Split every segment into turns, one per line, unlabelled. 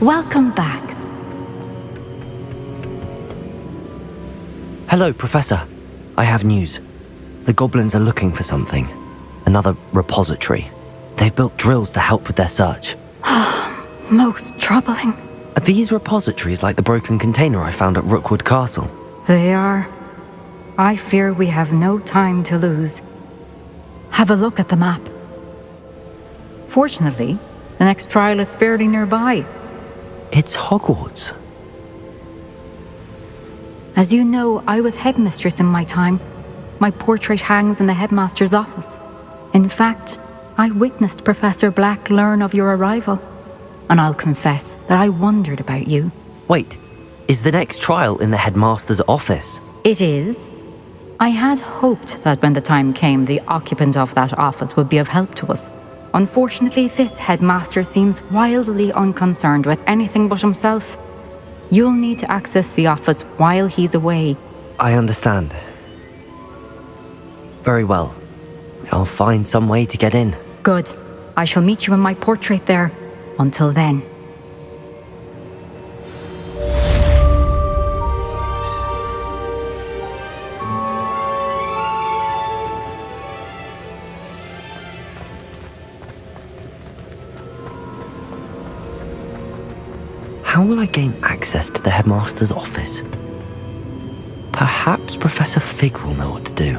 Welcome back.
Hello, Professor. I have news. The goblins are looking for something. Another repository. They've built drills to help with their search.
Most troubling.
Are these repositories like the broken container I found at Rookwood Castle?
They are. I fear we have no time to lose. Have a look at the map. Fortunately, the next trial is fairly nearby.
It's Hogwarts.
As you know, I was headmistress in my time. My portrait hangs in the headmaster's office. In fact, I witnessed Professor Black learn of your arrival. And I'll confess that I wondered about you.
Wait, is the next trial in the headmaster's office?
It is. I had hoped that when the time came, the occupant of that office would be of help to us. Unfortunately, this headmaster seems wildly unconcerned with anything but himself. You'll need to access the office while he's away.
I understand. Very well. I'll find some way to get in.
Good. I shall meet you in my portrait there. Until then.
How will I gain access to the headmaster's office? Perhaps Professor Fig will know what to do.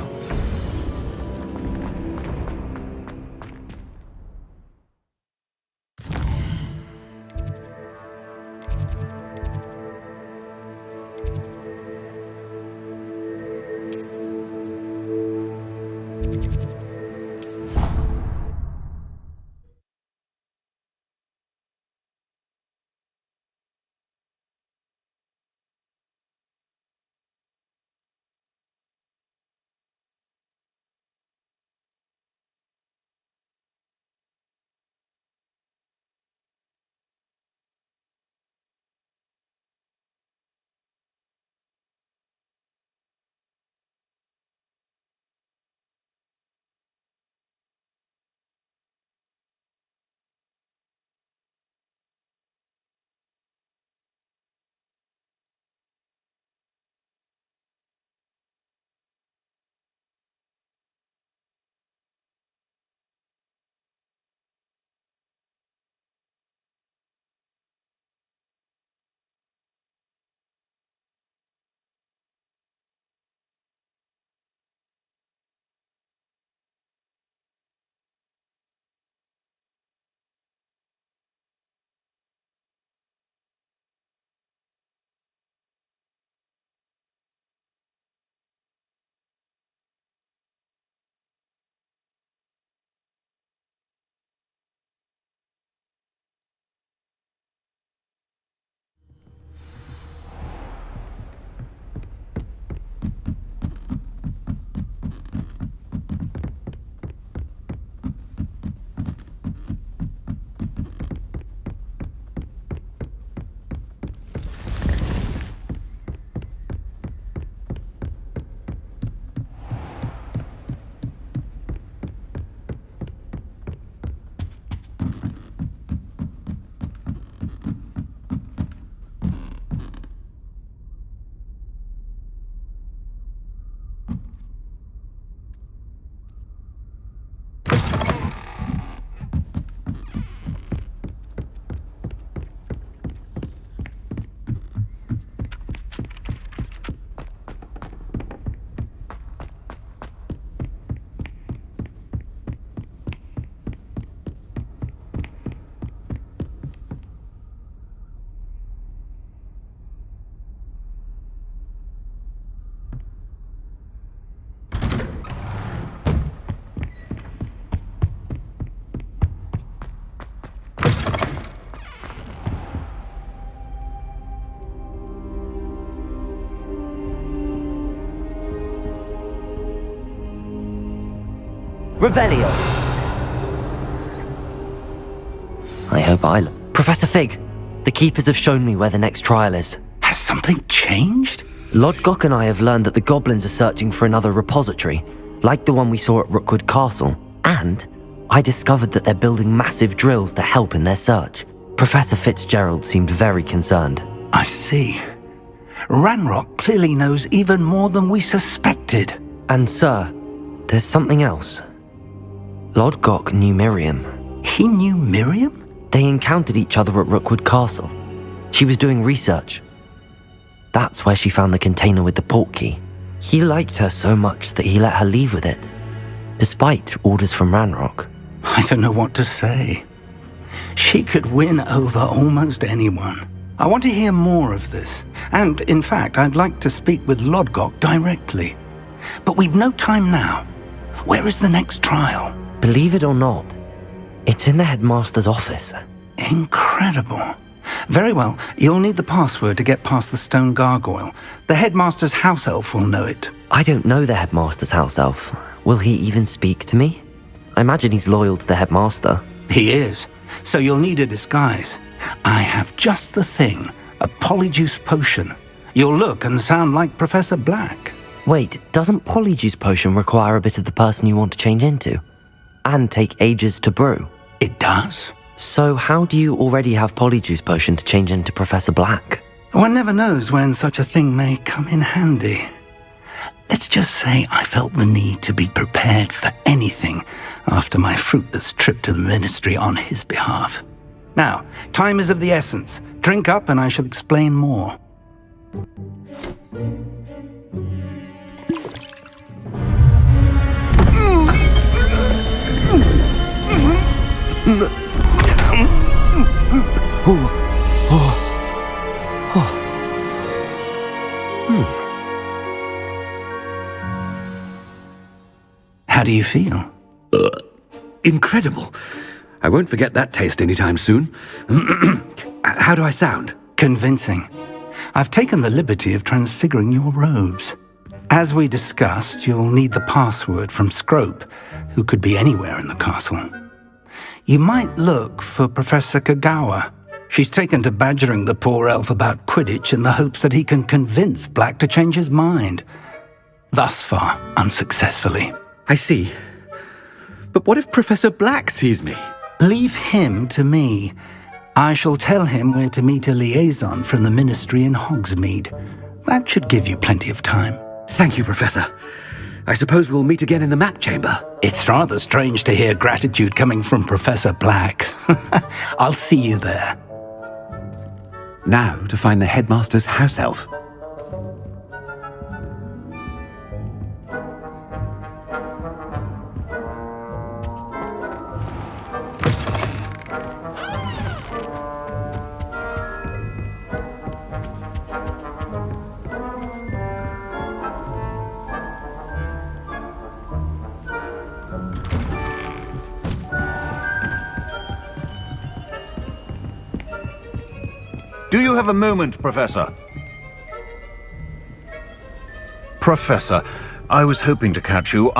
Revelio! I hope Professor Fig, the Keepers have shown me where the next trial is.
Has something changed?
Lodgok and I have learned that the goblins are searching for another repository, like the one we saw at Rookwood Castle, and I discovered that they're building massive drills to help in their search. Professor Fitzgerald seemed very concerned.
I see. Ranrock clearly knows even more than we suspected.
And sir, there's something else. Lodgok knew Miriam.
He knew Miriam?
They encountered each other at Rookwood Castle. She was doing research. That's where she found the container with the portkey. He liked her so much that he let her leave with it, despite orders from Ranrock.
I don't know what to say. She could win over almost anyone. I want to hear more of this. And, in fact, I'd like to speak with Lodgok directly. But we've no time now. Where is the next trial?
Believe it or not, it's in the headmaster's office.
Incredible. Very well, you'll need the password to get past the stone gargoyle. The headmaster's house elf will know it.
I don't know the headmaster's house elf. Will he even speak to me? I imagine he's loyal to the headmaster.
He is. So you'll need a disguise. I have just the thing. A polyjuice potion. You'll look and sound like Professor Black.
Wait, doesn't Polyjuice Potion require a bit of the person you want to change into? And take ages to brew?
It does?
So how do you already have Polyjuice Potion to change into Professor Black?
One never knows when such a thing may come in handy. Let's just say I felt the need to be prepared for anything after my fruitless trip to the ministry on his behalf. Now, time is of the essence. Drink up and I shall explain more. How do you feel?
Incredible. I won't forget that taste anytime soon. How do I sound?
Convincing. I've taken the liberty of transfiguring your robes. As we discussed, you'll need the password from Scrope, who could be anywhere in the castle. You might look for Professor Kagawa. She's taken to badgering the poor elf about Quidditch in the hopes that he can convince Black to change his mind. Thus far, unsuccessfully.
I see. But what if Professor Black sees me?
Leave him to me. I shall tell him where to meet a liaison from the ministry in Hogsmeade. That should give you plenty of time.
Thank you, Professor. I suppose we'll meet again in the map chamber.
It's rather strange to hear gratitude coming from Professor Black. I'll see you there.
Now to find the headmaster's house elf.
Do you have a moment, Professor? Professor, I was hoping to catch you.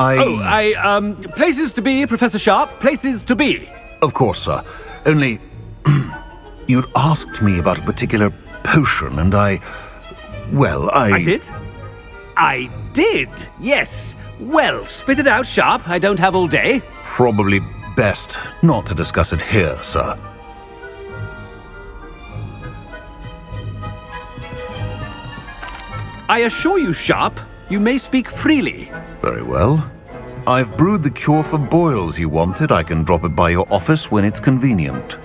Places to be, Professor Sharp. Places to be.
Of course, sir. Only, you'd asked me about a particular potion, and I
did? I did, yes. Well, spit it out, Sharp. I don't have all day.
Probably best not to discuss it here, sir.
I assure you, Sharp, you may speak freely.
Very well. I've brewed the cure for boils you wanted. I can drop it by your office when it's convenient.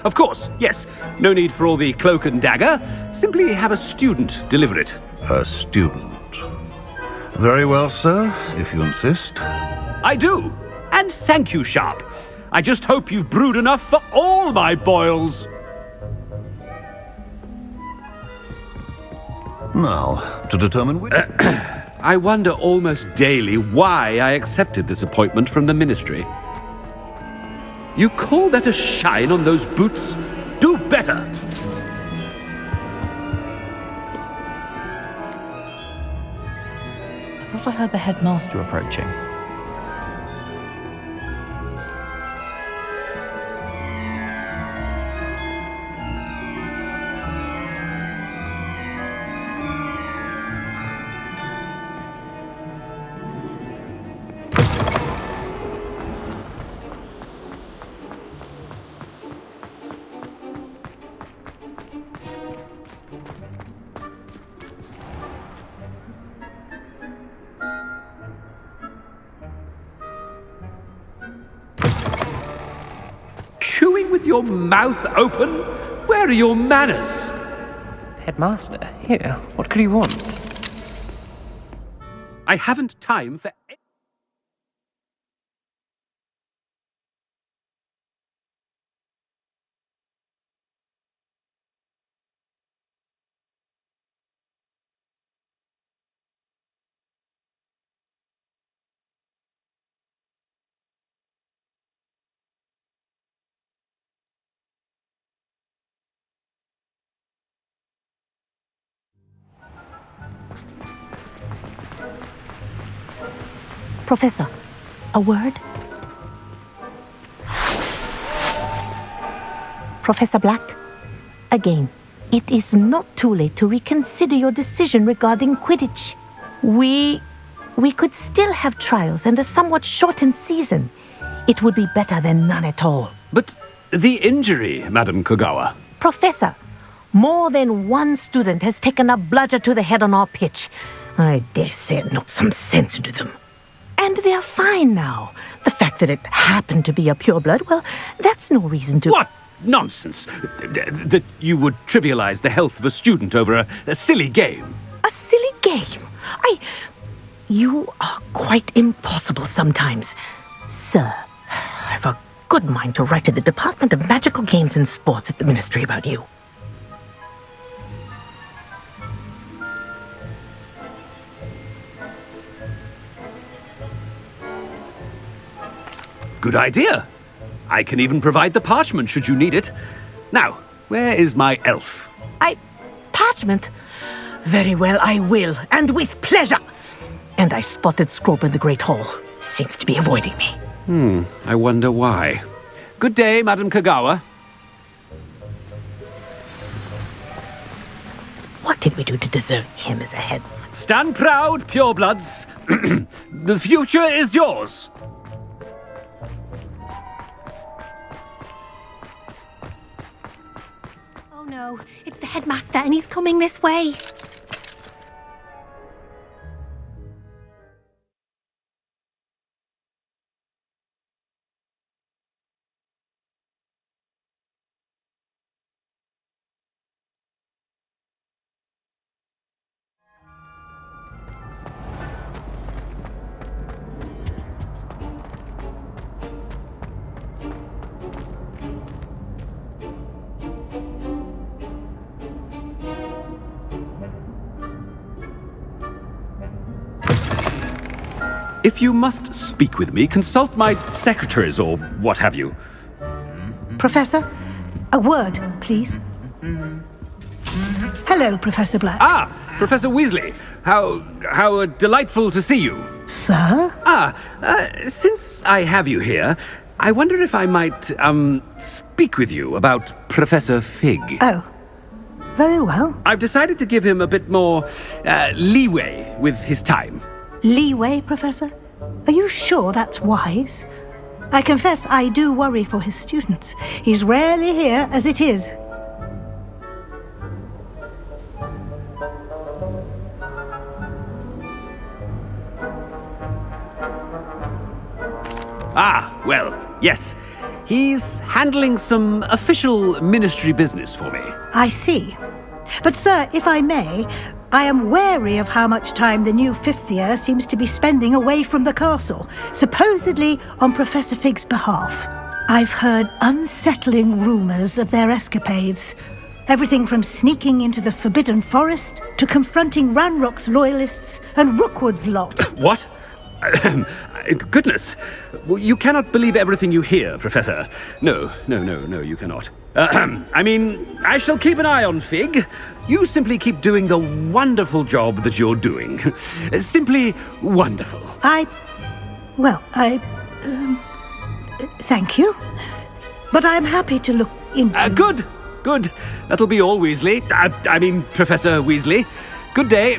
Of course, yes. No need for all the cloak and dagger. Simply have a student deliver it.
A student. Very well, sir, if you insist.
I do. And thank you, Sharp. I just hope you've brewed enough for all my boils.
Now, to determine which...
I wonder almost daily why I accepted this appointment from the ministry. You call that a shine on those boots? Do better!
I thought I heard the headmaster approaching.
with your mouth open? Where are your manners?
Headmaster, here, what could he want?
I haven't time for...
Professor, a word? Professor Black, again, it is not too late to reconsider your decision regarding Quidditch. We could still have trials and a somewhat shortened season. It would be better than none at all.
But the injury, Madam Kogawa.
Professor, more than one student has taken a bludger to the head on our pitch. I dare say it knocked some sense into them. And they're fine now. The fact that it happened to be a pureblood, well, that's no reason to...
What nonsense! That you would trivialize the health of a student over a silly game.
A silly game? You are quite impossible sometimes. Sir, I've a good mind to write to the Department of Magical Games and Sports at the Ministry about you.
Good idea. I can even provide the parchment should you need it. Now, where is my elf?
Parchment? Very well, I will, and with pleasure. And I spotted Scrope in the Great Hall. Seems to be avoiding me.
I wonder why. Good day, Madam Kogawa.
What did we do to deserve him as a head?
Stand proud, purebloods. The future is yours.
Oh no, it's the headmaster and he's coming this way.
If you must speak with me, consult my secretaries or what have you.
Professor, a word, please. Hello, Professor Black.
Ah, Professor Weasley. How delightful to see you.
Sir?
Since I have you here, I wonder if I might, speak with you about Professor Fig.
Oh, very well.
I've decided to give him a bit more, leeway with his time.
Leeway, Professor? Are you sure that's wise? I confess I do worry for his students. He's rarely here as it is.
Ah, well, yes. He's handling some official ministry business for me.
I see. But, sir, if I may, I am wary of how much time the new fifth year seems to be spending away from the castle, supposedly on Professor Fig's behalf. I've heard unsettling rumours of their escapades. Everything from sneaking into the Forbidden Forest to confronting Ranrock's loyalists and Rookwood's lot.
What? Goodness. You cannot believe everything you hear, Professor. No, you cannot. I mean, I shall keep an eye on Fig. You simply keep doing the wonderful job that you're doing. Simply wonderful.
Thank you. But I'm happy to look into...
Good. That'll be all, Weasley. I mean, Professor Weasley. Good day.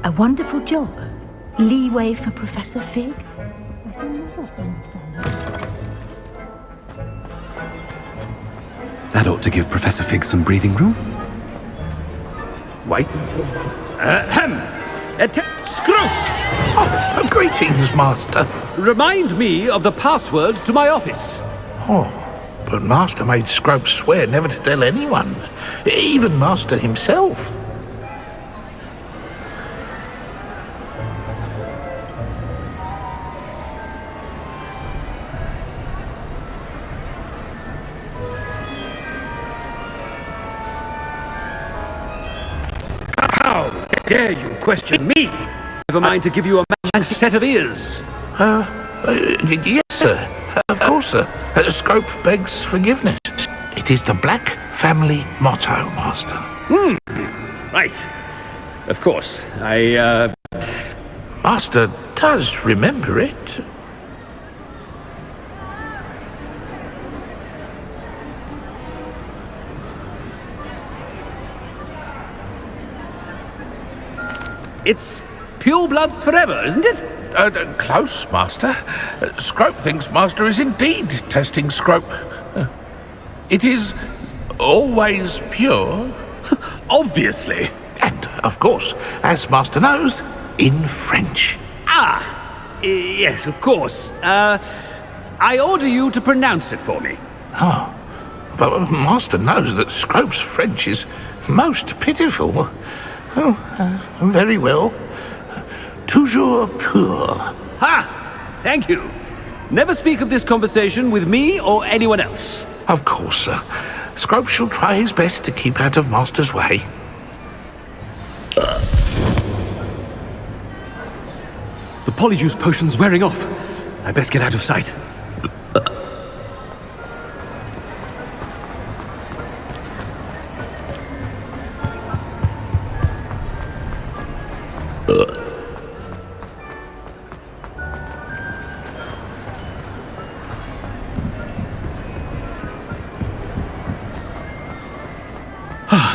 A wonderful job. Leeway for Professor Fig.
That ought to give Professor Fig some breathing room.
Wait.
Screw!
Oh, greetings, Master.
remind me of the password to my office.
Oh, but Master made Scrope swear never to tell anyone, even Master himself.
How dare you question me? Never mind to give you a matching set of ears.
Yes, sir. Of course, sir. Scrope begs forgiveness. It is the Black family motto, Master.
Right. Of course.
Master does remember it.
It's pure bloods forever, isn't it?
Close, Master. Scrope thinks Master is indeed testing Scrope. It is always pure.
Obviously.
And, of course, as Master knows, in French.
Yes, of course. I order you to pronounce it for me.
Oh, but Master knows that Scrope's French is most pitiful. Oh, very well. Toujours pur.
Ha! Thank you. Never speak of this conversation with me or anyone else.
Of course, sir. Scrope shall try his best to keep out of Master's way.
The polyjuice potion's wearing off. I best get out of sight.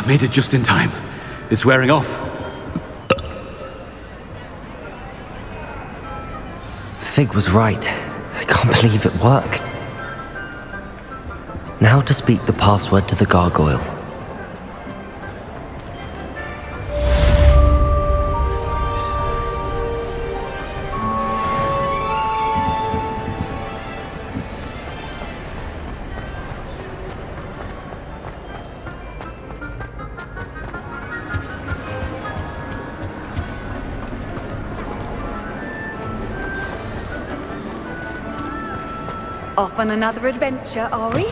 Made it just in time. It's wearing off.
Fig was right. I can't believe it worked. Now to speak the password to the gargoyle.
Off on another adventure, are we?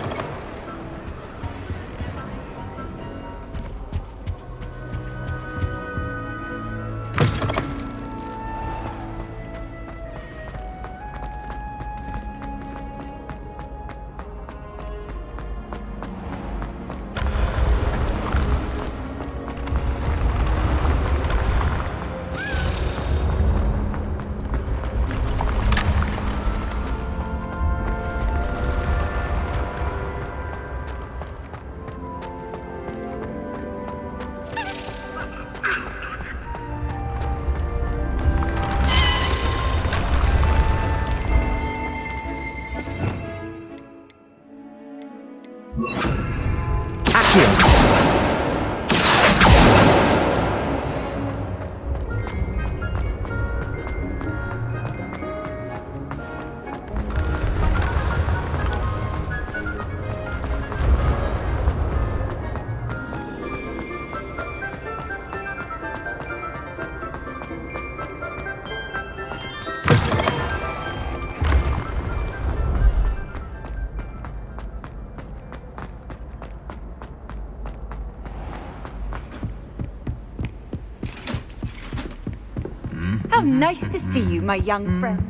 How nice to see you, my young friend.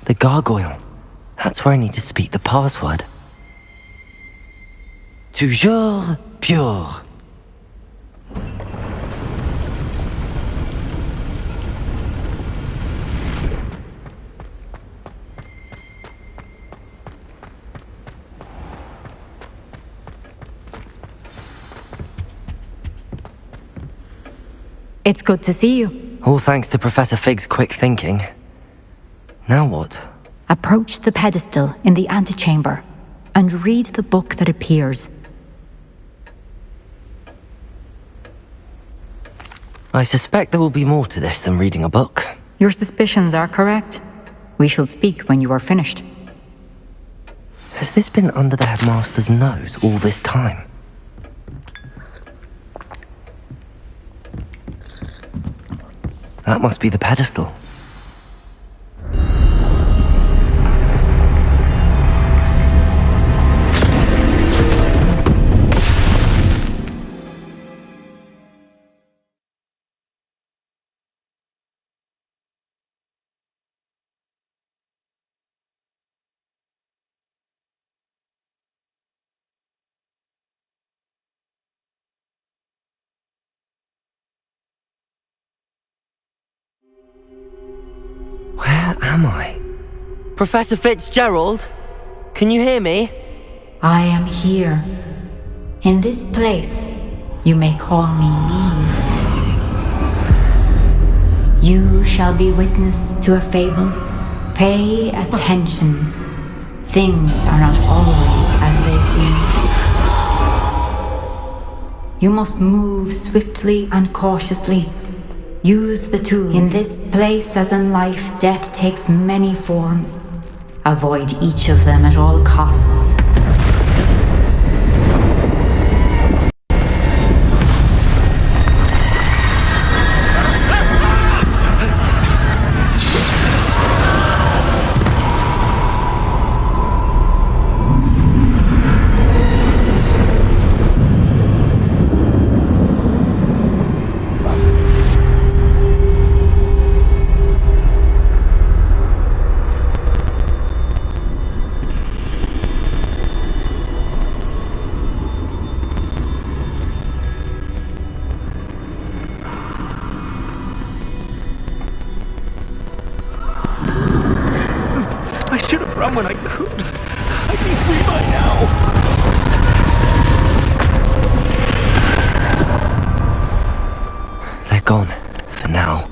The gargoyle. That's where I need to speak the password. Toujours pure.
It's good to see you.
All thanks to Professor Fig's quick thinking. Now what?
Approach the pedestal in the antechamber and read the book that appears.
I suspect there will be more to this than reading a book.
Your suspicions are correct. We shall speak when you are finished.
Has this been under the headmaster's nose all this time? That must be the pedestal. Where am I? Professor Fitzgerald? Can you hear me?
I am here. In this place, you may call me Neve. You shall be witness to a fable. Pay attention. Things are not always as they seem. You must move swiftly and cautiously. Use the tools. In this place, as in life, death takes many forms. Avoid each of them at all costs.
I should have run when I could. I'd be free by now.
They're gone. For now.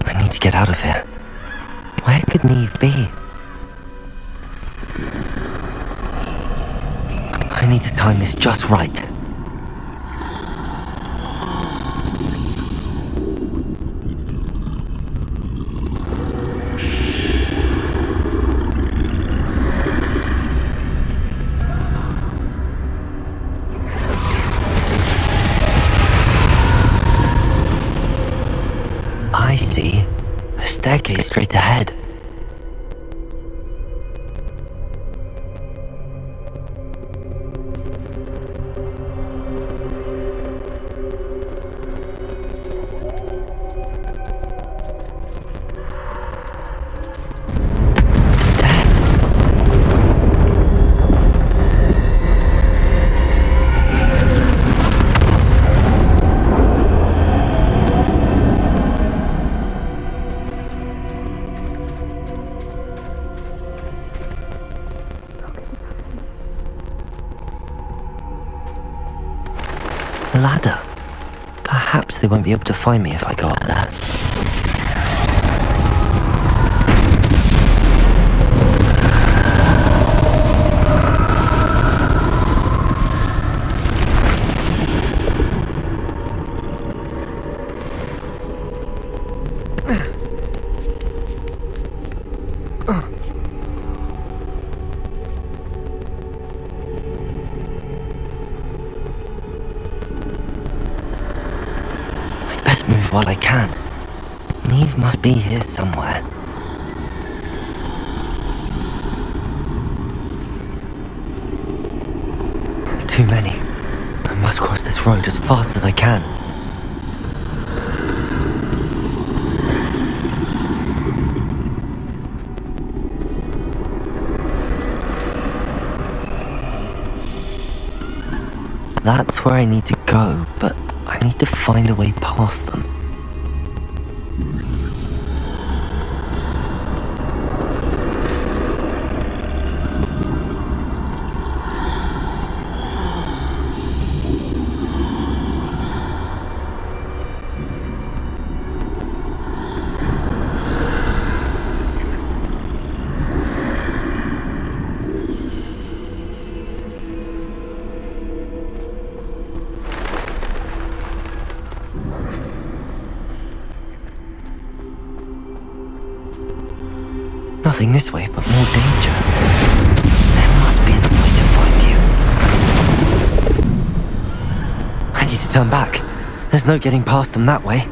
I need to get out of here. Where could Neve be? I need to time this just right. I see. A staircase straight ahead. Ladder. Perhaps they won't be able to find me if I go up there. Best move while I can. Neve must be here somewhere. Too many. I must cross this road as fast as I can. That's where I need to go, but I need to find a way past them. nothing this way but more danger. There must be another way to find you. I need to turn back. There's no getting past them that way.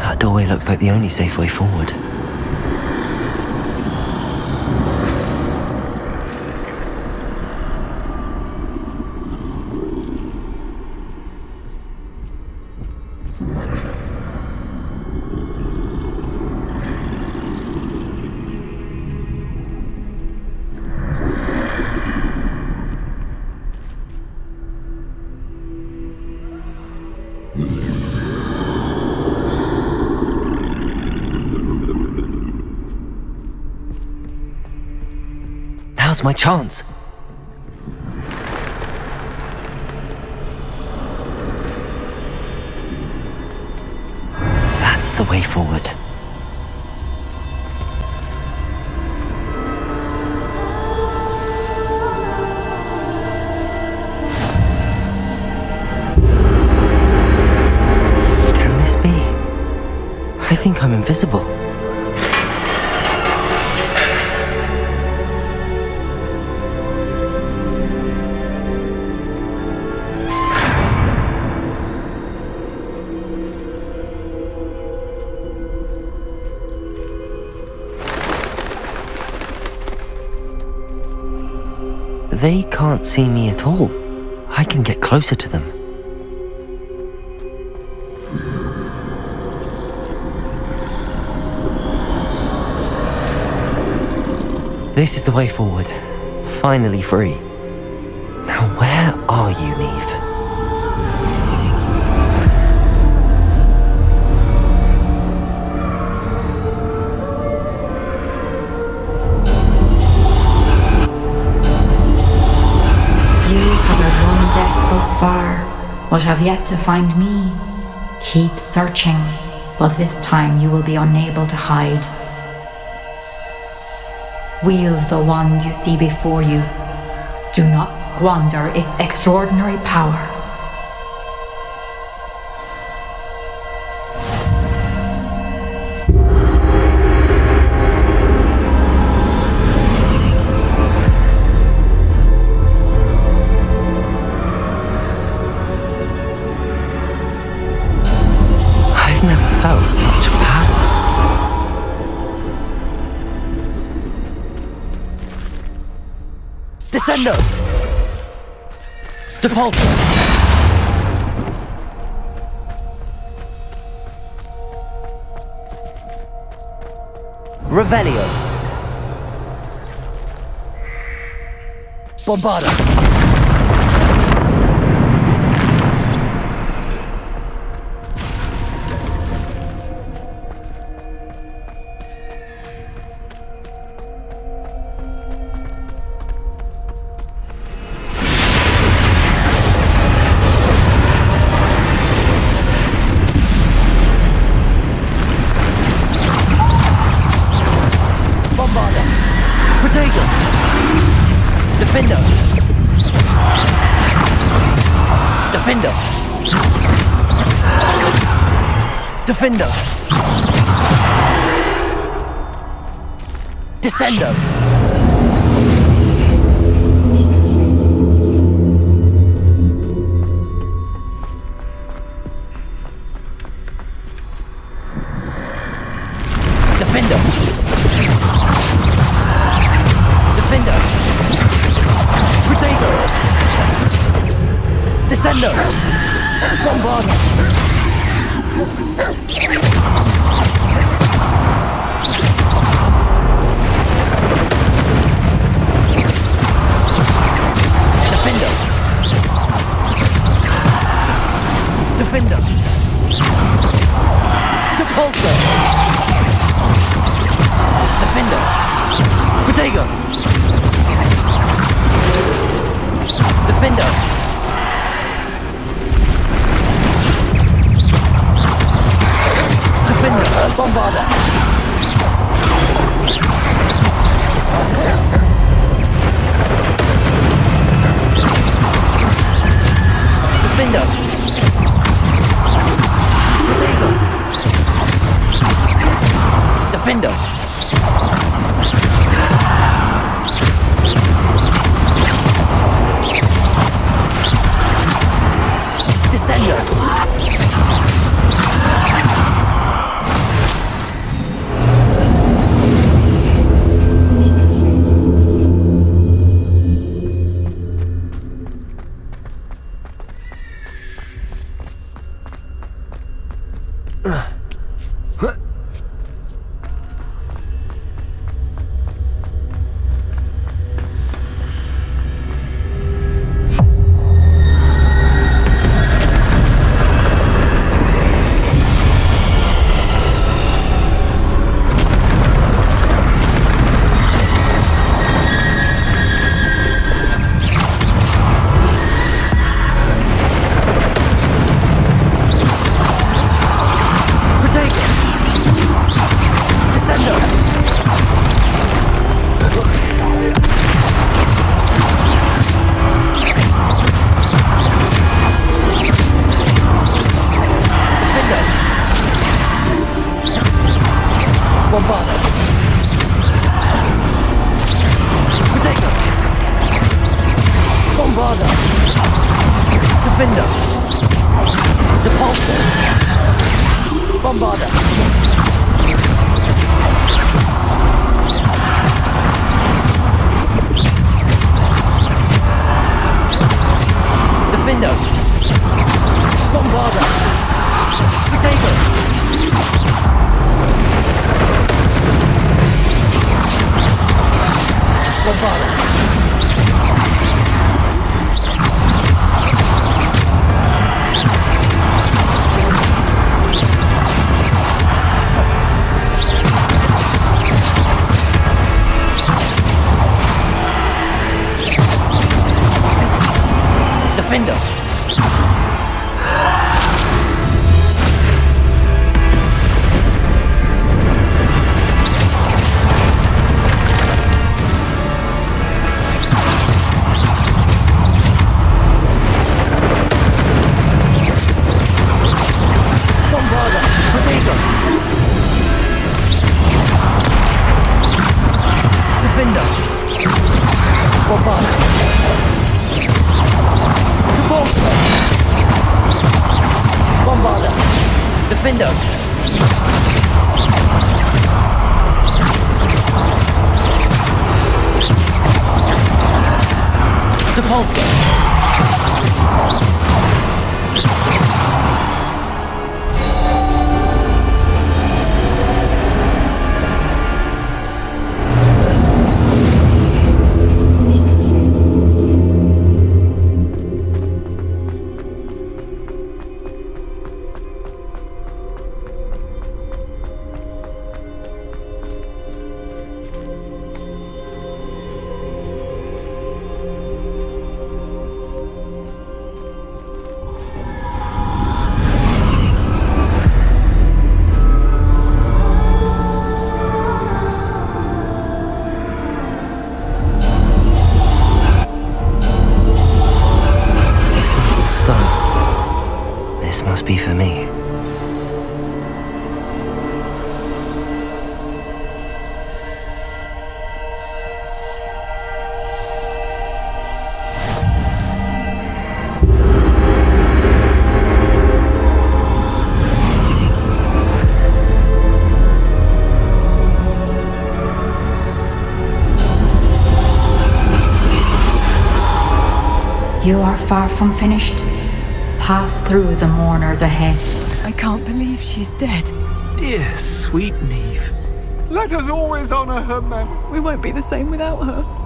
That doorway looks like the only safe way forward. Now's my chance. That's the way forward. Can this be? I think I'm invisible. They can't see me at all. I can get closer to them. This is the way forward. Finally free. Now where are you, Neve?
Thus far, but have yet to find me. Keep searching, but this time you will be unable to hide. Wield the wand you see before you. Do not squander its extraordinary power.
Felt such power. Descendo! Depulso! Revelio! Bombarda! Defender! Descendo! Defender! Defender! Protego! Descendo! Bombarda! Defender! Depulso! Defender! Protego! Defender! Defender! Defender! Descender! This must be for me.
You are far from finished. Pass through the mourners ahead.
I can't believe she's dead.
Dear sweet Neve.
Let us always honor her memory.
We won't be the same without her.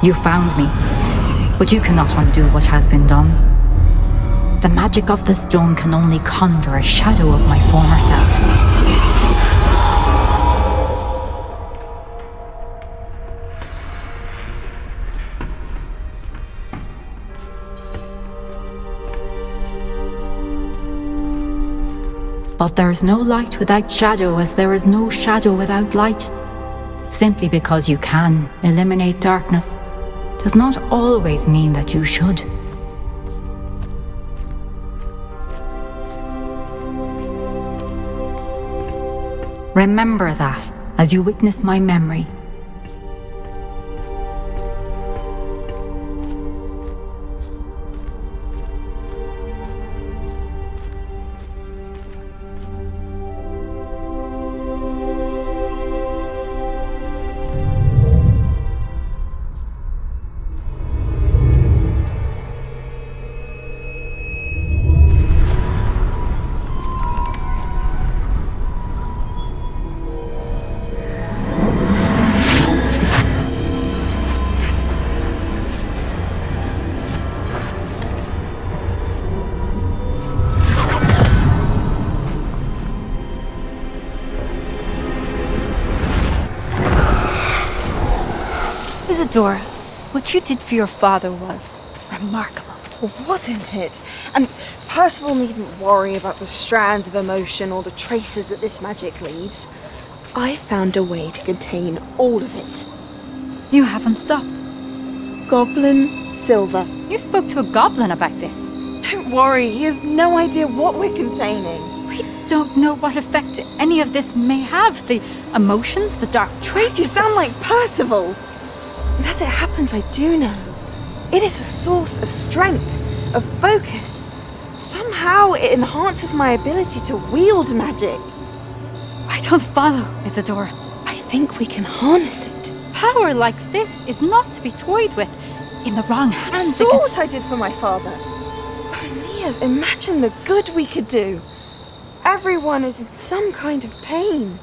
You found me, but you cannot undo what has been done. The magic of the stone can only conjure a shadow of my former self. But there is no light without shadow, as there is no shadow without light. Simply because you can eliminate darkness does not always mean that you should. Remember that as you witness my memory.
Isadora, what you did for your father was remarkable, wasn't it? And Percival needn't worry about the strands of emotion or the traces that this magic leaves. I found a way to contain all of it.
You haven't stopped.
Goblin Silver.
You spoke to a goblin about this.
Don't worry, he has no idea what we're containing.
We don't know what effect any of this may have. The emotions, the dark traits.
You sound like Percival. And as it happens, I do know. It is a source of strength, of focus. Somehow it enhances my ability to wield magic.
I don't follow, Isadora.
I think we can harness it.
Power like this is not to be toyed with. In the wrong hands.
You saw what I did for my father. O'Neill, imagine the good we could do. Everyone is in some kind of pain.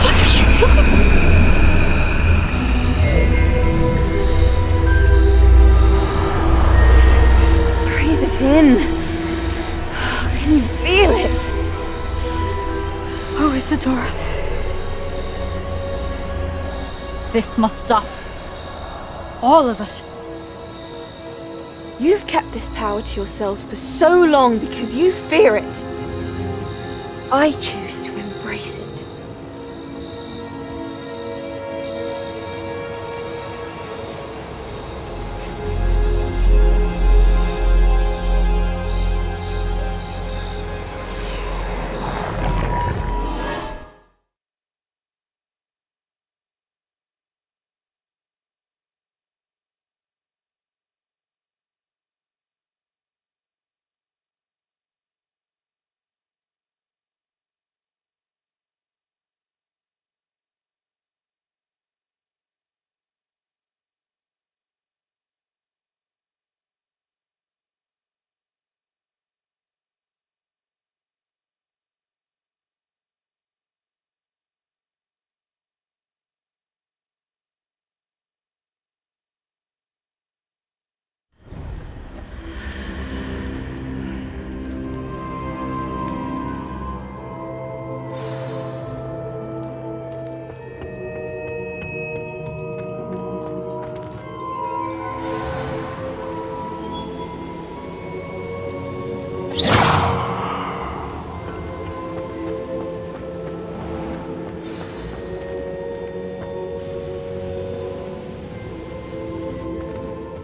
What are you doing?
Breathe it in. Can you feel it?
Oh, Isadora. This must stop. All of it.
You've kept this power to yourselves for so long because you fear it. I choose to embrace it.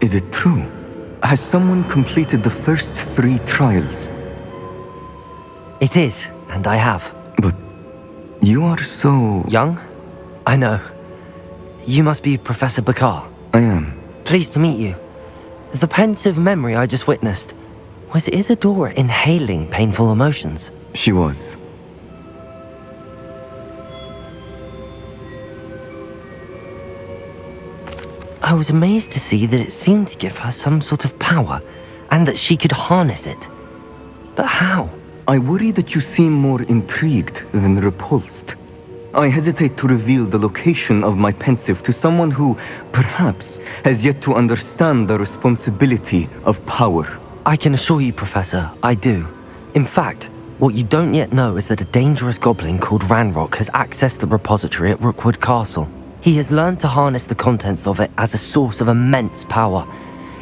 Is it true? Has someone completed the first 3 trials?
It is, and I have.
But you are so...
Young? I know. You must be Professor Bakar.
I am.
Pleased to meet you. The pensive memory I just witnessed, was Isadora inhaling painful emotions?
She was.
I was amazed to see that it seemed to give her some sort of power, and that she could harness it. But how?
I worry that you seem more intrigued than repulsed. I hesitate to reveal the location of my pensive to someone who, perhaps, has yet to understand the responsibility of power.
I can assure you, Professor, I do. In fact, what you don't yet know is that a dangerous goblin called Ranrock has accessed the repository at Rookwood Castle. He has learned to harness the contents of it as a source of immense power,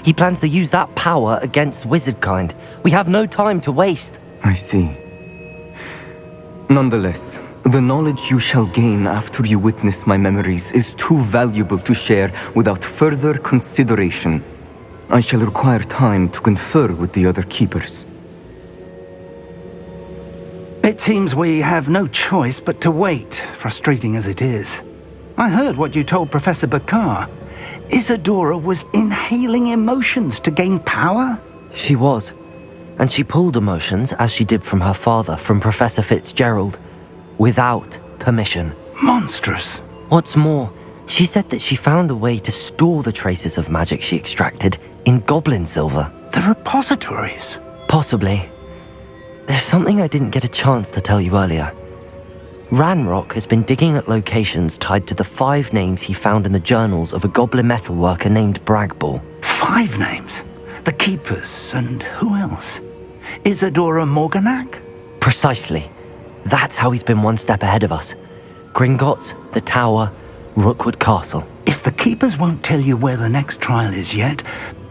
He plans to use that power against wizardkind. We have no time to waste.
I see. Nonetheless, the knowledge you shall gain after you witness my memories is too valuable to share without further consideration. I shall require time to confer with the other keepers.
It seems we have no choice but to wait, frustrating as it is. I heard what you told Professor Bakar. Isadora was inhaling emotions to gain power?
She was. And she pulled emotions, as she did from her father, from Professor Fitzgerald, without permission.
Monstrous.
What's more, she said that she found a way to store the traces of magic she extracted in goblin silver.
The repositories?
Possibly. There's something I didn't get a chance to tell you earlier. Ranrock has been digging at locations tied to the 5 names he found in the journals of a goblin metalworker named Bragball.
5 names? The Keepers, and who else? Isadora Morganac?
Precisely. That's how he's been one step ahead of us. Gringotts, the Tower, Rookwood Castle.
If the Keepers won't tell you where the next trial is yet,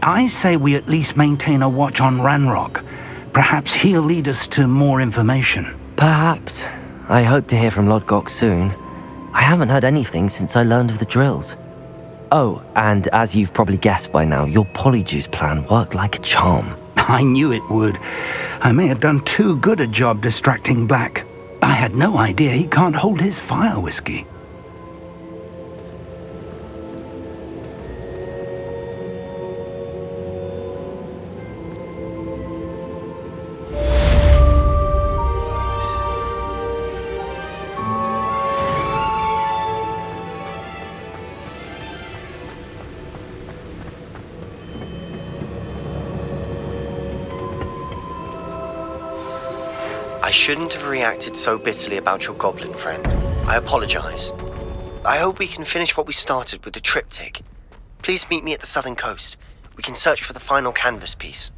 I say we at least maintain a watch on Ranrock. Perhaps he'll lead us to more information.
Perhaps. I hope to hear from Lodgok soon. I haven't heard anything since I learned of the drills. Oh, and as you've probably guessed by now, your Polyjuice plan worked like a charm.
I knew it would. I may have done too good a job distracting Black. I had no idea he can't hold his fire whiskey.
I shouldn't have reacted so bitterly about your goblin friend. I apologize. I hope we can finish what we started with the triptych. Please meet me at the southern coast. We can search for the final canvas piece.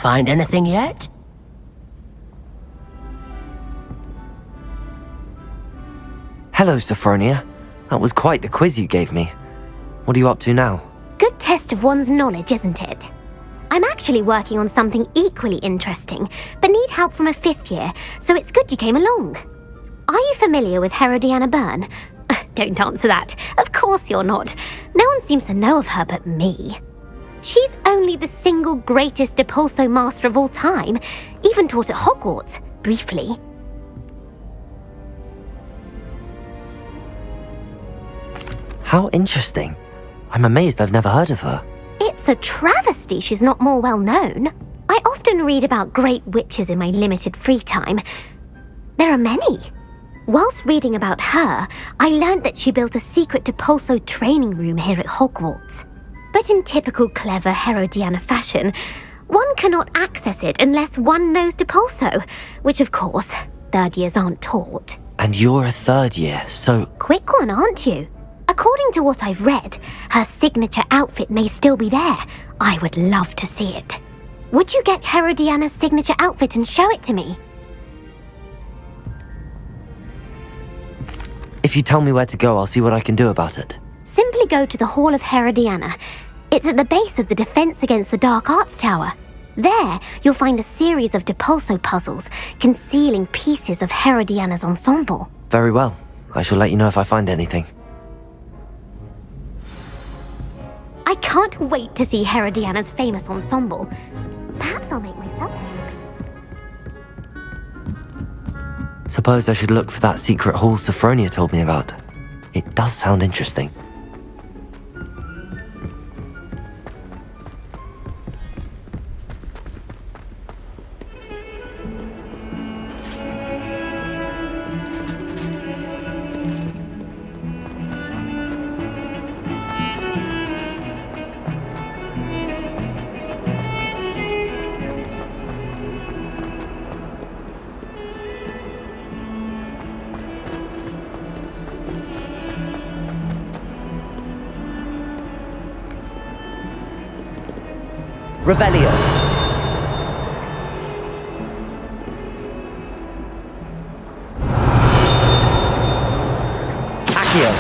Find anything yet?
Hello, Sophronia. That was quite the quiz you gave me. What are you up to now?
Good test of one's knowledge, isn't it? I'm actually working on something equally interesting, but need help from a 5th year, so it's good you came along. Are you familiar with Herodiana Byrne? Don't answer that. Of course you're not. No one seems to know of her but me. She's only the single greatest Depulso master of all time, even taught at Hogwarts, briefly.
How interesting. I'm amazed I've never heard of her.
It's a travesty she's not more well known. I often read about great witches in my limited free time. There are many. Whilst reading about her, I learned that she built a secret Depulso training room here at Hogwarts. But in typical clever Herodiana fashion, one cannot access it unless one knows Depulso, which of course, 3rd years aren't taught.
And you're a 3rd year, so...
Quick one, aren't you? According to what I've read, her signature outfit may still be there. I would love to see it. Would you get Herodiana's signature outfit and show it to me?
If you tell me where to go, I'll see what I can do about it.
Simply go to the Hall of Herodiana. It's at the base of the Defense Against the Dark Arts Tower. There, you'll find a series of Depulso puzzles concealing pieces of Herodiana's ensemble.
Very well. I shall let you know if I find anything.
I can't wait to see Herodiana's famous ensemble. Perhaps I'll make myself.
Suppose I should look for that secret hall Sophronia told me about. It does sound interesting. Revelio. Accio.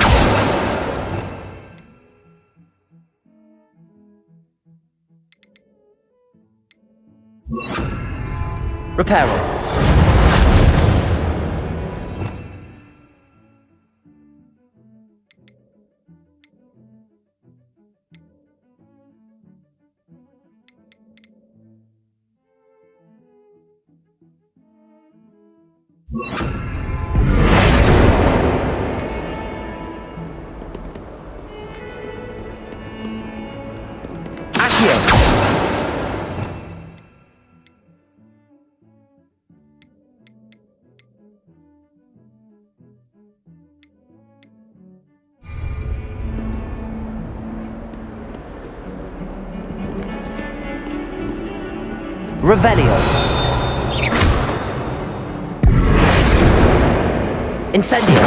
Reparo. Revelio. Incendio.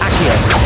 Accio.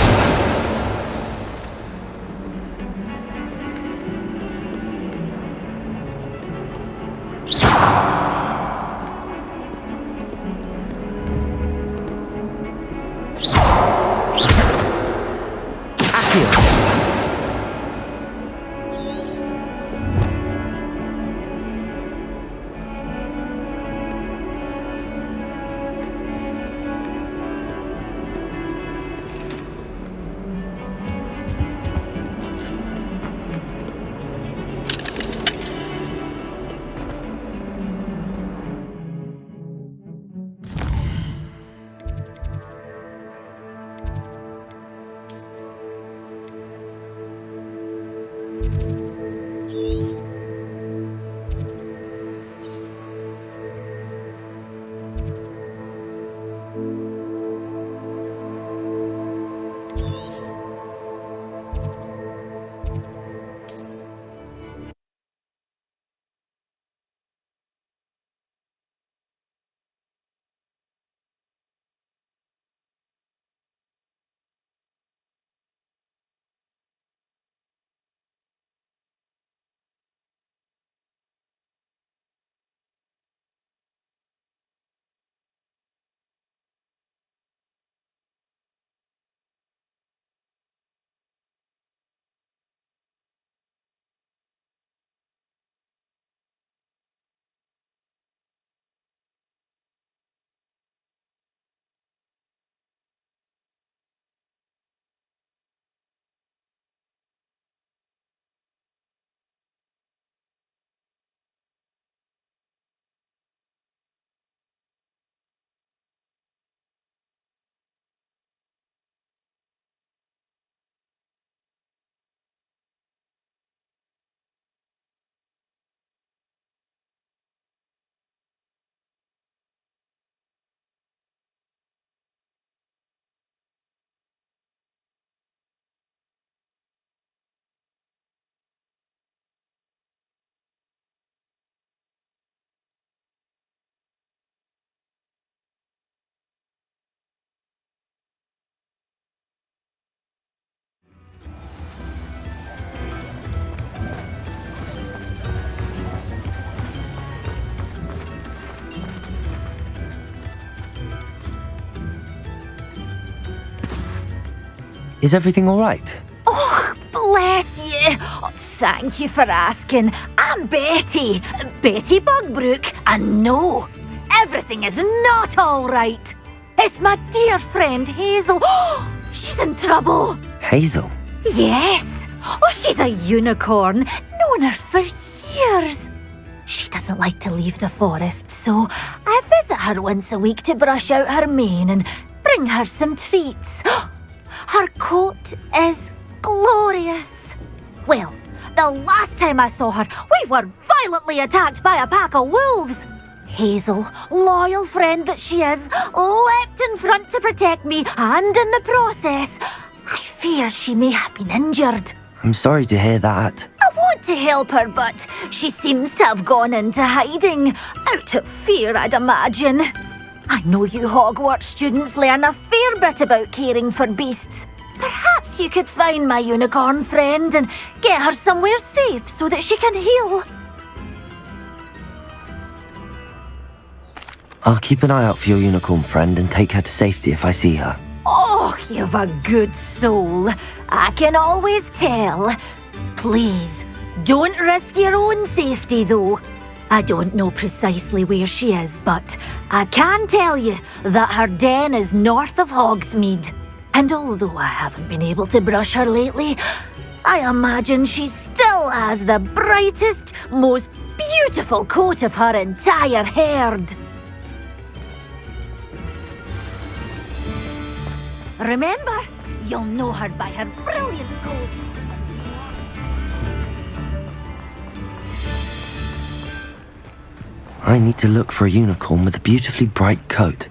Is everything all right?
Oh, bless you. Oh, thank you for asking. I'm Betty. Betty Bugbrook. And no, everything is not all right. It's my dear friend Hazel. Oh, she's in trouble.
Hazel?
Yes. Oh, she's a unicorn. Known her for years. She doesn't like to leave the forest, so I visit her once a week to brush out her mane and bring her some treats. Her coat is glorious. Well, the last time I saw her, we were violently attacked by a pack of wolves. Hazel, loyal friend that she is, leapt in front to protect me, and in the process, I fear she may have been injured.
I'm sorry to hear that.
I want to help her, but she seems to have gone into hiding. Out of fear, I'd imagine. I know you Hogwarts students learn a fair bit about caring for beasts. Perhaps you could find my unicorn friend and get her somewhere safe so that she can heal.
I'll keep an eye out for your unicorn friend and take her to safety if I see her.
Oh, you've a good soul. I can always tell. Please, don't risk your own safety, though. I don't know precisely where she is, but I can tell you that her den is north of Hogsmeade. And although I haven't been able to brush her lately, I imagine she still has the brightest, most beautiful coat of her entire herd. Remember, you'll know her by her brilliant coat.
I need to look for a unicorn with a beautifully bright coat.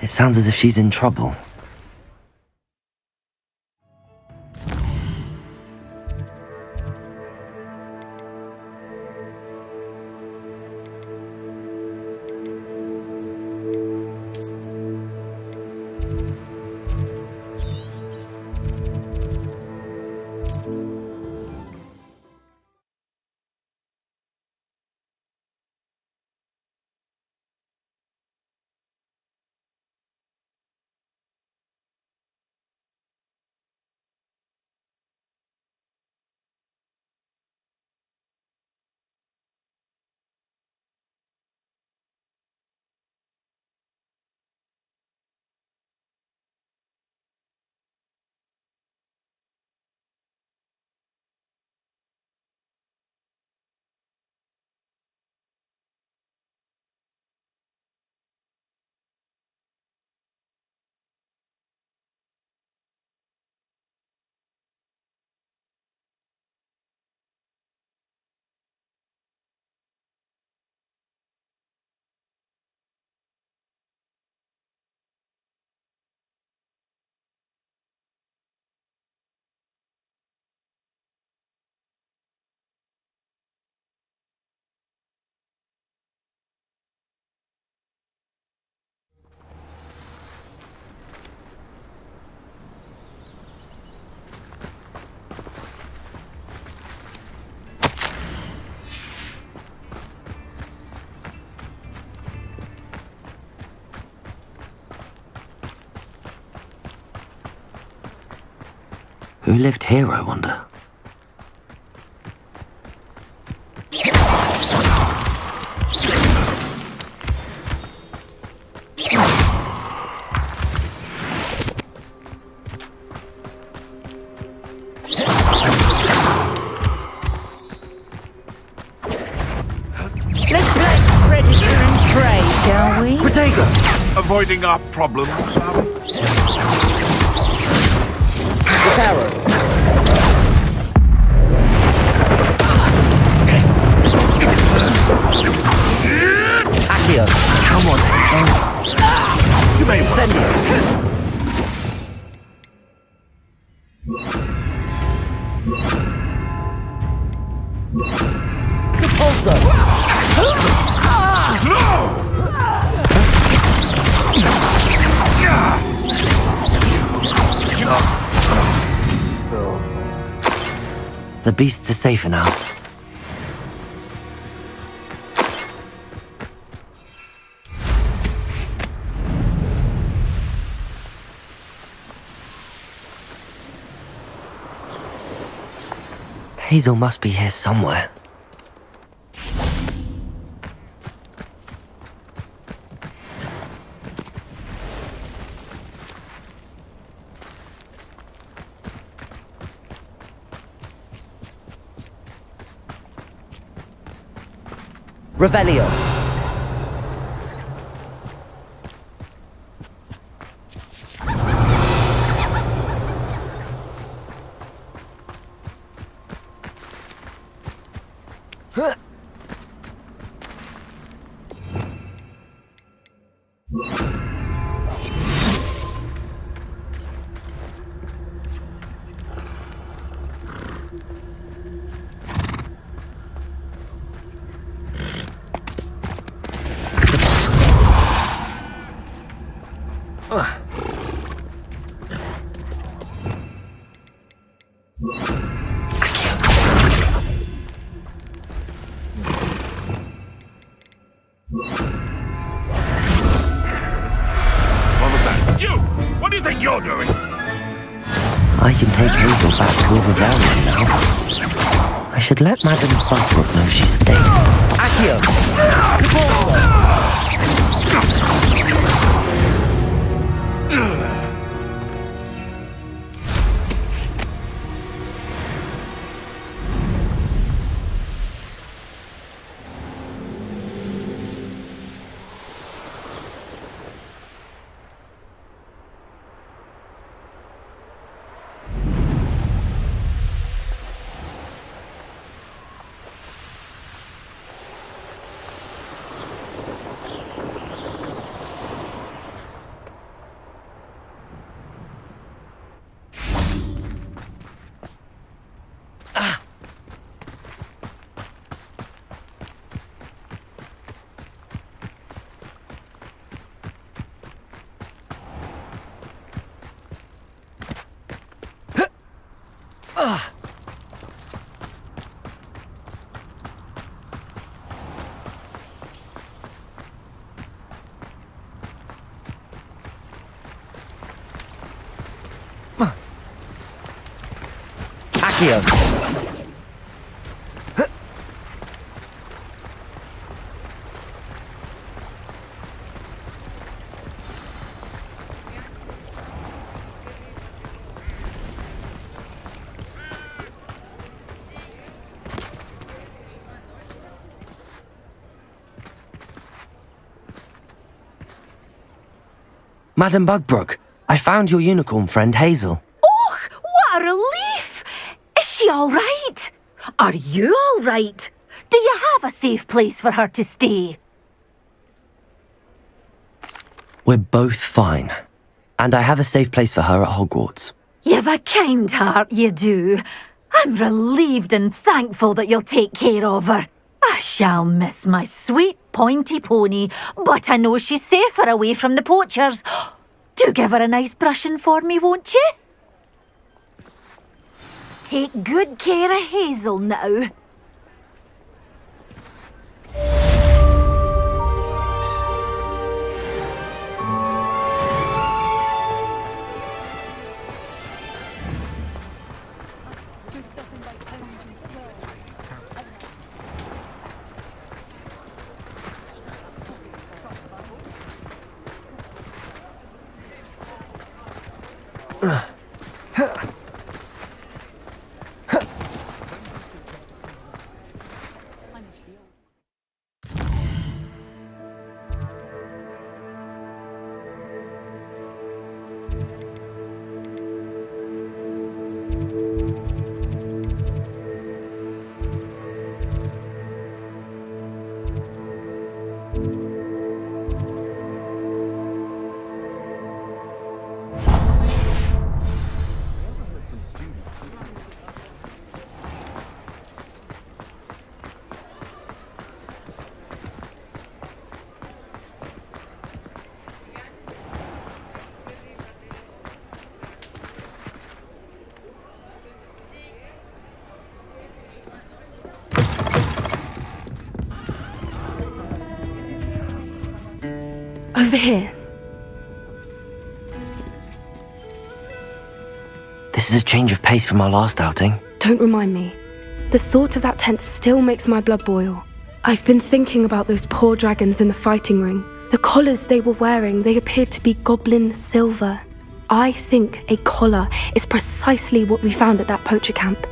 It sounds as if she's in trouble. Who lived here, I wonder?
Let's play Predator and Prey, shall we?
Protego! Avoiding our problems, are we?
Accio, come on.
You may
send it. Repulsor! The beasts are safer now. Hazel must be here somewhere. Revelio. I can take Hazel back to Revelio now. I should let Madame Bugbrook know she's safe. Accio! Accio! Madame Bugbrook, I found your unicorn friend Hazel.
Oh, what a relief! Is she all right? Are you all right? Do you have a safe place for her to stay?
We're both fine. And I have a safe place for her at Hogwarts.
You've a kind heart, you do. I'm relieved and thankful that you'll take care of her. I shall miss my sweet pointy pony, but I know she's safer away from the poachers. Do give her a nice brushing for me, won't you? Take good care of Hazel now.
Over here.
This is a change of pace from our last outing.
Don't remind me. The thought of that tent still makes my blood boil. I've been thinking about those poor dragons in the fighting ring. The collars they were wearing, they appeared to be goblin silver. I think a collar is precisely what we found at that poacher camp.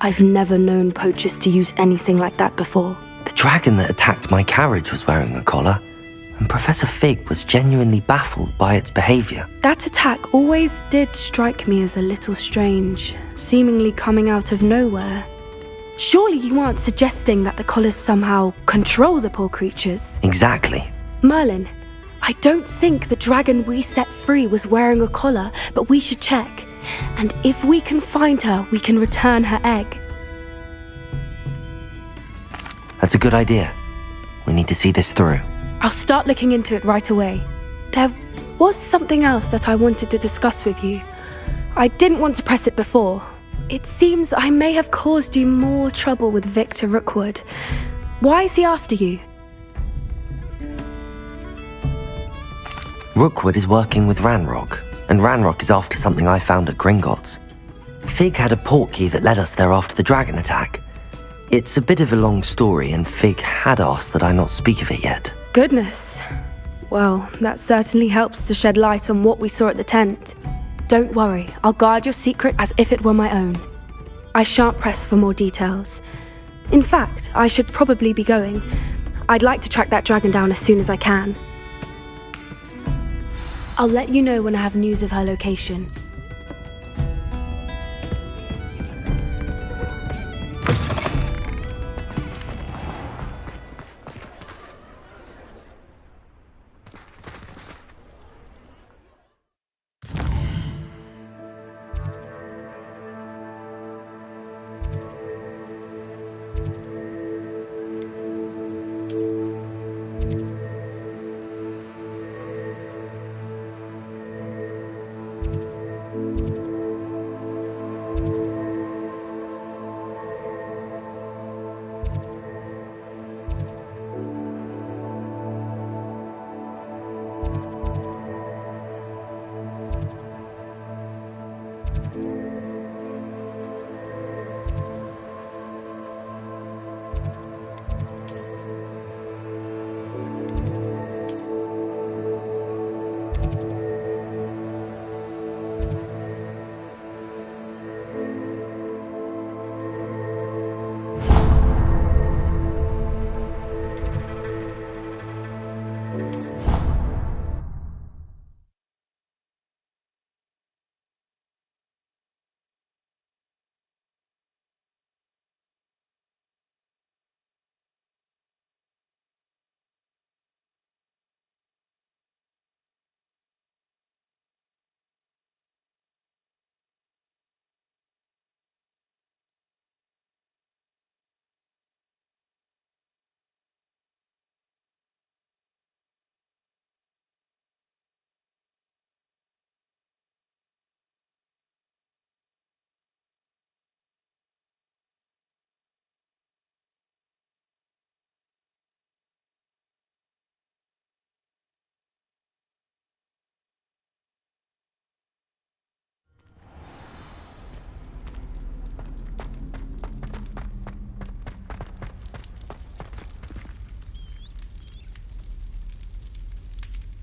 I've never known poachers to use anything like that before.
The dragon that attacked my carriage was wearing a collar, and Professor Fig was genuinely baffled by its behavior.
That attack always did strike me as a little strange, seemingly coming out of nowhere. Surely you aren't suggesting that the collars somehow control the poor creatures?
Exactly.
Merlin, I don't think the dragon we set free was wearing a collar, but we should check. And if we can find her, we can return her egg.
That's a good idea. We need to see this through.
I'll start looking into it right away. There was something else that I wanted to discuss with you. I didn't want to press it before. It seems I may have caused you more trouble with Victor Rookwood. Why is he after you?
Rookwood is working with Ranrock, and Ranrock is after something I found at Gringotts. Fig had a portkey that led us there after the dragon attack. It's a bit of a long story, and Fig had asked that I not speak of it yet.
Goodness. Well, that certainly helps to shed light on what we saw at the tent. Don't worry, I'll guard your secret as if it were my own. I shan't press for more details. In fact, I should probably be going. I'd like to track that dragon down as soon as I can. I'll let you know when I have news of her location.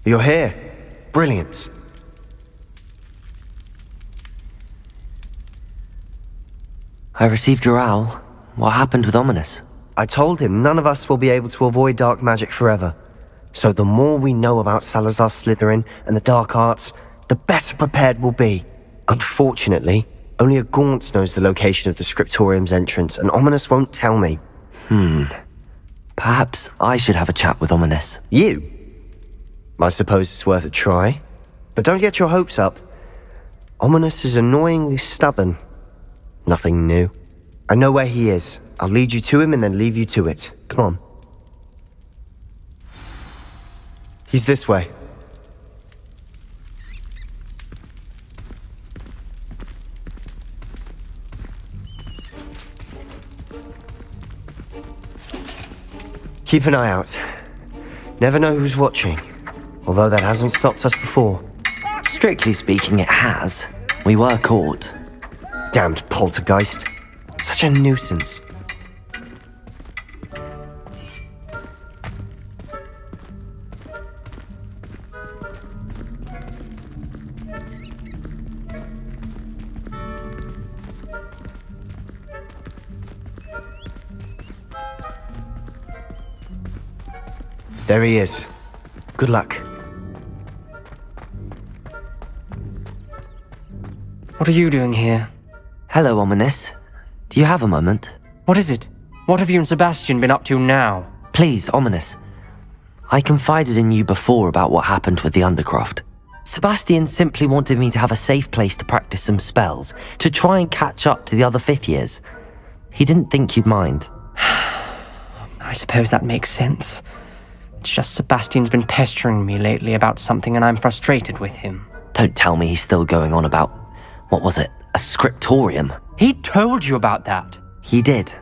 You're here. Brilliant.
I received your owl. What happened with Ominous?
I told him none of us will be able to avoid dark magic forever. So the more we know about Salazar Slytherin and the dark arts, the better prepared we'll be. Unfortunately, only a Gaunt knows the location of the Scriptorium's entrance, and Ominous won't tell me.
Perhaps I should have a chat with Ominous.
You? I suppose it's worth a try. But don't get your hopes up. Ominous is annoyingly stubborn. Nothing new. I know where he is. I'll lead you to him and then leave you to it. Come on. He's this way. Keep an eye out. Never know who's watching. Although that hasn't stopped us before.
Strictly speaking, it has. We were caught.
Damned poltergeist. Such a nuisance. There he is. Good luck.
What are you doing here?
Hello, Ominous. Do you have a moment?
What is it? What have you and Sebastian been up to now?
Please, Ominous. I confided in you before about what happened with the Undercroft. Sebastian simply wanted me to have a safe place to practice some spells, to try and catch up to the other fifth years. He didn't think you'd mind.
I suppose that makes sense. It's just Sebastian's been pestering me lately about something and I'm frustrated with him.
Don't tell me he's still going on about, what was it, a scriptorium?
He told you about that.
He did.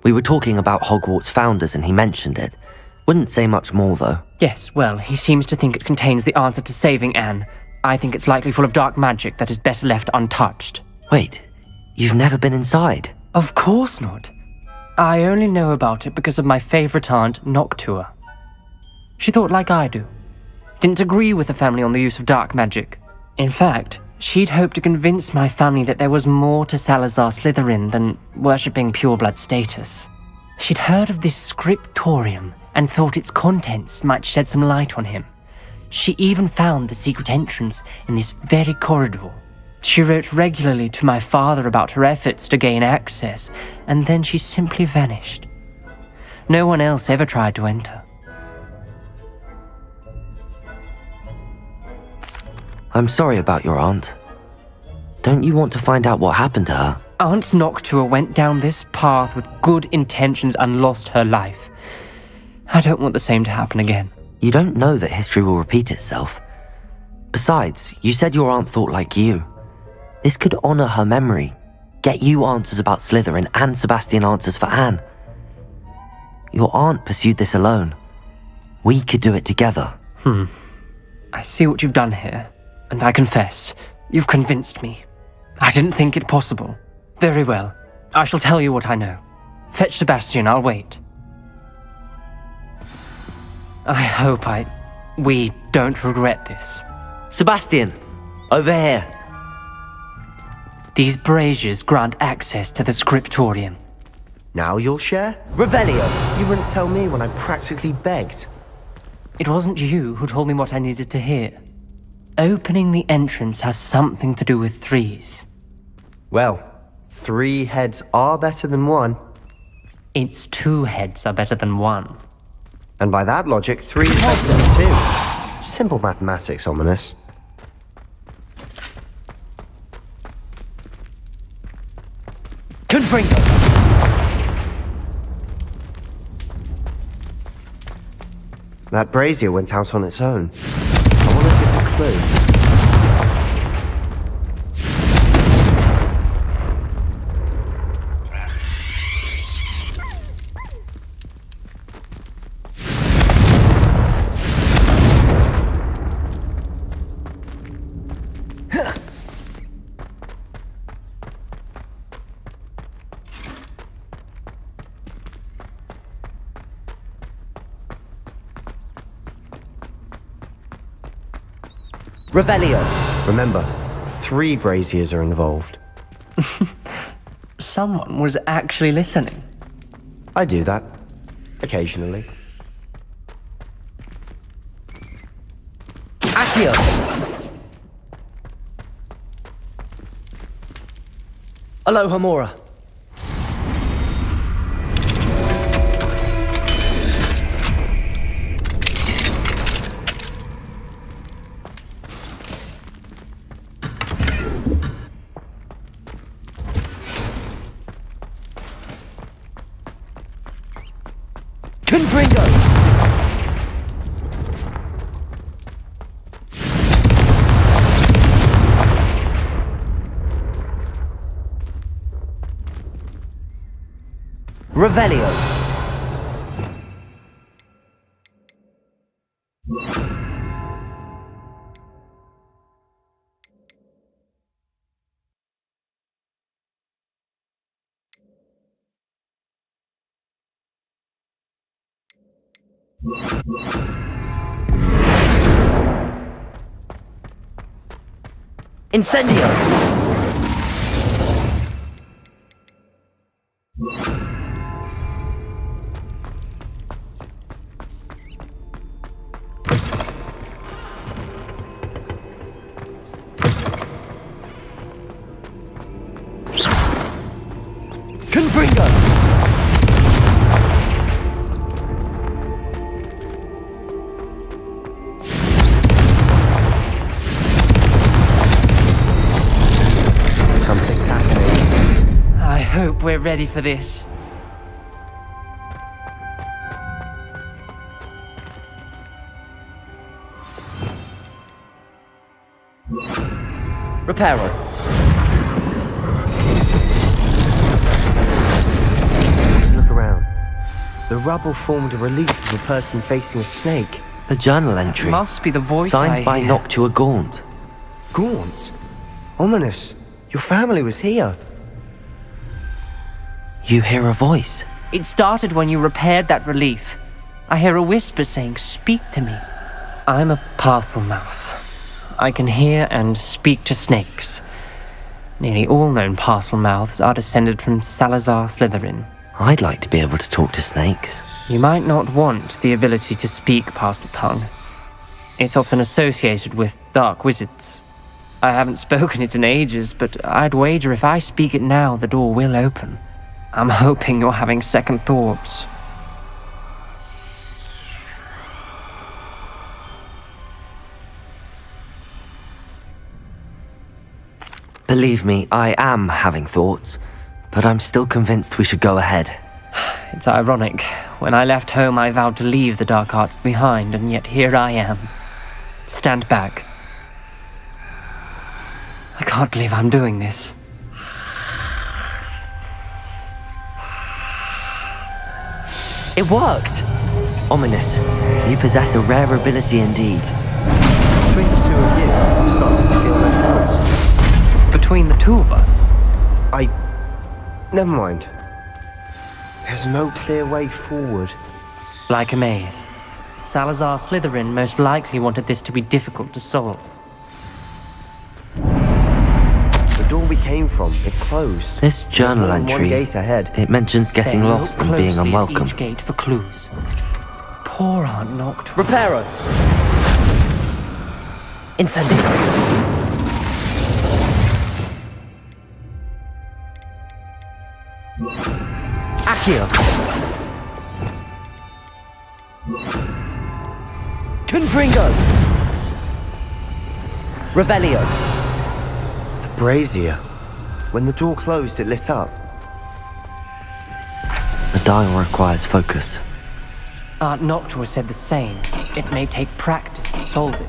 We were talking about Hogwarts founders and he mentioned it. Wouldn't say much more though.
Yes, well, he seems to think it contains the answer to saving Anne. I think it's likely full of dark magic that is better left untouched.
Wait, you've never been inside?
Of course not. I only know about it because of my favourite aunt, Noctua. She thought like I do. Didn't agree with the family on the use of dark magic. In fact, she'd hoped to convince my family that there was more to Salazar Slytherin than worshipping pureblood status. She'd heard of this scriptorium and thought its contents might shed some light on him. She even found the secret entrance in this very corridor. She wrote regularly to my father about her efforts to gain access, and then she simply vanished. No one else ever tried to enter.
I'm sorry about your aunt. Don't you want to find out what happened to her?
Aunt Noctua went down this path with good intentions and lost her life. I don't want the same to happen again.
You don't know that history will repeat itself. Besides, you said your aunt thought like you. This could honor her memory, get you answers about Slytherin and Sebastian answers for Anne. Your aunt pursued this alone. We could do it together.
I see what you've done here, and I confess, you've convinced me. I didn't think it possible. Very well, I shall tell you what I know. Fetch Sebastian, I'll wait. I hope we don't regret this.
Sebastian, over here.
These braziers grant access to the scriptorium.
Now you'll share?
Revelio.
You wouldn't tell me when I practically begged.
It wasn't you who told me what I needed to hear. Opening the entrance has something to do with threes.
Well, 3 heads are better than 1.
It's 2 heads are better than 1.
And by that logic, 3 is better than 2. Simple mathematics, Ominous.
Confringo!
That brazier went out on its own. I wonder if it's a clue.
Revelio.
Remember, 3 braziers are involved.
Someone was actually listening.
I do that. Occasionally.
Accio. Alohomora. Confringo! Revelio. Incendio! Confringo!
Something's happening.
I hope we're ready for this.
Reparo.
Look around. The rubble formed a relief of a person facing a snake.
A journal entry.
Must be the voice
signed
I
by
hear.
Noctua Gaunt.
Gaunt? Ominous. Your family was here.
You hear a voice.
It started when you repaired that relief. I hear a whisper saying, "Speak to me." I'm a parcel mouth. I can hear and speak to snakes. Nearly all known parcel mouths are descended from Salazar Slytherin.
I'd like to be able to talk to snakes.
You might not want the ability to speak parcel tongue. It's often associated with dark wizards. I haven't spoken it in ages, but I'd wager if I speak it now, the door will open. I'm hoping you're having second thoughts.
Believe me, I am having thoughts, but I'm still convinced we should go ahead.
It's ironic. When I left home, I vowed to leave the dark arts behind, and yet here I am. Stand back. I can't believe I'm doing this.
It worked! Ominous, you possess a rare ability indeed.
Between the two of you, I'm starting to feel left out.
Between the two of us?
Never mind. There's no clear way forward.
Like a maze. Salazar Slytherin most likely wanted this to be difficult to solve.
The door we came from, it closed.
This journal
There's more than
entry,
one gate ahead.
it mentions getting
Then
lost
look
and being
closely at
unwelcome.
each gate for clues. Poor Aunt Noctua.
Reparo! Incendio! Accio! Confringo! Revelio!
The brazier. When the door closed, it lit up.
The dial requires focus.
Aunt Noctua said the same. It may take practice to solve it.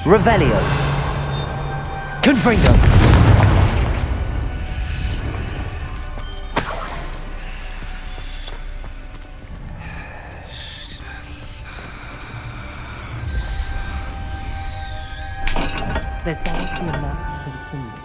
Revelio! Confringo!
There's bound to be a map to the symbol.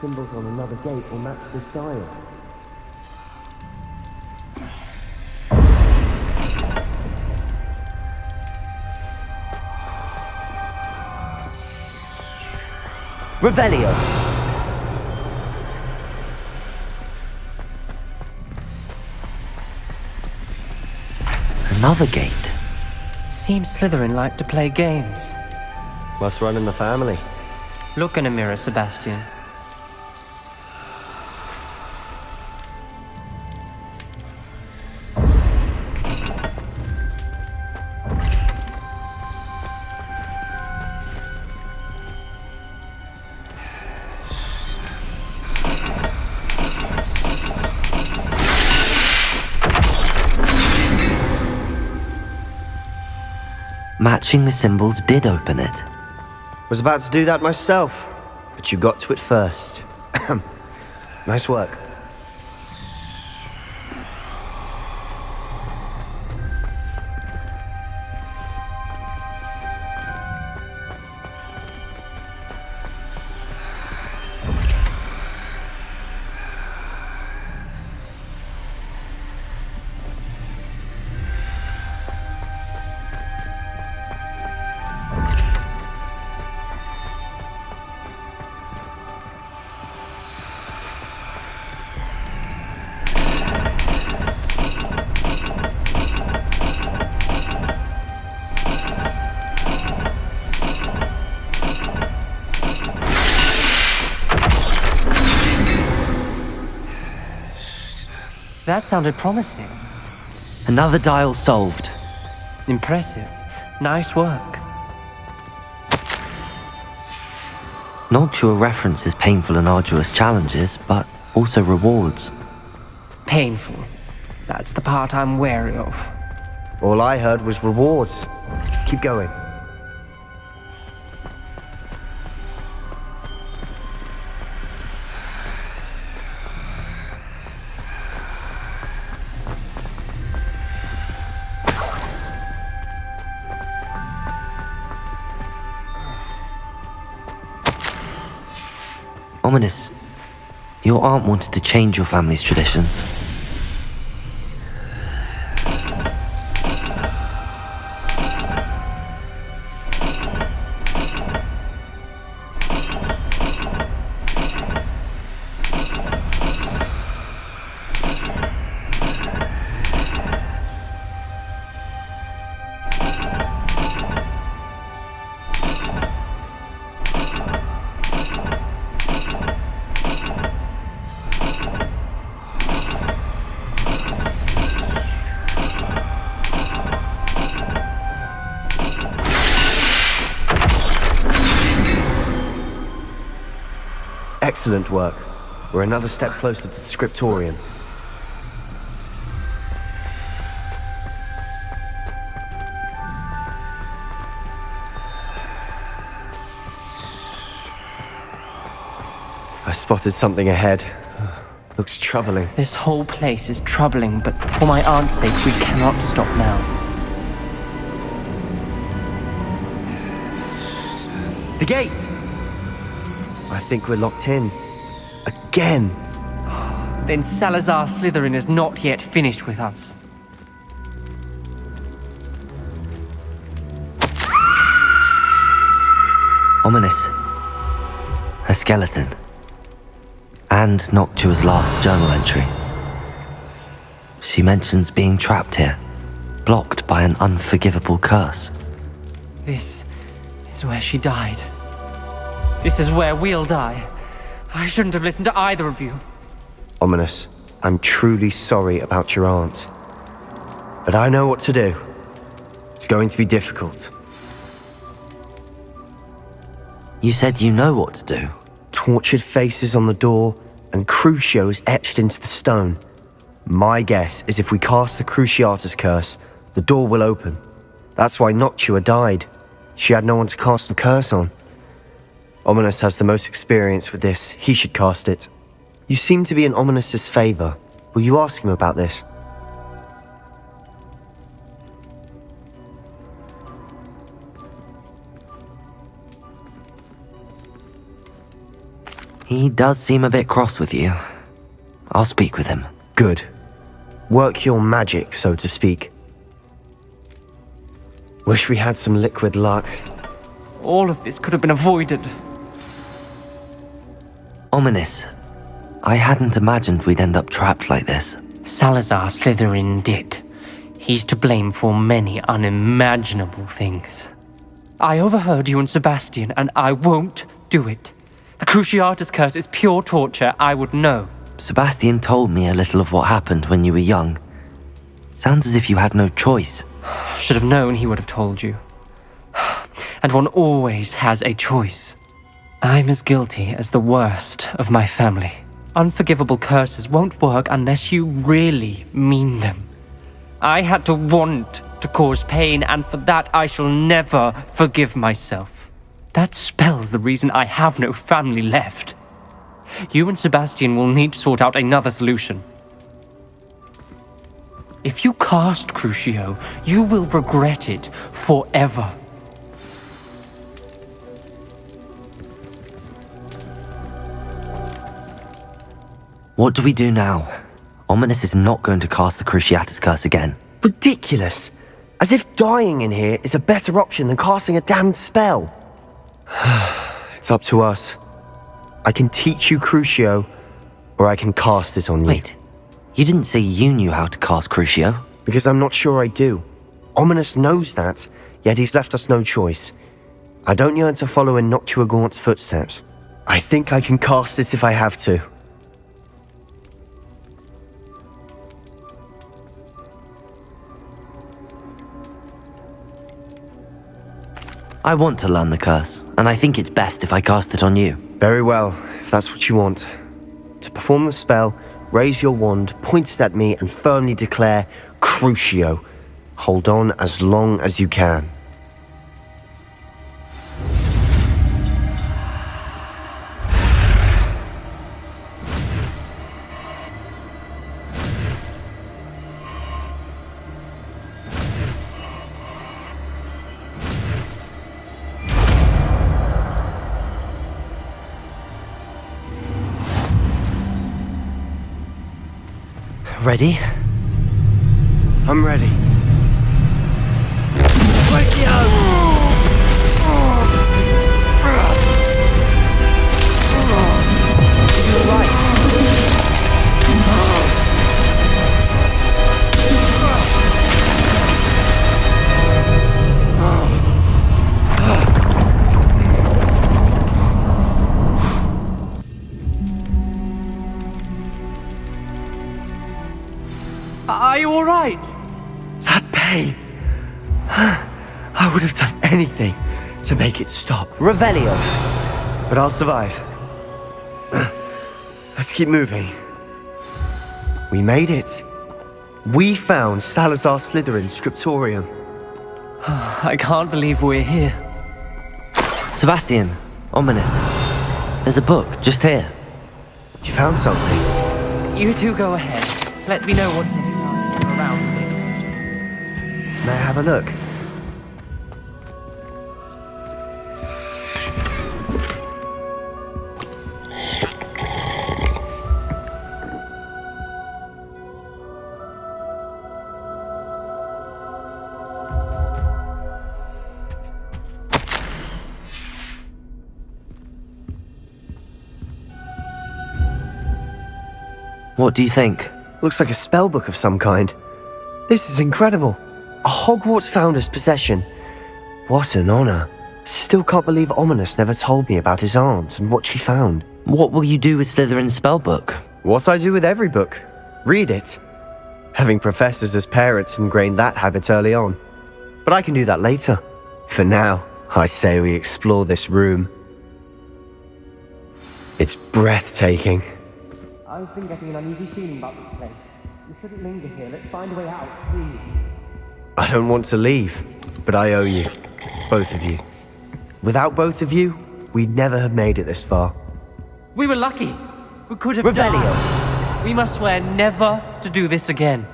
symbols on another gate will match this dial. Revelio! Another gate.
Seems Slytherin like to play games.
Must run in the family.
Look in a mirror, Sebastian.
Matching the symbols did open it.
Was about to do that myself, but you got to it first. Nice work.
That sounded promising.
Another dial solved.
Impressive. Nice work.
Noctua references painful and arduous challenges, but also rewards.
Painful. That's the part I'm wary of.
All I heard was rewards. Keep going.
Ominous, your aunt wanted to change your family's traditions.
Excellent work. We're another step closer to the scriptorium. I spotted something ahead. Looks troubling.
This whole place is troubling, but for my aunt's sake, we cannot stop now.
The gate! I think we're locked in. Again!
Then Salazar Slytherin is not yet finished with us.
Ominous. Her skeleton. And Noctua's last journal entry. She mentions being trapped here, blocked by an unforgivable curse.
This is where she died. This is where we'll die. I shouldn't have listened to either of you.
Ominous, I'm truly sorry about your aunt. But I know what to do. It's going to be difficult.
You said you know what to do.
Tortured faces on the door and Crucios etched into the stone. My guess is if we cast the Cruciatus curse, the door will open. That's why Noctua died. She had no one to cast the curse on. Ominous has the most experience with this. He should cast it. You seem to be in Ominous's favor. Will you ask him about this?
He does seem a bit cross with you. I'll speak with him.
Good. Work your magic, so to speak. Wish we had some liquid luck.
All of this could have been avoided.
Ominous. I hadn't imagined we'd end up trapped like this.
Salazar Slytherin did. He's to blame for many unimaginable things. I overheard you and Sebastian, and I won't do it. The Cruciatus curse is pure torture, I would know.
Sebastian told me a little of what happened when you were young. Sounds as if you had no choice.
Should have known he would have told you. And one always has a choice. I'm as guilty as the worst of my family. Unforgivable curses won't work unless you really mean them. I had to want to cause pain, and for that I shall never forgive myself. That spell's the reason I have no family left. You and Sebastian will need to sort out another solution. If you cast Crucio, you will regret it forever.
What do we do now? Ominous is not going to cast the Cruciatus curse again.
Ridiculous! As if dying in here is a better option than casting a damned spell. It's up to us. I can teach you Crucio, or I can cast it on you.
Wait, you didn't say you knew how to cast Crucio?
Because I'm not sure I do. Ominous knows that, yet he's left us no choice. I don't yearn to follow in Noctua Gaunt's footsteps. I think I can cast it if I have to.
I want to learn the curse, and I think it's best if I cast it on you.
Very well, if that's what you want. To perform the spell, raise your wand, point it at me, and firmly declare Crucio. Hold on as long as you can.
Ready?
I'm ready.
Are you alright?
That pain. I would have done anything to make it stop.
Revelio.
But I'll survive. Let's keep moving. We made it. We found Salazar Slytherin's scriptorium.
I can't believe we're here.
Sebastian, Ominous. There's a book just here.
You found something?
You two go ahead. Let me know what's around it.
May I have a look?
What do you think?
Looks like a spellbook of some kind. This is incredible. A Hogwarts founder's possession. What an honor. Still can't believe Ominous never told me about his aunt and what she found.
What will you do with Slytherin's spellbook?
What I do with every book. Read it. Having professors as parents ingrained that habit early on. But I can do that later. For now, I say we explore this room. It's breathtaking.
I've been getting an uneasy feeling about this place. We shouldn't linger here. Let's find a way out, please.
I don't want to leave, but I owe you. Both of you. Without both of you, we'd never have made it this far.
We were lucky. We could have
Revelio.
died. We must swear never to do this again.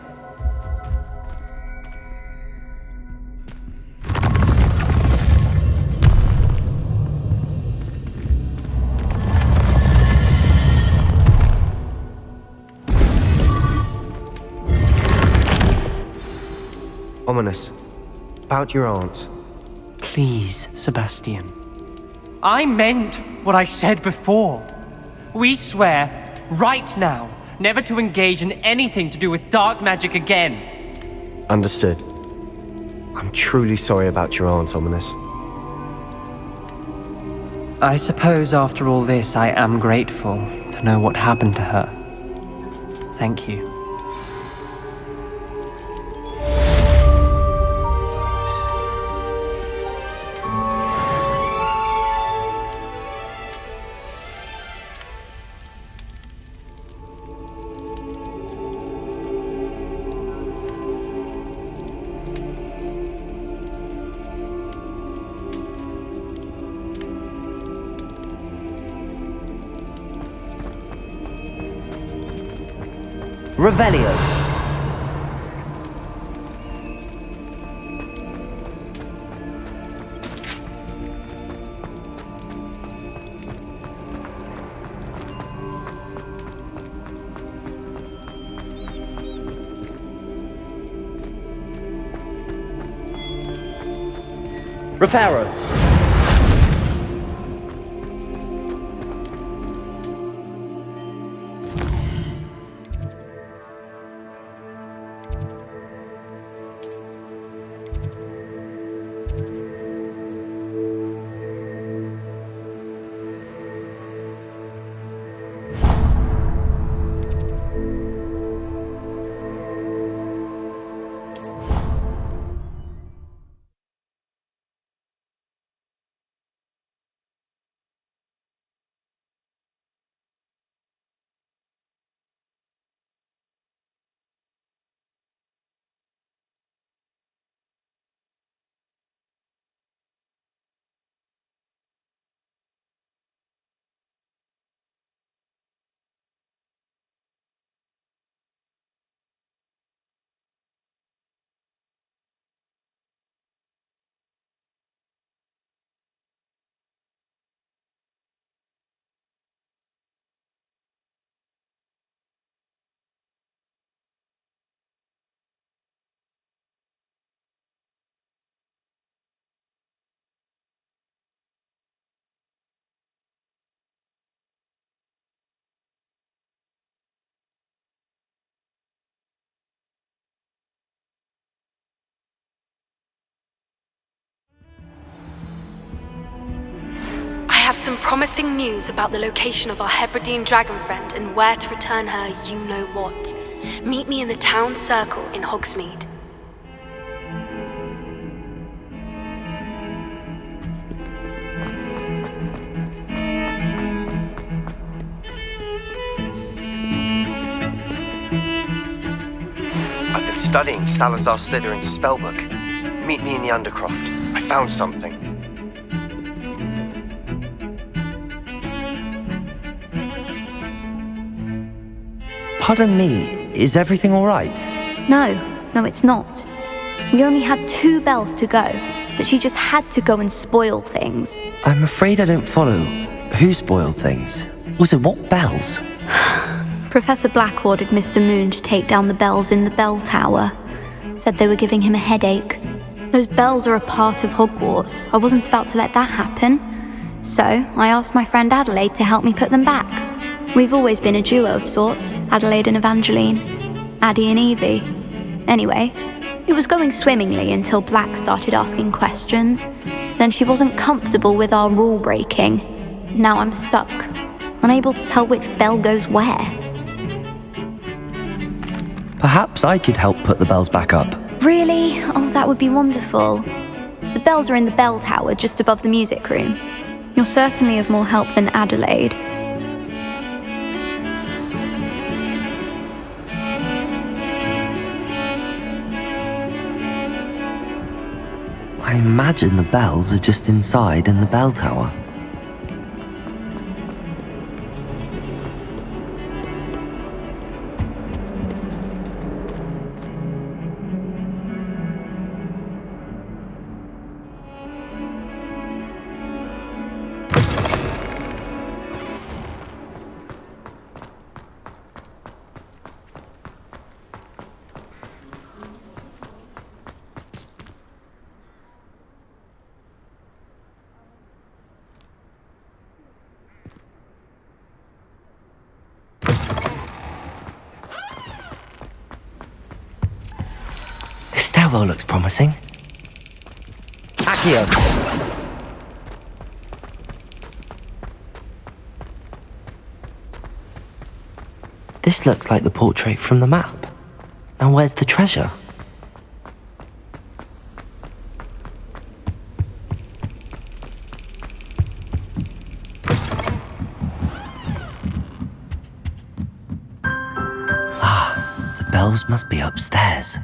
Ominous. About your aunt.
Please, Sebastian. I meant what I said before. We swear, right now, never to engage in anything to do with dark magic again.
Understood. I'm truly sorry about your aunt, Ominous.
I suppose after all this, I am grateful to know what happened to her. Thank you.
Revelio. Reparo.
I have some promising news about the location of our Hebridean dragon friend and where to return her you-know-what. Meet me in the town circle in Hogsmeade.
I've been studying Salazar Slytherin's spellbook. Meet me in the Undercroft. I found something.
Pardon me, is everything all right?
No, it's not. We only had 2 bells to go, but she just had to go and spoil things.
I'm afraid I don't follow. Who spoiled things? Also, what bells?
Professor Black ordered Mr. Moon to take down the bells in the bell tower. Said they were giving him a headache. Those bells are a part of Hogwarts. I wasn't about to let that happen. So, I asked my friend Adelaide to help me put them back. We've always been a duo of sorts, Adelaide and Evangeline. Addie and Evie. Anyway, it was going swimmingly until Black started asking questions. Then she wasn't comfortable with our rule breaking. Now I'm stuck, unable to tell which bell goes where.
Perhaps I could help put the bells back up.
Really? Oh, that would be wonderful. The bells are in the bell tower just above the music room. You're certainly of more help than Adelaide.
I imagine the bells are just inside in the bell tower. stairwell looks promising. Accio! This looks like the portrait from the map. Now where's the treasure? Ah, the bells must be upstairs.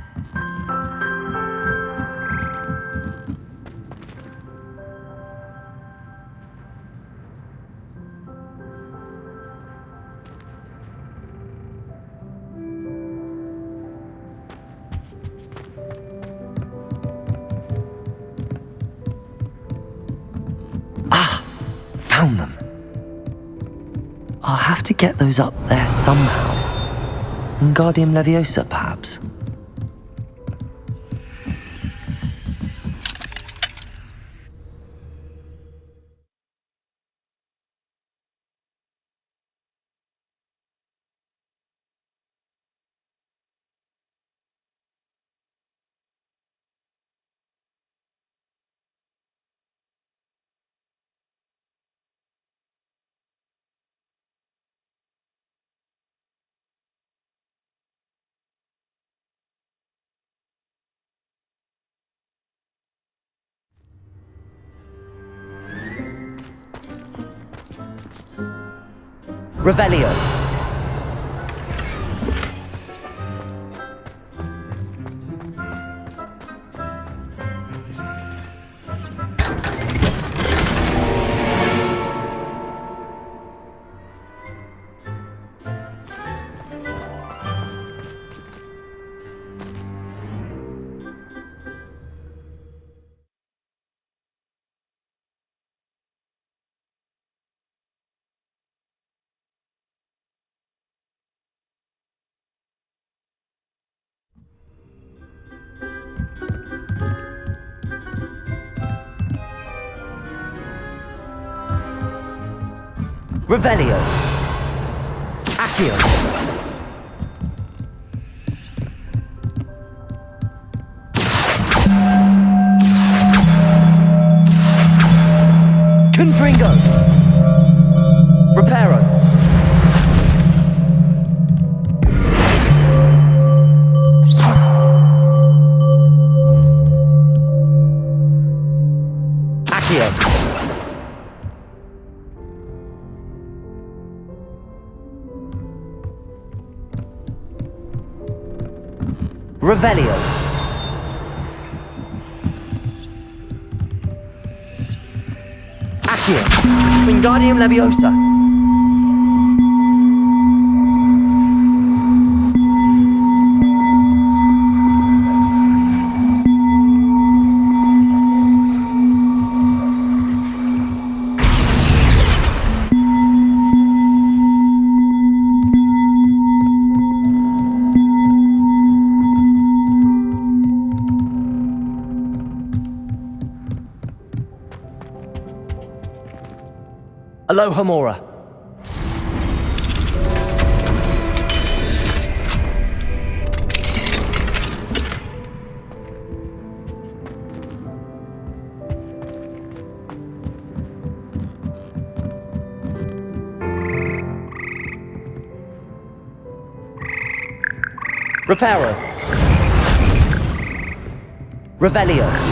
Found them. I'll have to get those up there somehow. Wingardium Leviosa, perhaps. Revelio. Revelio. Accio. Confringo. Reparo. Accio. Revelio. Accio. Wingardium Leviosa. Alohomora. Reparo. Revelio.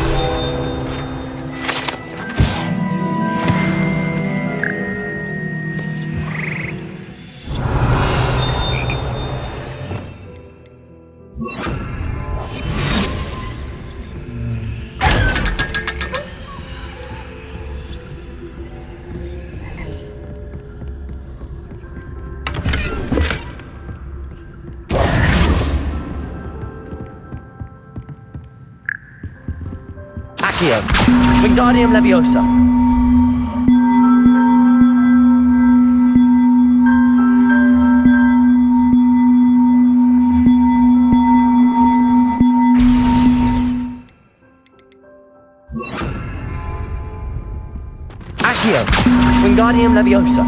Accio. Wingardium Leviosa. Accio. Wingardium Leviosa.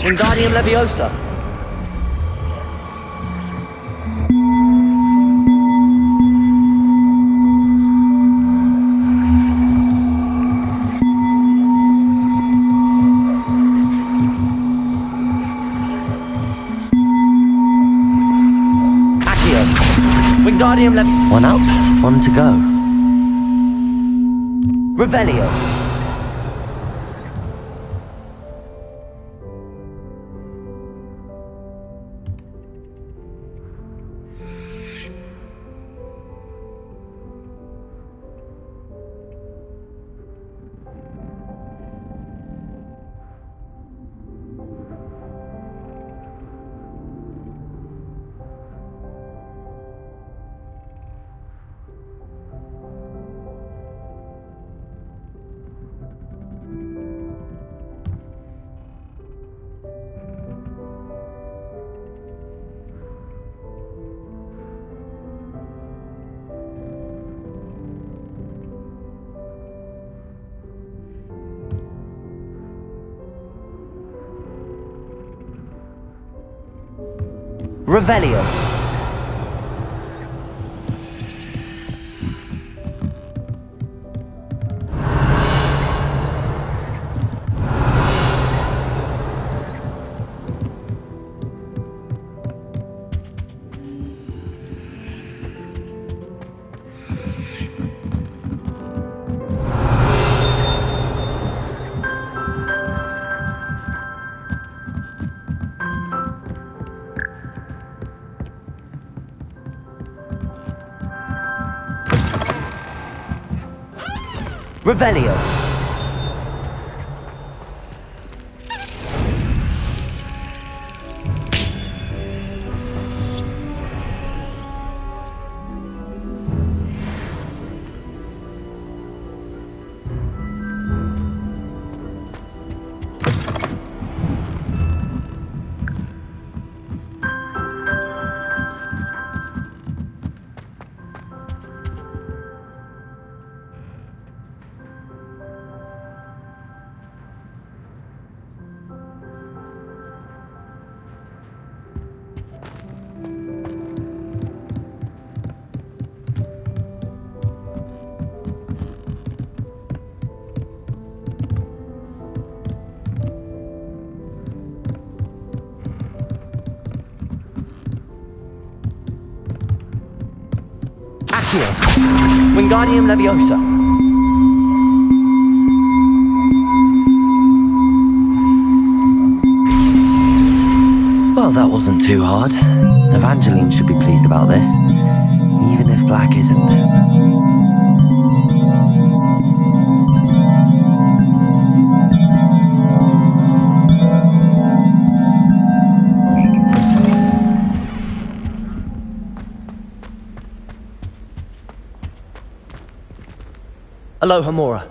Wingardium Wingardium Leviosa! Wingardium Lev... One up, one to go. Revelio. Revelio. Revelio. Wingardium Leviosa. Well, that wasn't too hard. Evangeline should be pleased about this, even if Black isn't. Aloha, Mora.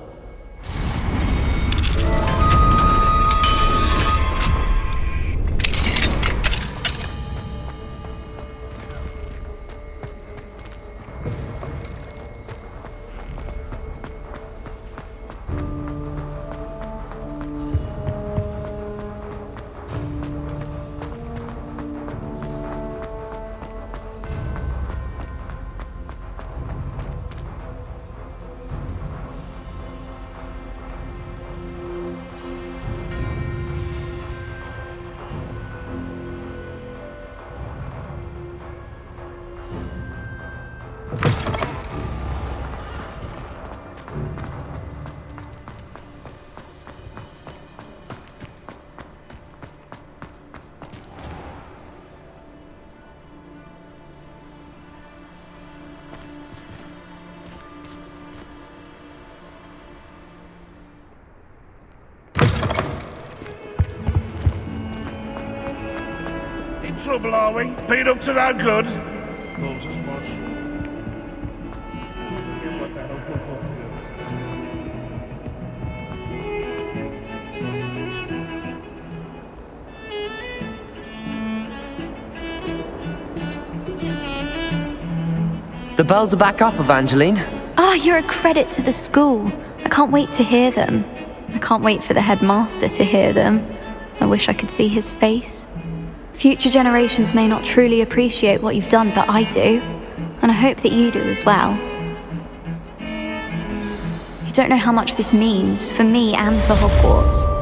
In trouble, are we? Been up to no good? Thought as much. Forget what the hell football feels.
The bells are back up, Evangeline.
Oh, you're a credit to the school. I can't wait to hear them. I can't wait for the headmaster to hear them. I wish I could see his face. Future generations may not truly appreciate what you've done, but I do. And I hope that you do as well. You don't know how much this means for me and for Hogwarts.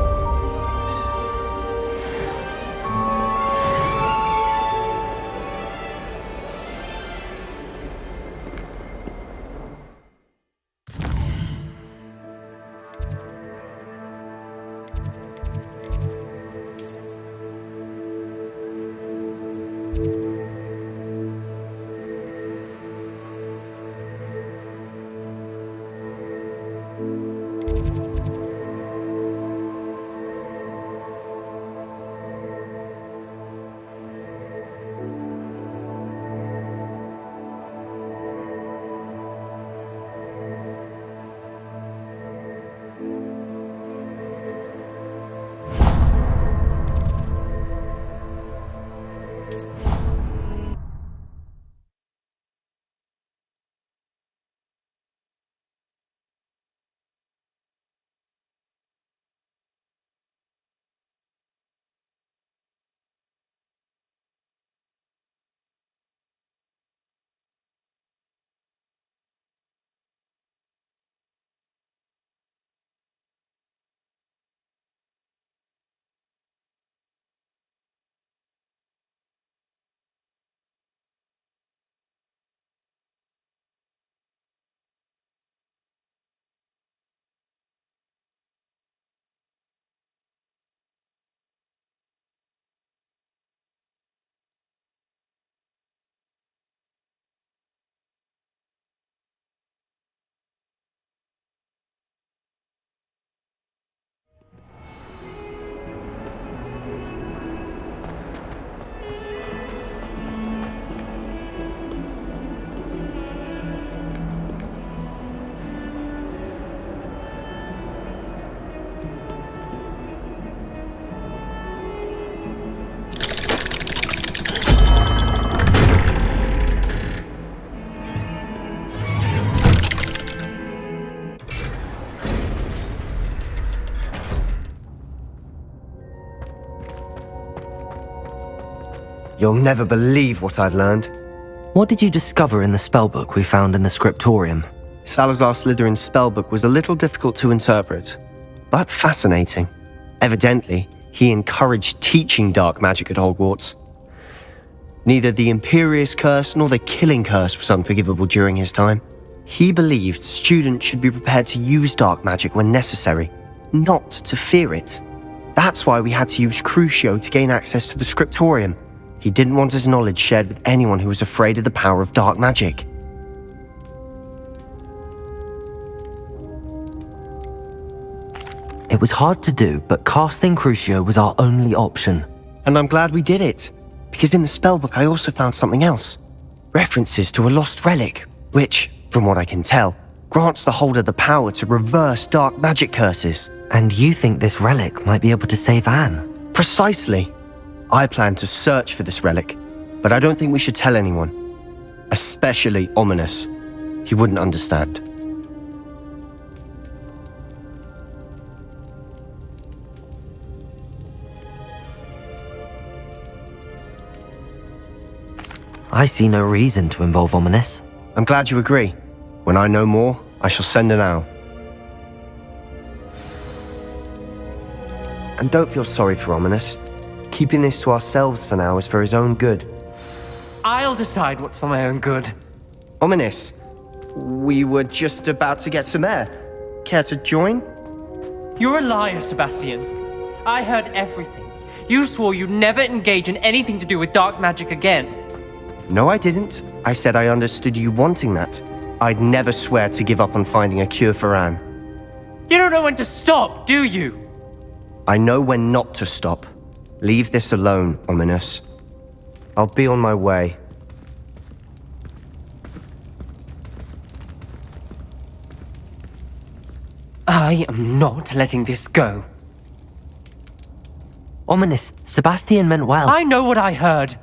You'll never believe what I've learned.
What did you discover in the spellbook we found in the scriptorium?
Salazar Slytherin's spellbook was a little difficult to interpret, but fascinating. Evidently, he encouraged teaching dark magic at Hogwarts. Neither the Imperious Curse nor the Killing Curse was unforgivable during his time. He believed students should be prepared to use dark magic when necessary, not to fear it. That's why we had to use Crucio to gain access to the scriptorium. He didn't want his knowledge shared with anyone who was afraid of the power of dark magic.
It was hard to do, but casting Crucio was our only option.
And I'm glad we did it, because in the spellbook I also found something else. References to a lost relic, which, from what I can tell, grants the holder the power to reverse dark magic curses.
And you think this relic might be able to save Anne?
Precisely. I plan to search for this relic, but I don't think we should tell anyone. Especially Ominous. He wouldn't understand.
I see no reason to involve Ominous.
I'm glad you agree. When I know more, I shall send an owl. And don't feel sorry for Ominous. Keeping this to ourselves for now is for his own good.
I'll decide what's for my own good.
Ominous, we were just about to get some air. Care to join?
You're a liar, Sebastian. I heard everything. You swore you'd never engage in anything to do with dark magic again.
No, I didn't. I said I understood you wanting that. I'd never swear to give up on finding a cure for Anne.
You don't know when to stop, do you?
I know when not to stop. Leave this alone, Ominous. I'll be on my way.
I am not letting this go.
Ominous, Sebastian meant well.
I know what I heard.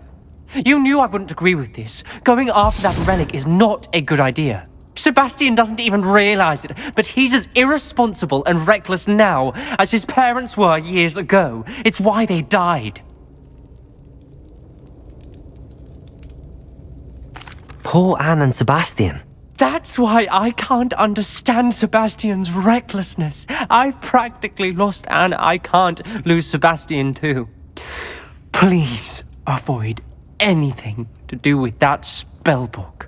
You knew I wouldn't agree with this. Going after that relic is not a good idea. Sebastian doesn't even realize it, but he's as irresponsible and reckless now as his parents were years ago. It's why they died.
Poor Anne and Sebastian.
That's why I can't understand Sebastian's recklessness. I've practically lost Anne. I can't lose Sebastian too. Please avoid anything to do with that spellbook.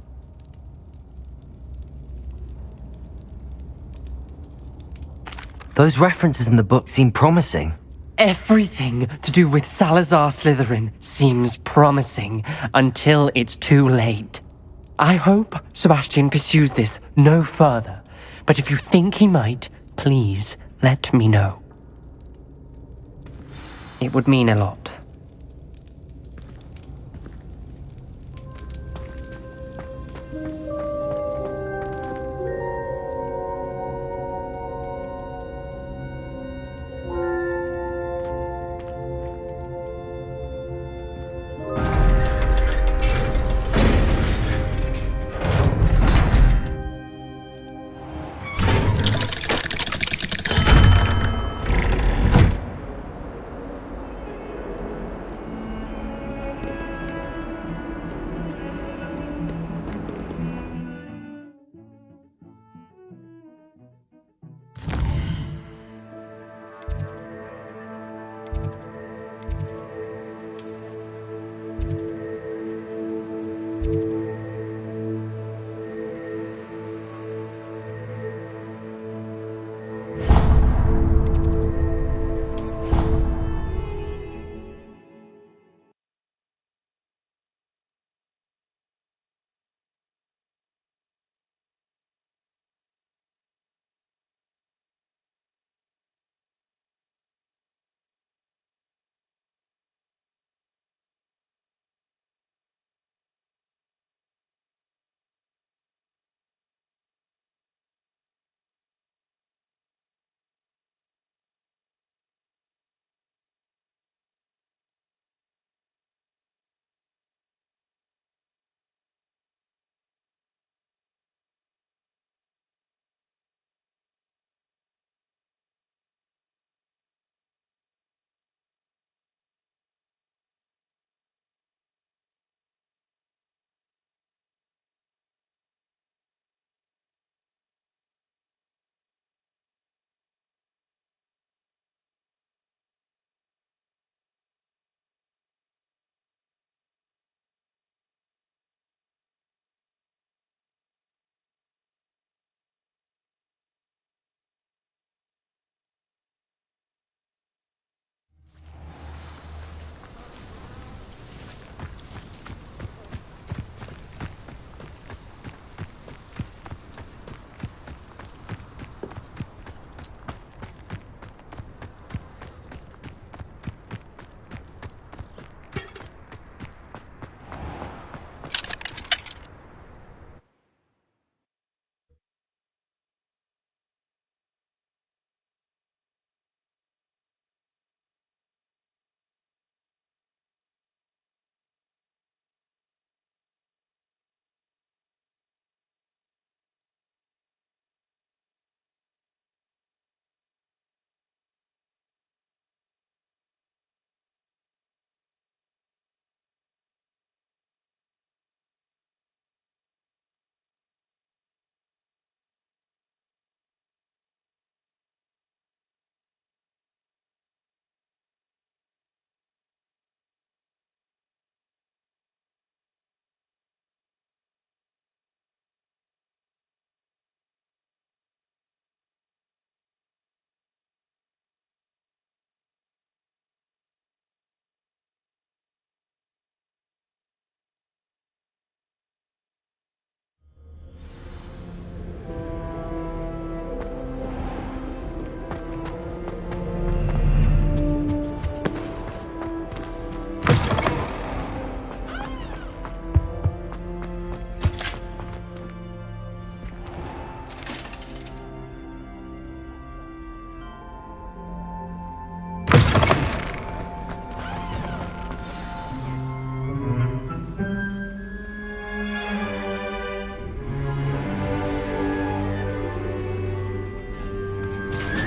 Those references in the book seem promising.
Everything to do with Salazar Slytherin seems promising until it's too late. I hope Sebastian pursues this no further, but if you think he might, please let me know. It would mean a lot.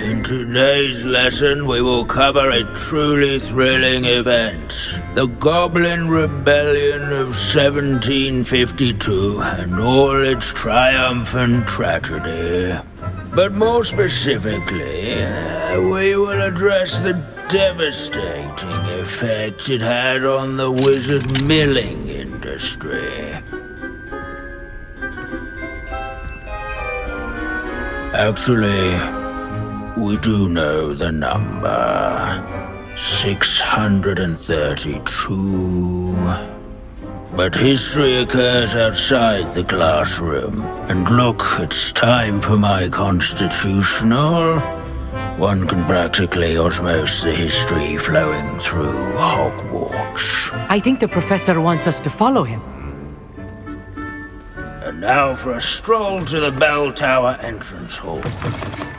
In today's lesson, we will cover a truly thrilling event. The Goblin Rebellion of 1752 and all its triumphant tragedy. But more specifically, we will address the devastating effect it had on the wizard milling industry. Actually, we do know the number. 632. But history occurs outside the classroom. And look, it's time for my constitutional. One can practically osmose the history flowing through Hogwarts.
I think the professor wants us to follow him.
And now for a stroll to the bell tower entrance hall.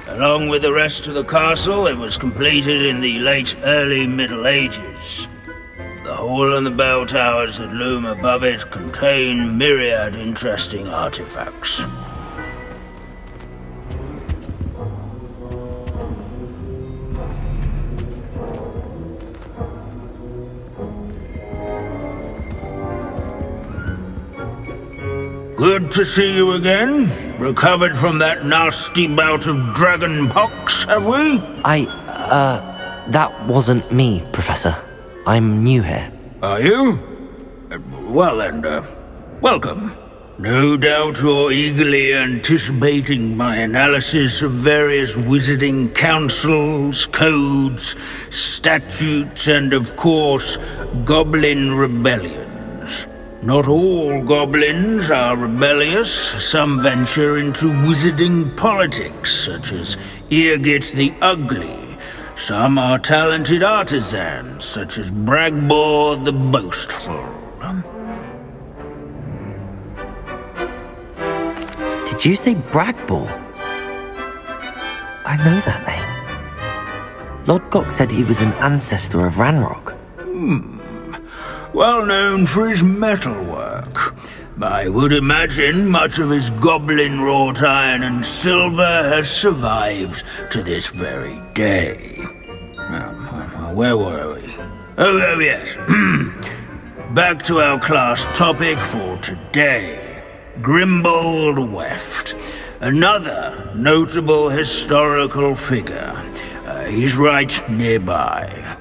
Along with the rest of the castle, it was completed in the late early Middle Ages. The hall and the bell towers that loom above it contain myriad interesting artifacts. Good to see you again. Recovered from that nasty bout of dragon pox, have we?
That wasn't me, Professor. I'm new here.
Are you? Well then, welcome. No doubt you're eagerly anticipating my analysis of various wizarding councils, codes, statutes, and of course, goblin rebellions. Not all goblins are rebellious. Some venture into wizarding politics, such as Eargit the Ugly. Some are talented artisans, such as Bragbor the Boastful.
Did you say Bragbor? I know that name. Lord Gok said he was an ancestor of Ranrock.
Well known for his metalwork. I would imagine much of his goblin-wrought iron and silver has survived to this very day. Where were we? Oh yes. Back to our class topic for today. Grimbold Weft. Another notable historical figure. He's right nearby.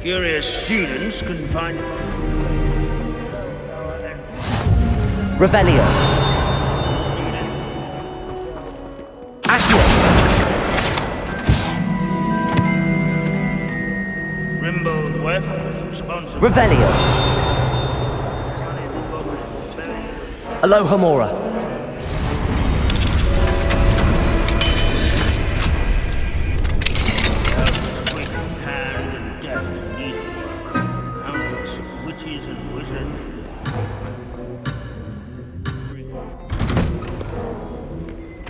Curious students can find...
Revelio. Accio.
Grimbold Weft was responsible...
Revelio. Alohomora.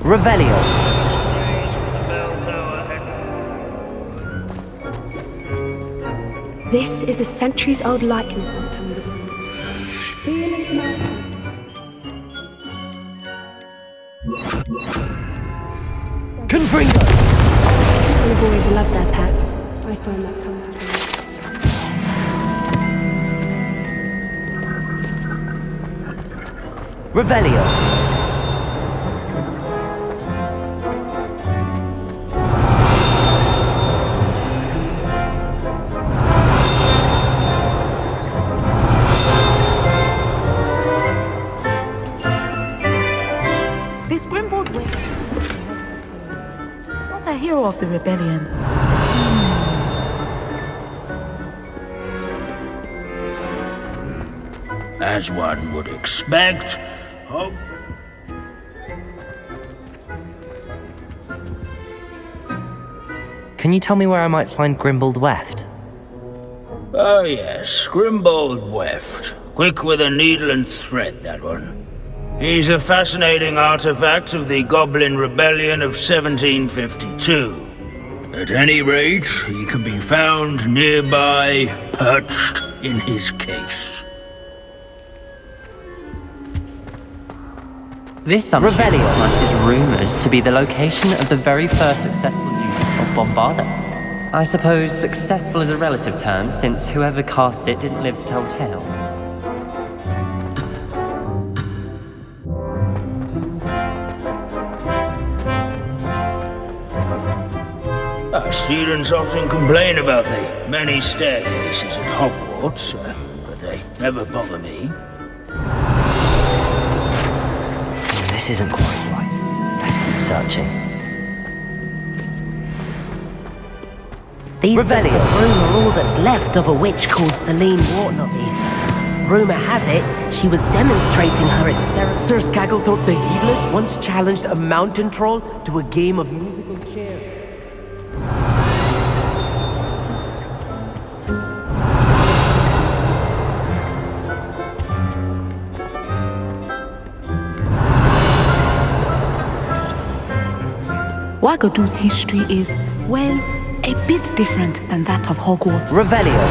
Revelio.
This is a centuries-old likeness of Pangolin. Fearless man.
Confringo!
People have always loved their pets. I find that comforting.
Revelio.
Hero of the rebellion.
As one would expect.
Can you tell me where I might find Grimbold Weft?
Oh yes, Grimbold Weft. Quick with a needle and thread, that one. He's a fascinating artifact of the Goblin Rebellion of 1752. At any rate, he can be found nearby, perched in his case.
This unshaped smudge is rumoured to be the location of the very first successful use of Bombarda. I suppose successful is a relative term, since whoever cast it didn't live to tell the tale.
Our students often complain about the many staircases at Hogwarts, but they never bother me.
This isn't quite right. Let's keep searching.
These bits of room are all that's left of a witch called Celine Wartnotty. Rumour has it, she was demonstrating her experiment.
Sir Scagglethorpe the Heedless once challenged a mountain troll to a game of musical chairs.
Wagadu's history is, well, a bit different than that of Hogwarts.
Revelio.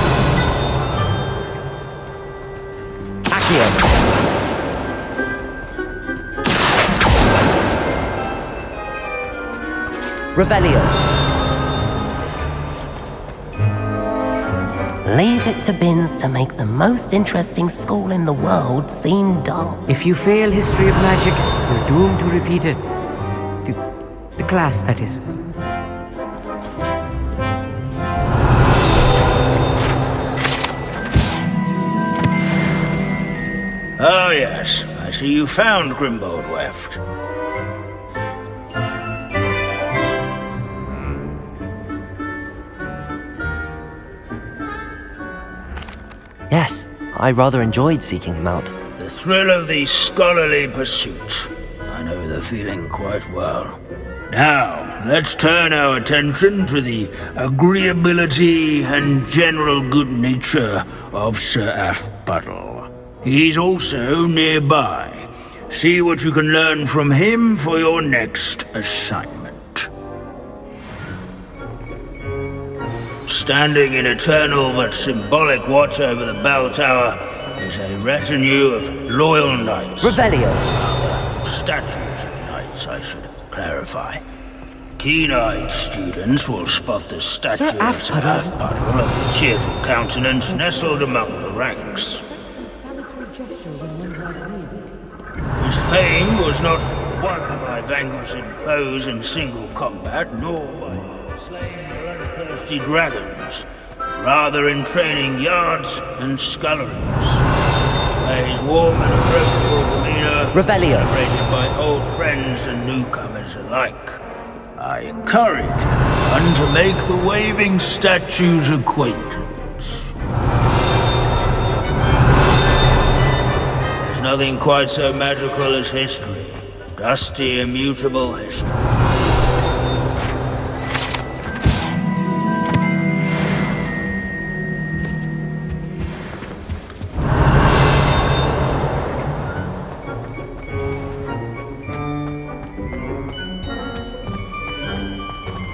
Accio. Revelio.
Leave it to Binns to make the most interesting school in the world seem dull.
If you fail history of magic, you're doomed to repeat it. The class, that is.
Oh yes, I see you found Grimbold Weft.
Yes, I rather enjoyed seeking him out.
The thrill of the scholarly pursuit. I know the feeling quite well. Now, let's turn our attention to the agreeability and general good nature of Sir Athbuddle. He's also nearby. See what you can learn from him for your next assignment. Standing in eternal but symbolic watch over the bell tower is a retinue of loyal knights.
Revelio.
Statues of knights, I should clarify. Keen-eyed students will spot the statue of Sir Athbuddle of the cheerful countenance nestled among the ranks. His fame was not won by vanquishing foes in single combat, nor by slaying bloodthirsty dragons, but rather in training yards and sculleries. By his warm and approachable demeanor,
Revelio.
Celebrated by old friends and newcomers alike. I encourage one to make the waving statue's acquaintance. There's nothing quite so magical as history. Dusty, immutable history.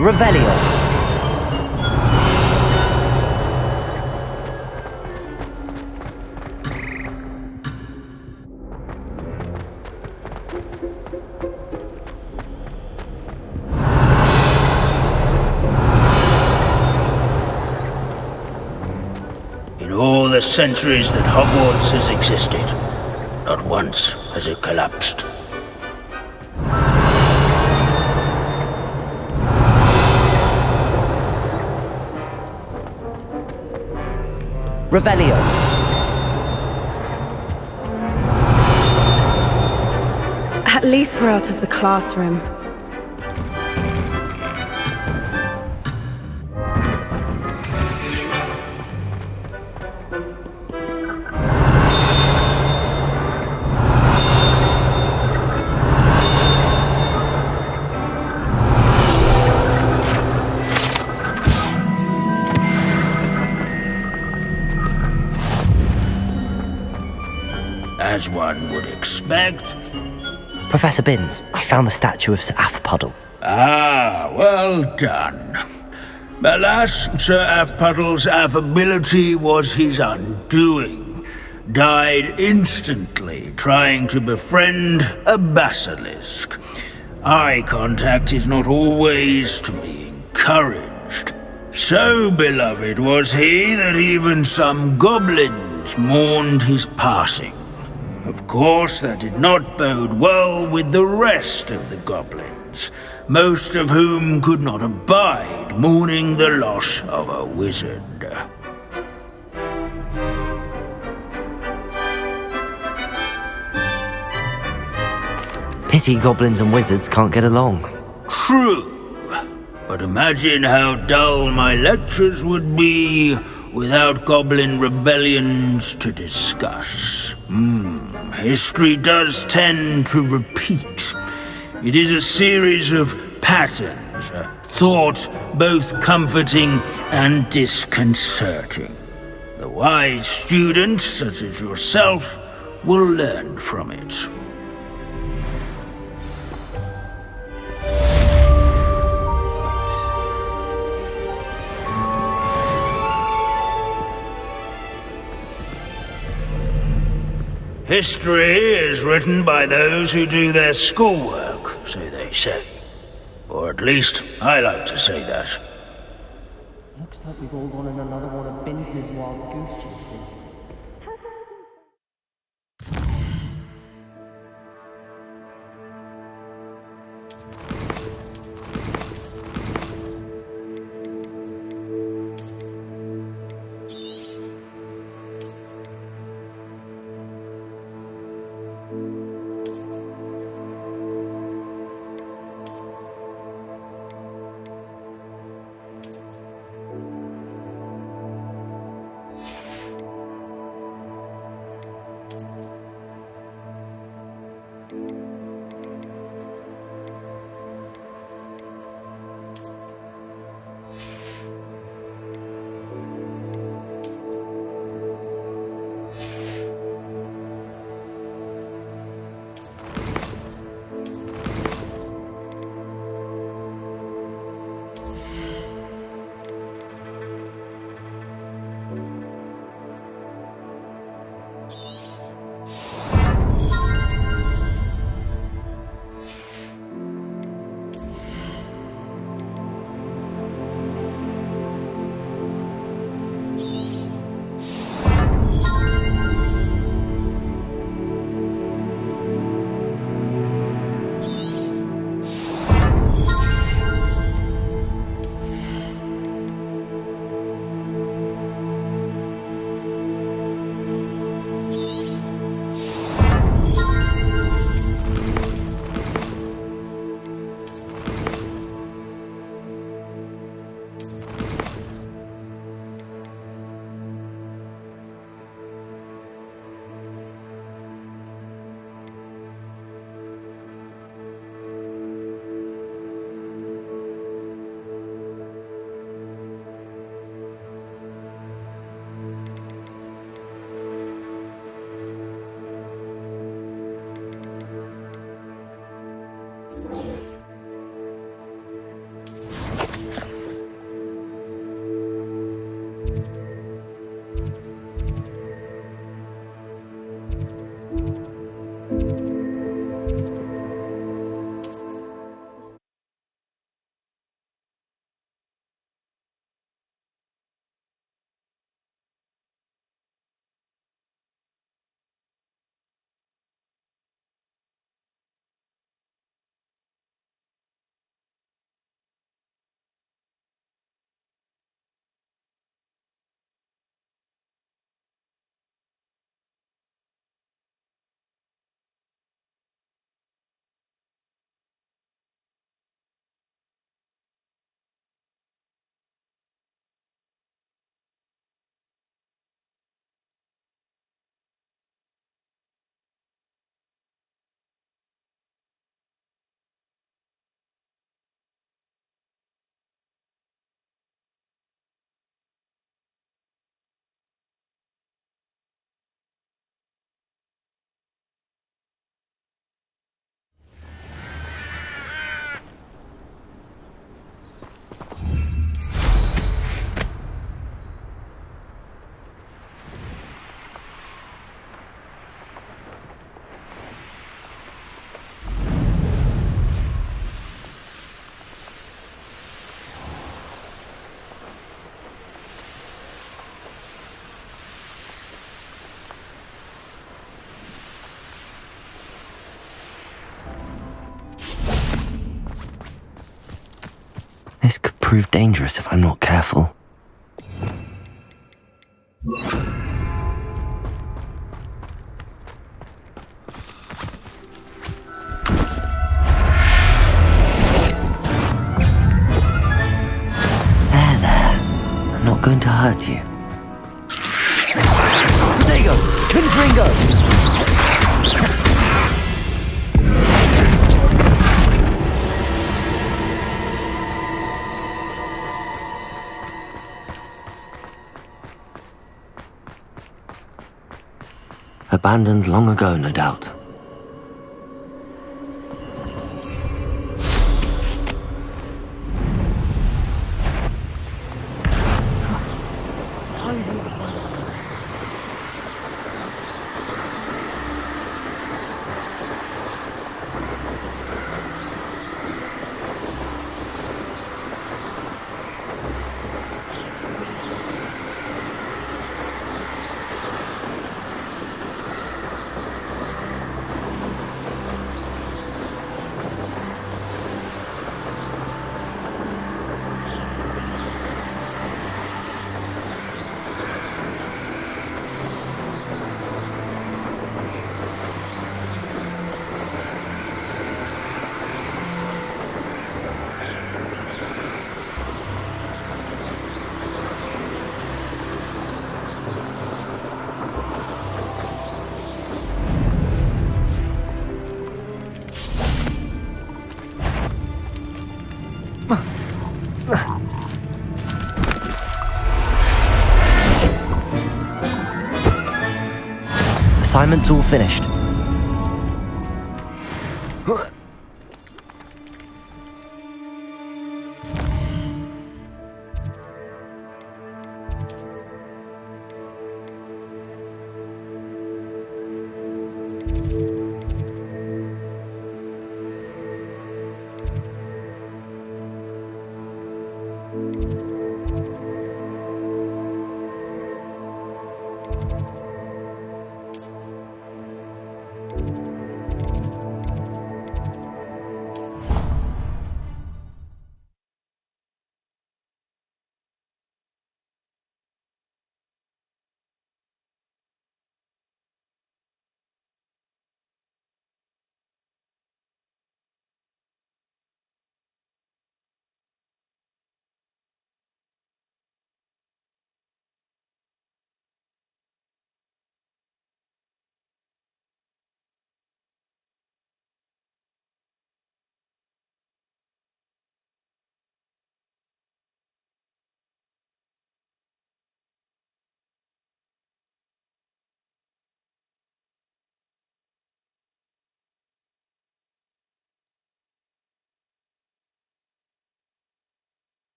Revelio.
In all the centuries that Hogwarts has existed, not once has it collapsed.
Revelio.
At least we're out of the classroom.
As one would expect.
Professor Binns, I found the statue of Sir Athbuddle.
Ah, well done. Alas, Sir Athbuddle's affability was his undoing. died instantly trying to befriend a basilisk. Eye contact is not always to be encouraged. So beloved was he that even some goblins mourned his passing. Of course, that did not bode well with the rest of the goblins, most of whom could not abide mourning the loss of a wizard.
Pity goblins and wizards can't get along.
True. But imagine how dull my lectures would be without goblin rebellions to discuss. History does tend to repeat. It is a series of patterns, a thought both comforting and disconcerting. The wise student, such as yourself, will learn from it. History is written by those who do their schoolwork, so they say. Or at least, I like to say that.
Looks like we've all gone on another one of Binz's wild goose chases.
This could prove dangerous if I'm not careful. There. I'm not going to hurt you. Potato! Confringo! Abandoned long ago, no doubt. Assignment's all finished.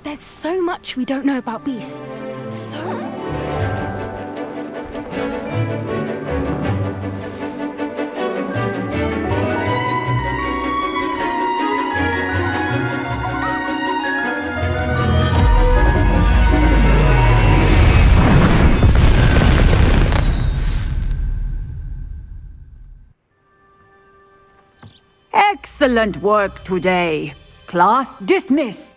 There's so much we don't know about beasts. So
Excellent work today. Class dismissed.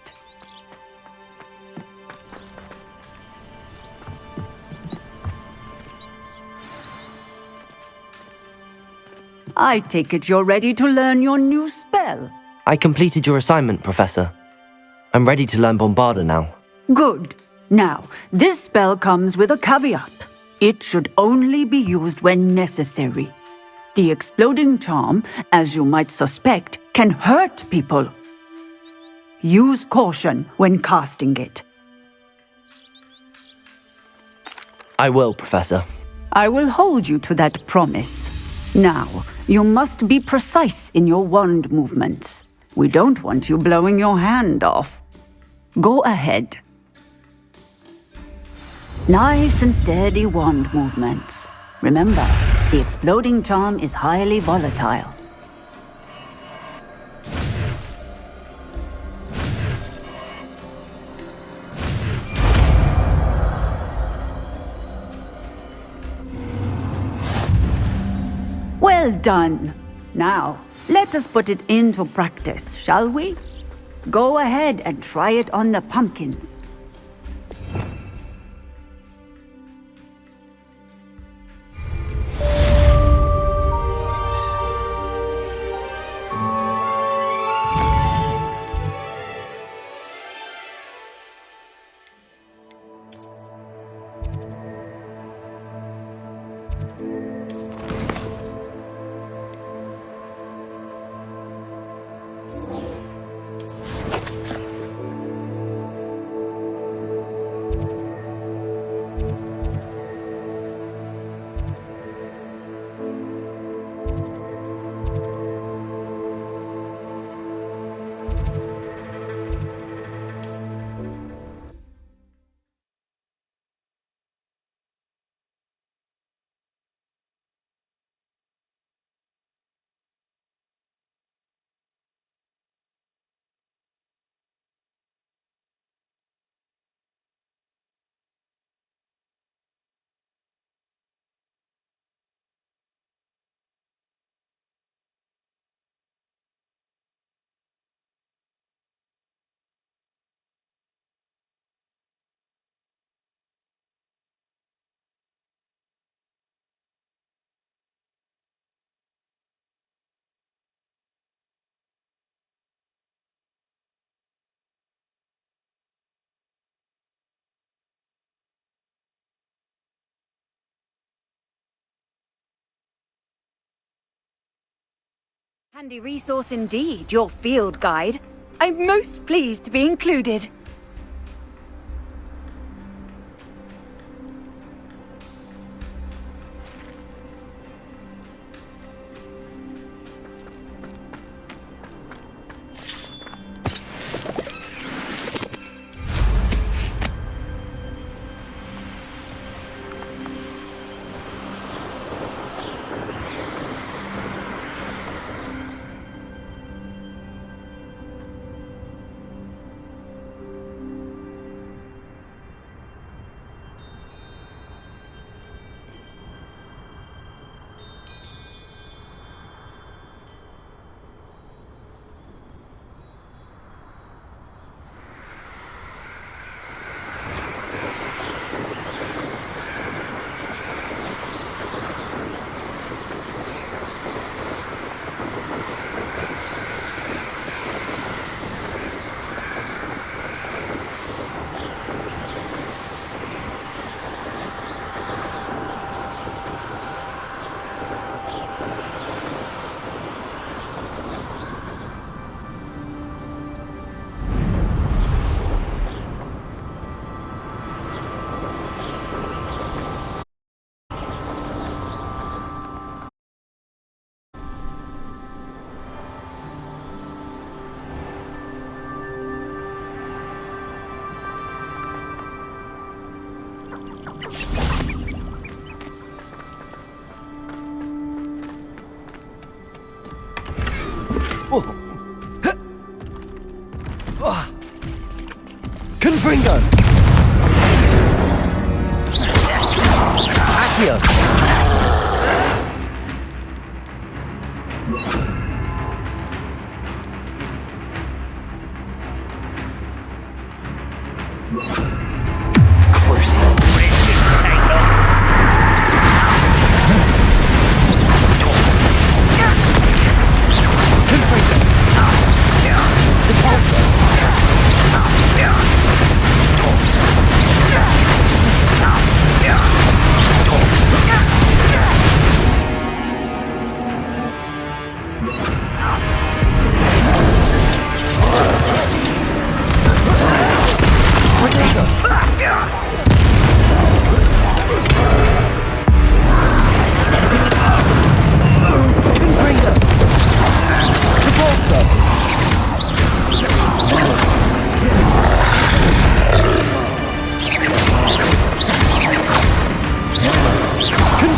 I take it you're ready to learn your new spell.
I completed your assignment, Professor. I'm ready to learn Bombarda now.
Good. Now, this spell comes with a caveat. It should only be used when necessary. The exploding charm, as you might suspect, can hurt people. Use caution when casting it.
I will, Professor.
I will hold you to that promise. Now, you must be precise in your wand movements. We don't want you blowing your hand off. Go ahead. Nice and steady wand movements. Remember, the exploding charm is highly volatile. Well done. Now, let us put it into practice, shall we? Go ahead and try it on the pumpkins.
Handy resource indeed, your field guide. I'm most pleased to be included.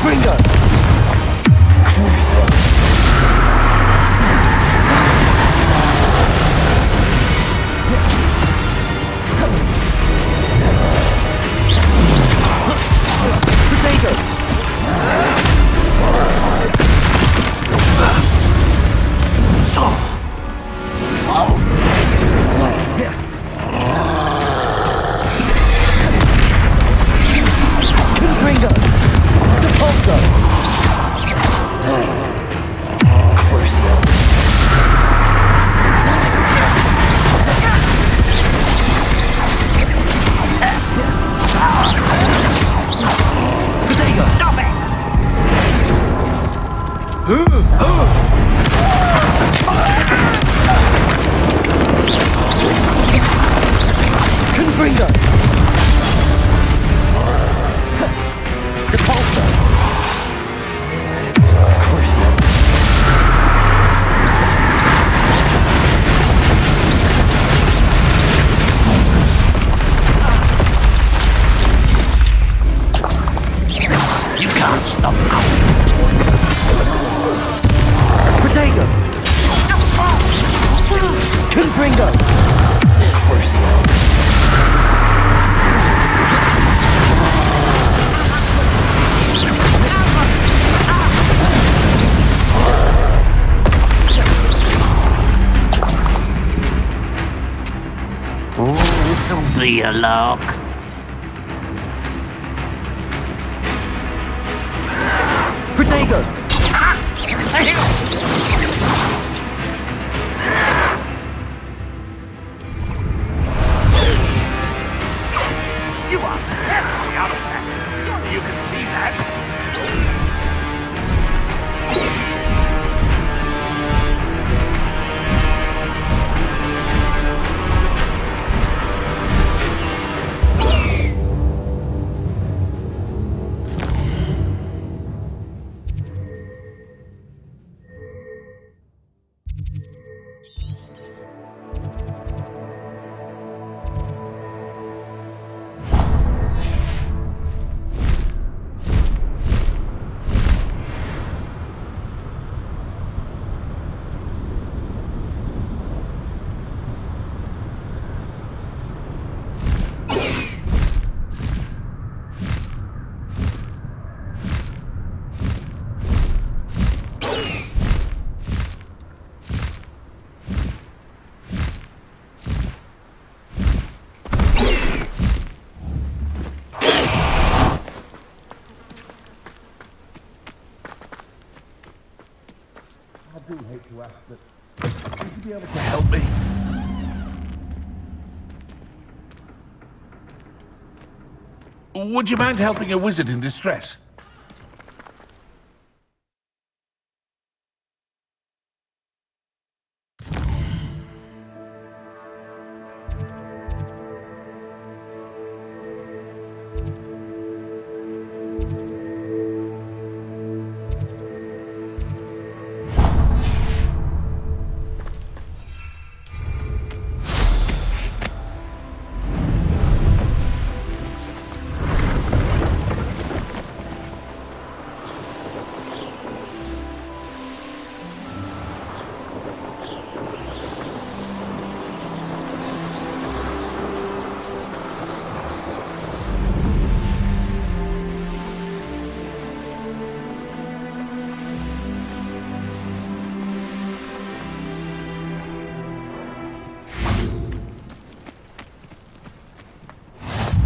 Confringo! Cruiser! Potato! Confringo! Depulso! Crucio! Potato! Stop it! Confringo! Depulso! Crucio! You can't stop us! Protego! Confringo! Crucio!
This'll be a lark.
Protego!
You are heavily out of that. You can see that.
I do hate to ask, but would you be able to help me? Would you mind helping a wizard in distress?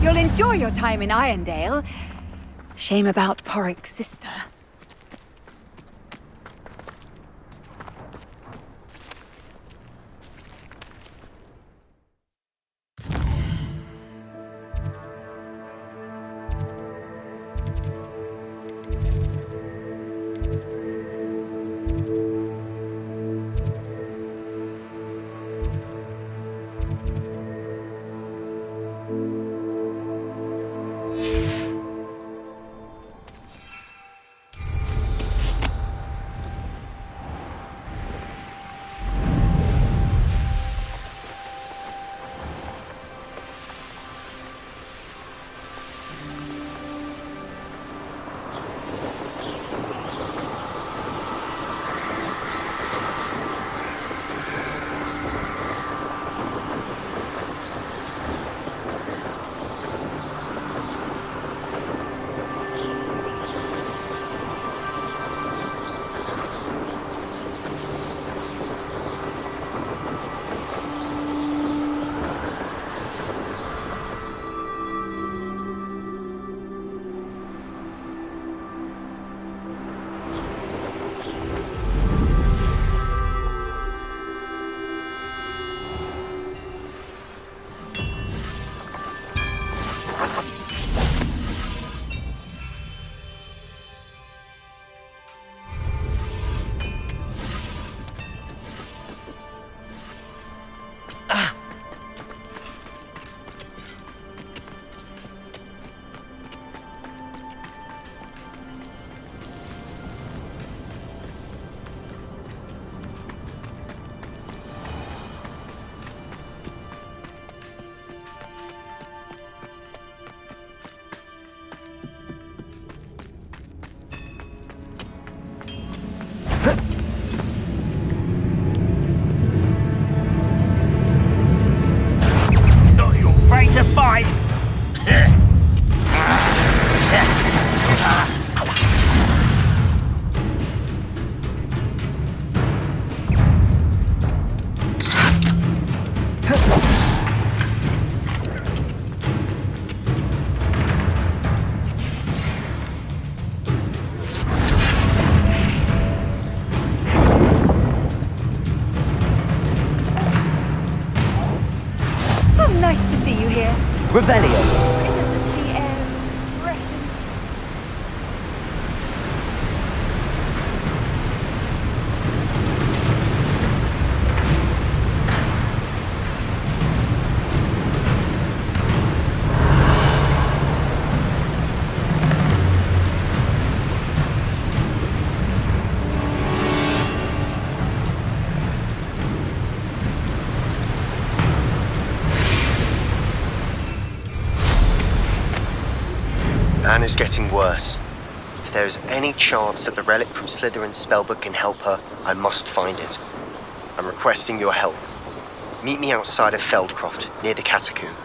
You'll enjoy your time in Irondale. Shame about Porrick's sister.
Revelio!
Anne is getting worse. If there is any chance that the relic from Slytherin's spellbook can help her, I must find it. I'm requesting your help. Meet me outside of Feldcroft, near the catacomb.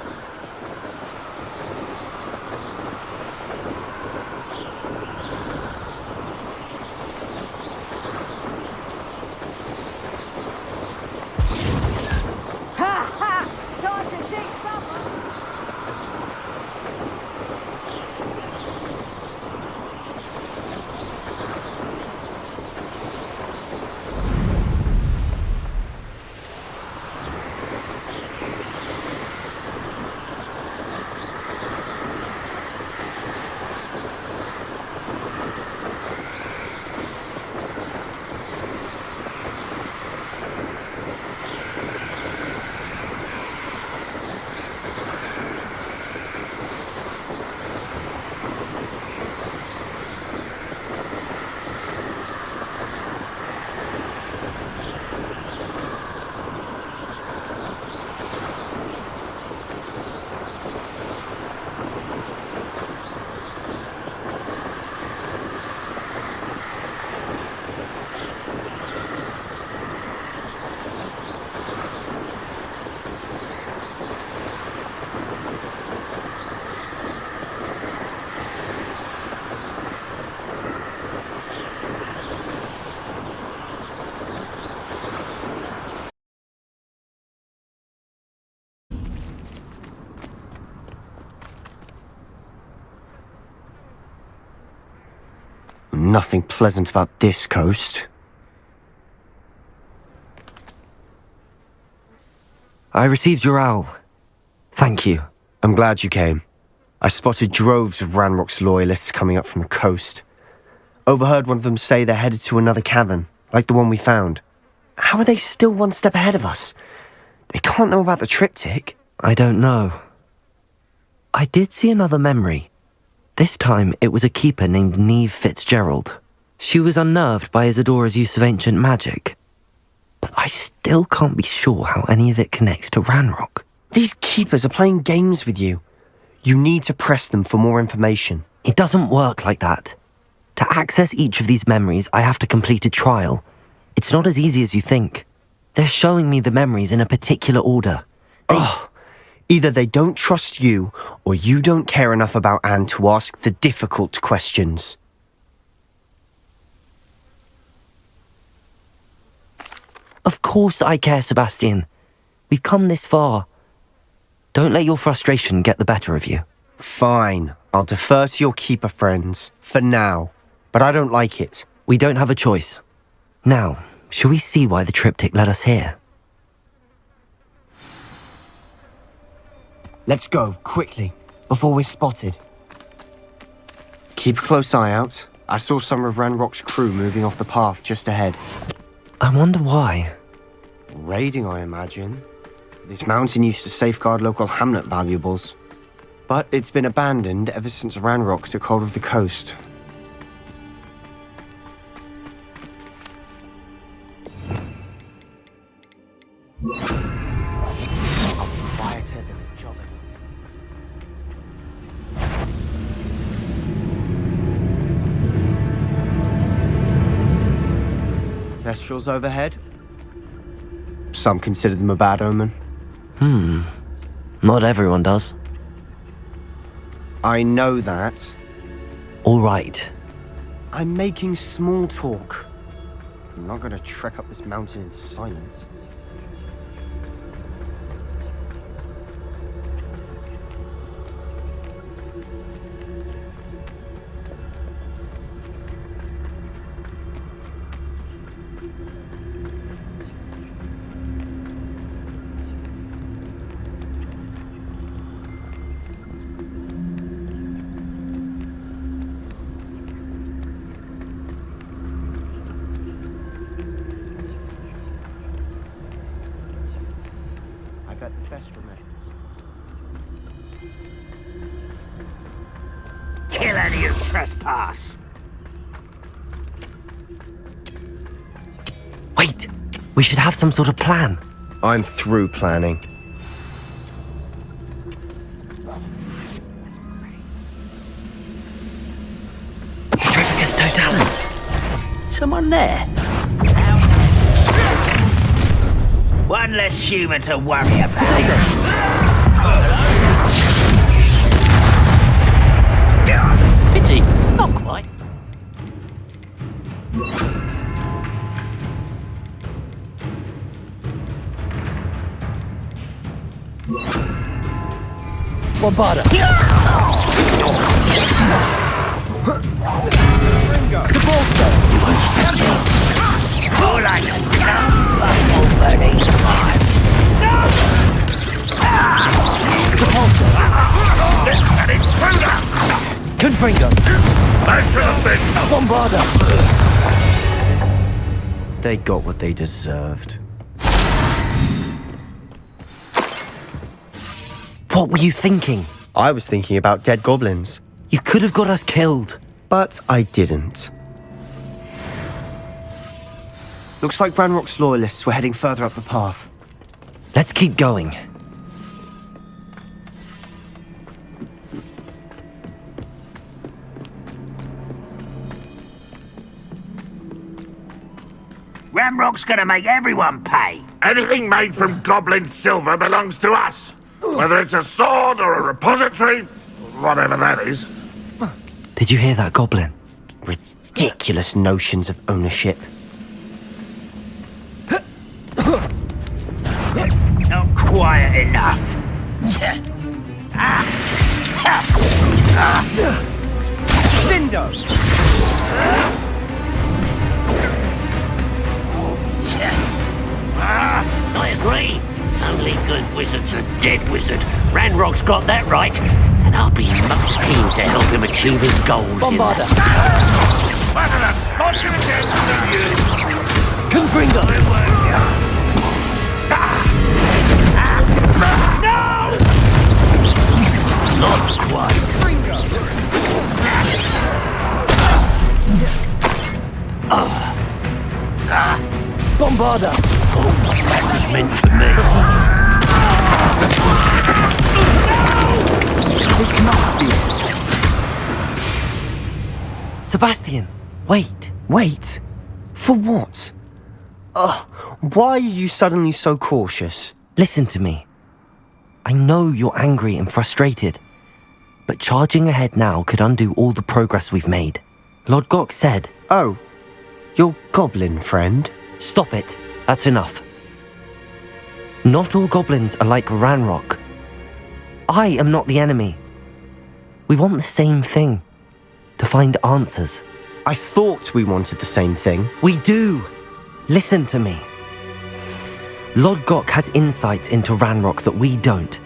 Nothing pleasant about this coast.
I received your owl. Thank you.
I'm glad you came. I spotted droves of Ranrock's loyalists coming up from the coast. Overheard one of them say they're headed to another cavern, like the one we found. How are they still one step ahead of us? They can't know about the triptych.
I don't know. I did see another memory. This time, it was a keeper named Neve Fitzgerald. She was unnerved by Isadora's use of ancient magic. But I still can't be sure how any of it connects to Ranrock.
These keepers are playing games with you. You need to press them for more information.
It doesn't work like that. To access each of these memories, I have to complete a trial. It's not as easy as you think. They're showing me the memories in a particular order.
Either they don't trust you, or you don't care enough about Anne to ask the difficult questions.
Of course I care, Sebastian. We've come this far. Don't let your frustration get the better of you.
Fine, I'll defer to your keeper friends, for now. But I don't like it.
We don't have a choice. Now, shall we see why the triptych led us here?
Let's go, quickly, before we're spotted. Keep a close eye out. I saw some of Ranrock's crew moving off the path just ahead.
I wonder why.
Raiding, I imagine. This mountain used to safeguard local hamlet valuables. But it's been abandoned ever since Ranrock took hold of the coast. Quieter than a jobbing. Kestrels overhead? Some consider them a bad omen.
Not everyone does.
I know that.
All right.
I'm making small talk. I'm not gonna trek up this mountain in silence.
felonious trespass.
Wait! We should have some sort of plan.
I'm through planning.
Petrificus totalis.
Someone there? One less human to worry about. Pity, not quite.
Bombarda.
More like a dumb burning fire. An intruder!
Confringo. Bombarda.
They got what they deserved.
What were you thinking?
I was thinking about dead goblins.
You could have got us killed.
But I didn't. Looks like Ranrock's loyalists were heading further up the path.
Let's keep going.
Ramrock's gonna make everyone pay.
Anything made from goblin silver belongs to us. Whether it's a sword or a repository, whatever that is.
Did you hear that, Goblin?
Ridiculous notions of ownership.
Not quiet enough.
Lindo!
I agree. Only good wizard's a dead wizard. Ranrock's got that right. And I'll be most keen to help him achieve his goals.
Bombarda.
One of the fortunate ends of you.
Confringo.
No! Not quite.
Bombarda.
That was meant for me.
This must be. Sebastian, wait.
Wait? For what? Why are you suddenly so cautious?
Listen to me. I know you're angry and frustrated, but charging ahead now could undo all the progress we've made. Lord Gok said...
Oh, your goblin friend?
Stop it. That's enough. Not all goblins are like Ranrock. I am not the enemy. We want the same thing. To find answers.
I thought we wanted the same thing.
We do. Listen to me. Lord Gok has insights into Ranrock that we don't.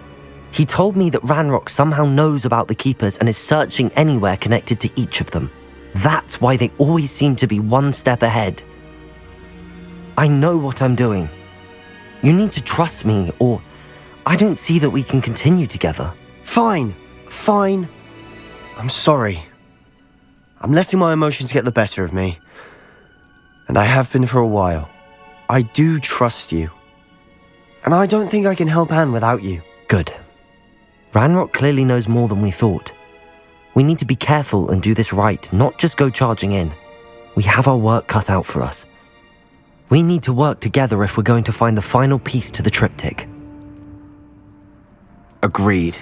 He told me that Ranrock somehow knows about the Keepers and is searching anywhere connected to each of them. That's why they always seem to be one step ahead. I know what I'm doing. You need to trust me, or I don't see that we can continue together.
Fine. I'm sorry. I'm letting my emotions get the better of me. And I have been for a while. I do trust you. And I don't think I can help Anne without you.
Good. Ranrock clearly knows more than we thought. We need to be careful and do this right, not just go charging in. We have our work cut out for us. We need to work together if we're going to find the final piece to the triptych.
Agreed.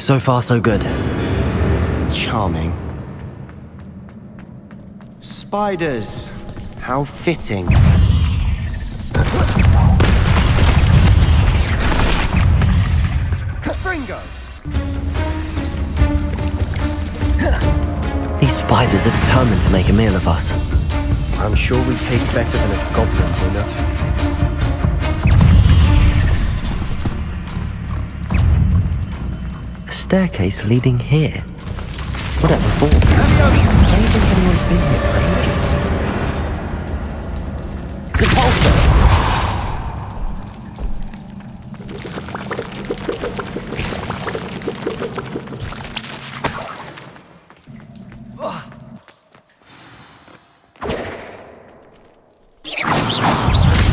So far, so good.
Charming. Spiders. How fitting.
Fringo!
These spiders are determined to make a meal of us.
I'm sure we taste better than a goblin dinner.
A staircase leading here. Whatever for? I don't think anyone's been here for ages. Repulsor!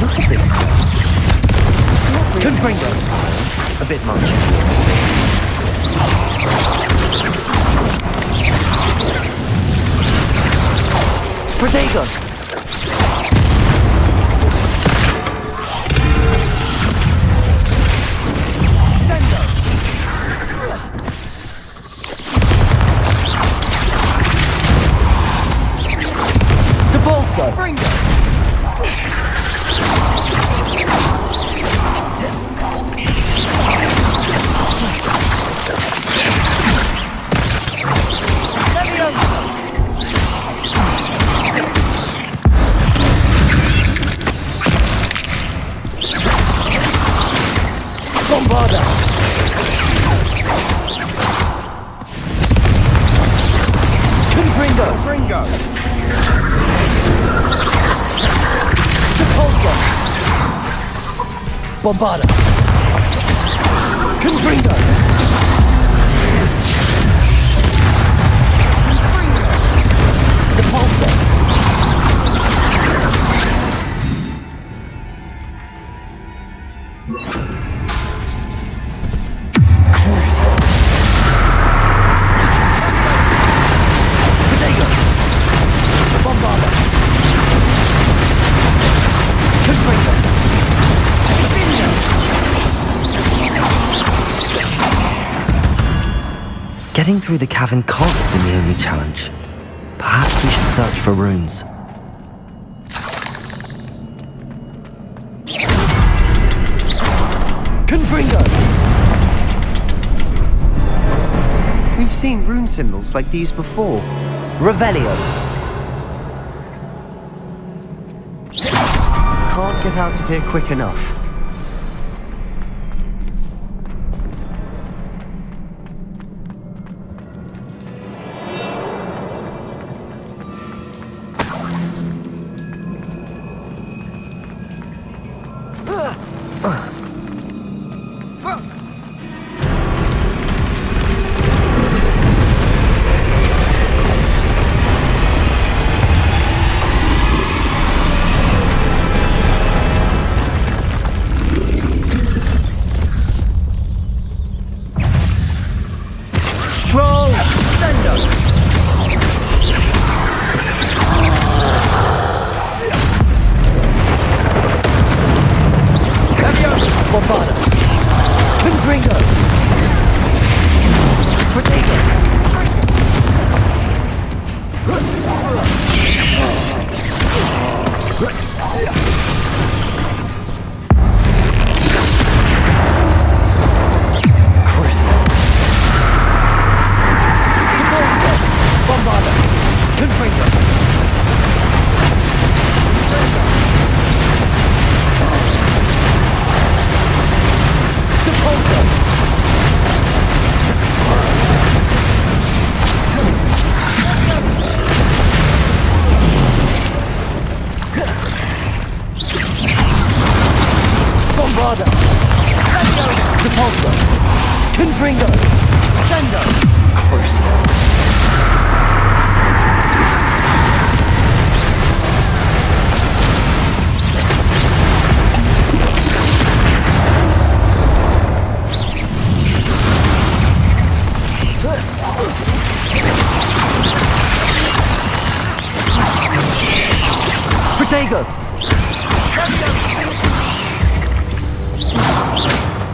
Look at this place. Confringo! A bit much. Protego! Depulso! Bombarda! Confringo! Confringo! Depulso! Bombarda! Confringo! Depulso! Getting through the cavern can't have been the only challenge. Perhaps we should search for runes.
Confringo! We've seen rune symbols like these before. Revelio. Can't get out of here quick enough.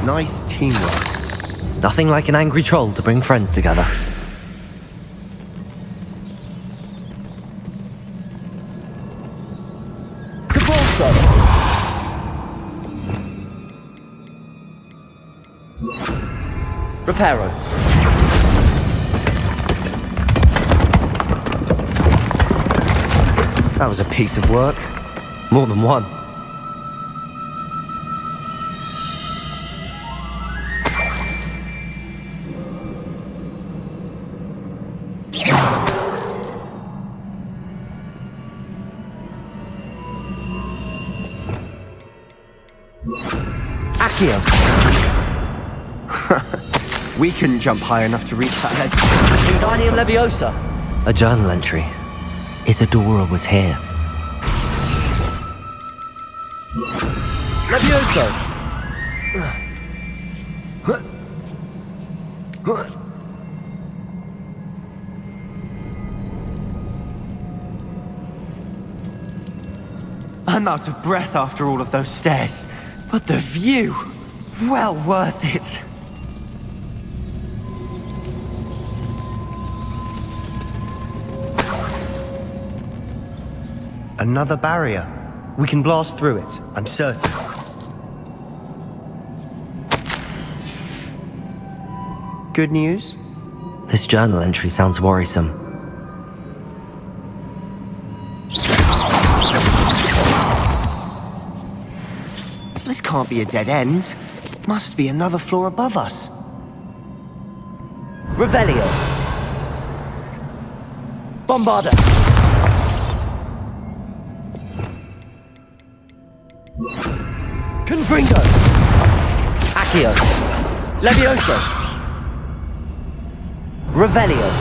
Nice teamwork.
Nothing like an angry troll to bring friends together.
Reparo.
That was a piece of work.
More than one.
Accio. We couldn't jump high enough to reach that ledge.
Wingardium Leviosa. A journal entry. Isadora was here.
Levioso. I'm out of breath after all of those stairs, but the view, well worth it.
Another barrier. We can blast through it, I'm certain. Good news?
This journal entry sounds worrisome.
This can't be a dead end. Must be another floor above us.
Revelio. Bombarda. Confringo. Accio. Levioso. Revelio.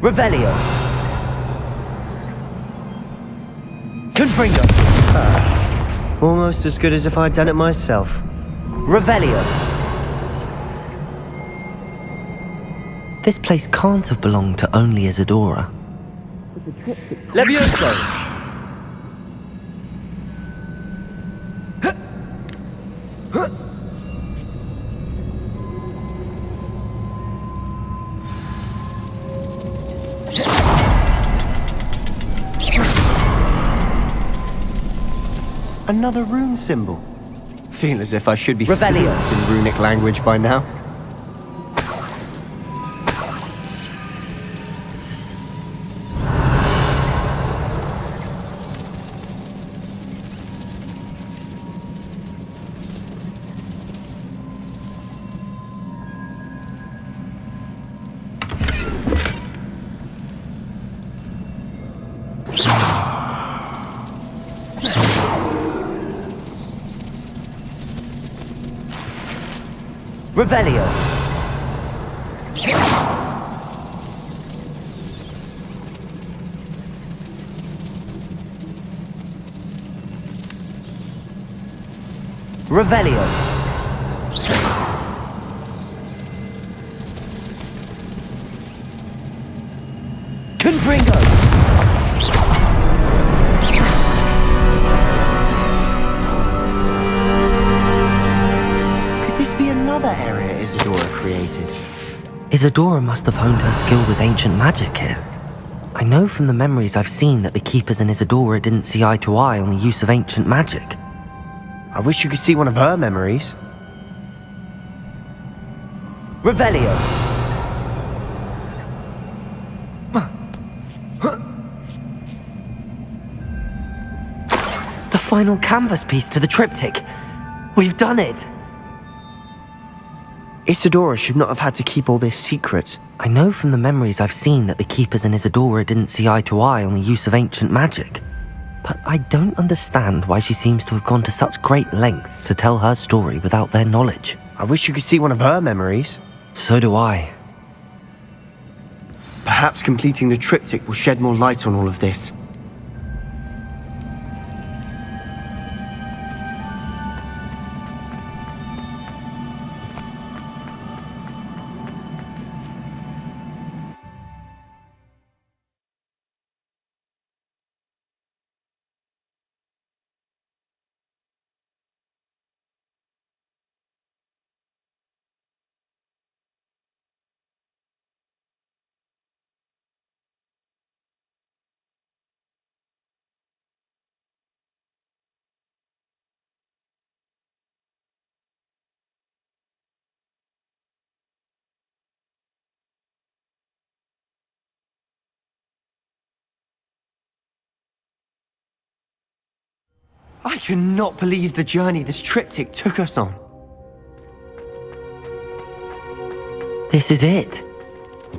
Revelio. Confringo.
Almost as good as if I'd done it myself.
Revelio.
This place can't have belonged to only Isadora.
Levioso.
Another rune symbol. Feel as if I should be
Revelio.
fluent in runic language by now.
Revelio. Revelio. Confringo.
Could this be another area Isadora created?
Isadora must have honed her skill with ancient magic here. I know from the memories I've seen that the Keepers and Isadora didn't see eye to eye on the use of ancient magic.
I wish you could see one of her memories.
Revelio.
The final canvas piece to the triptych. We've done it.
Isadora should not have had to keep all this secret.
I know from the memories I've seen that the Keepers and Isadora didn't see eye to eye on the use of ancient magic. But I don't understand why she seems to have gone to such great lengths to tell her story without their knowledge.
I wish you could see one of her memories.
So do I.
Perhaps completing the triptych will shed more light on all of this. I cannot believe the journey this triptych took us on.
This is it.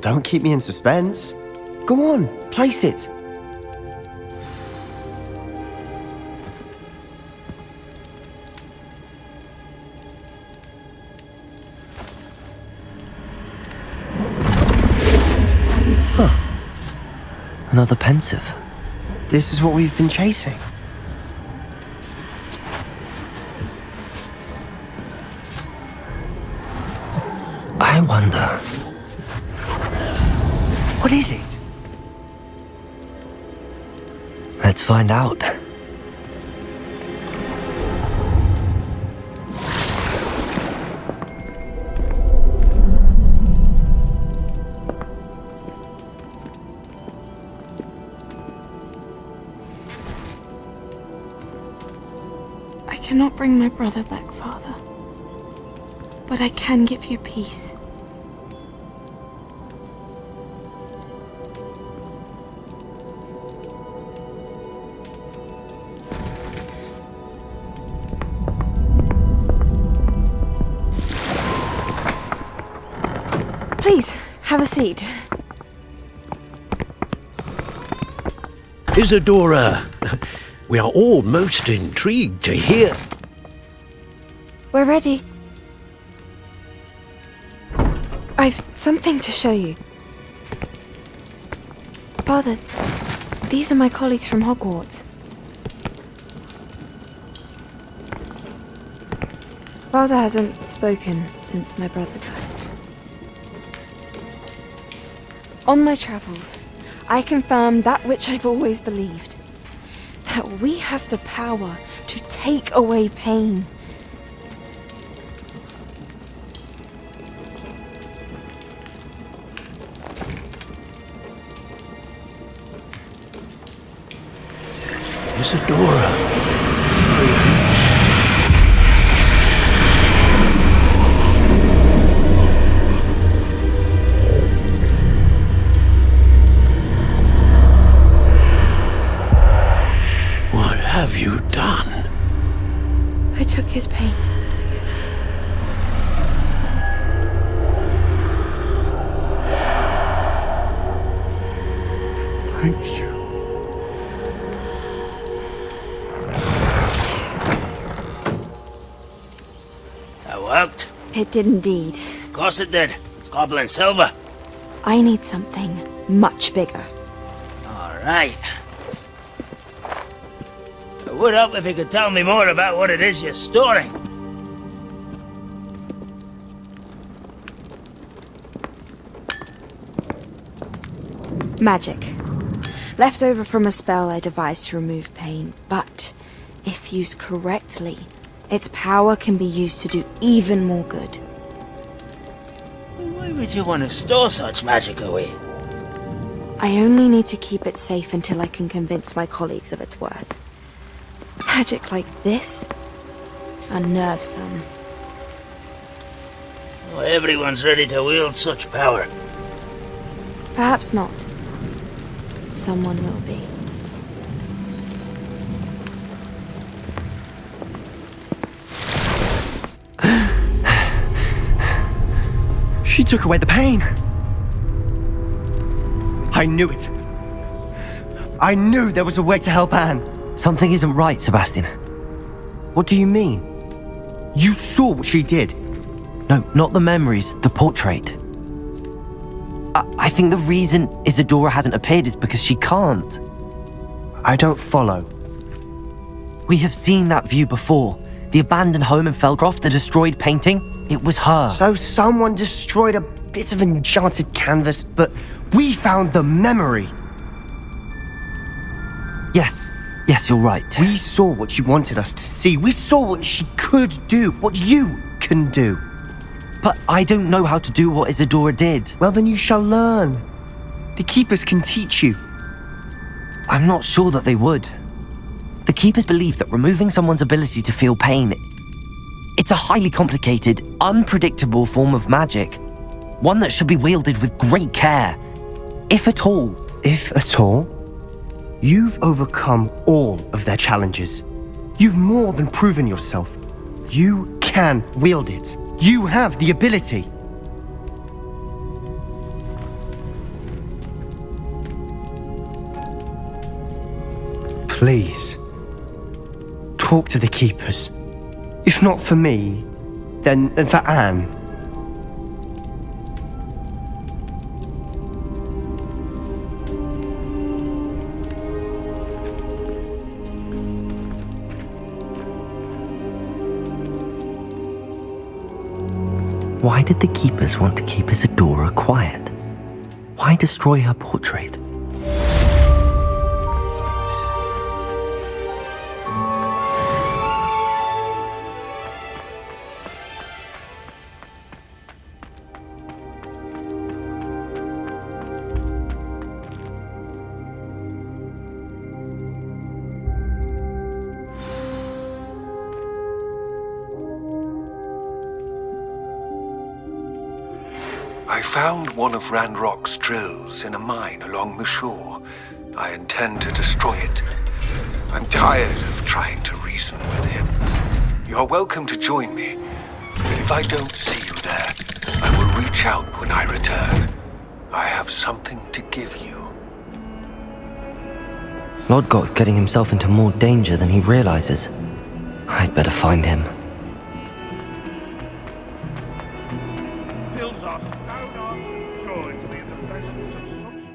Don't keep me in suspense. Go on, place it.
Another pensive.
This is what we've been chasing.
I wonder...
What is it?
Let's find out.
I cannot bring my brother back, Father. But I can give you peace. Please, have a seat.
Isadora, we are all most intrigued to hear.
We're ready. I've something to show you. Father, these are my colleagues from Hogwarts. Father hasn't spoken since my brother died. On my travels, I confirmed that which I've always believed. That we have the power to take away pain.
Isadora. What have you done?
I took his pain.
Thank you.
That worked?
It did indeed.
Of course it did. It's goblin silver.
I need something much bigger.
All right. I would help if you could tell me more about what it is you're storing.
Magic. Left over from a spell I devised to remove pain, but if used correctly, its power can be used to do even more good.
Why would you want to store such magic away?
I only need to keep it safe until I can convince my colleagues of its worth. Magic like this unnerves some.
Not everyone's ready to wield such power.
Perhaps not. Someone will be.
She took away the pain. I knew it. I knew there was a way to help Anne.
Something isn't right, Sebastian.
What do you mean? You saw what she did.
No, not the memories, the portrait. I think the reason Isadora hasn't appeared is because she can't.
I don't follow.
We have seen that view before. The abandoned home in Felcroft, the destroyed painting, it was her.
So someone destroyed a bit of enchanted canvas, but we found the memory.
Yes, you're right.
We saw what she wanted us to see. We saw what she could do, what you can do.
But I don't know how to do what Isadora did.
Well, then you shall learn. The Keepers can teach you.
I'm not sure that they would. The Keepers believe that removing someone's ability to feel pain, it's a highly complicated, unpredictable form of magic. One that should be wielded with great care. If at all.
If at all? You've overcome all of their challenges. You've more than proven yourself. You can wield it. You have the ability. Please, talk to the Keepers. If not for me, then for Anne.
Why did the Keepers want to keep Isadora quiet? Why destroy her portrait?
I found one of Randrock's drills in a mine along the shore. I intend to destroy it. I'm tired of trying to reason with him. You're welcome to join me, but if I don't see you there, I will reach out when I return. I have something to give you.
Lodgok's getting himself into more danger than he realizes. I'd better find him.
Fills us down arms with joy to be in the presence of such.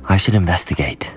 I should investigate.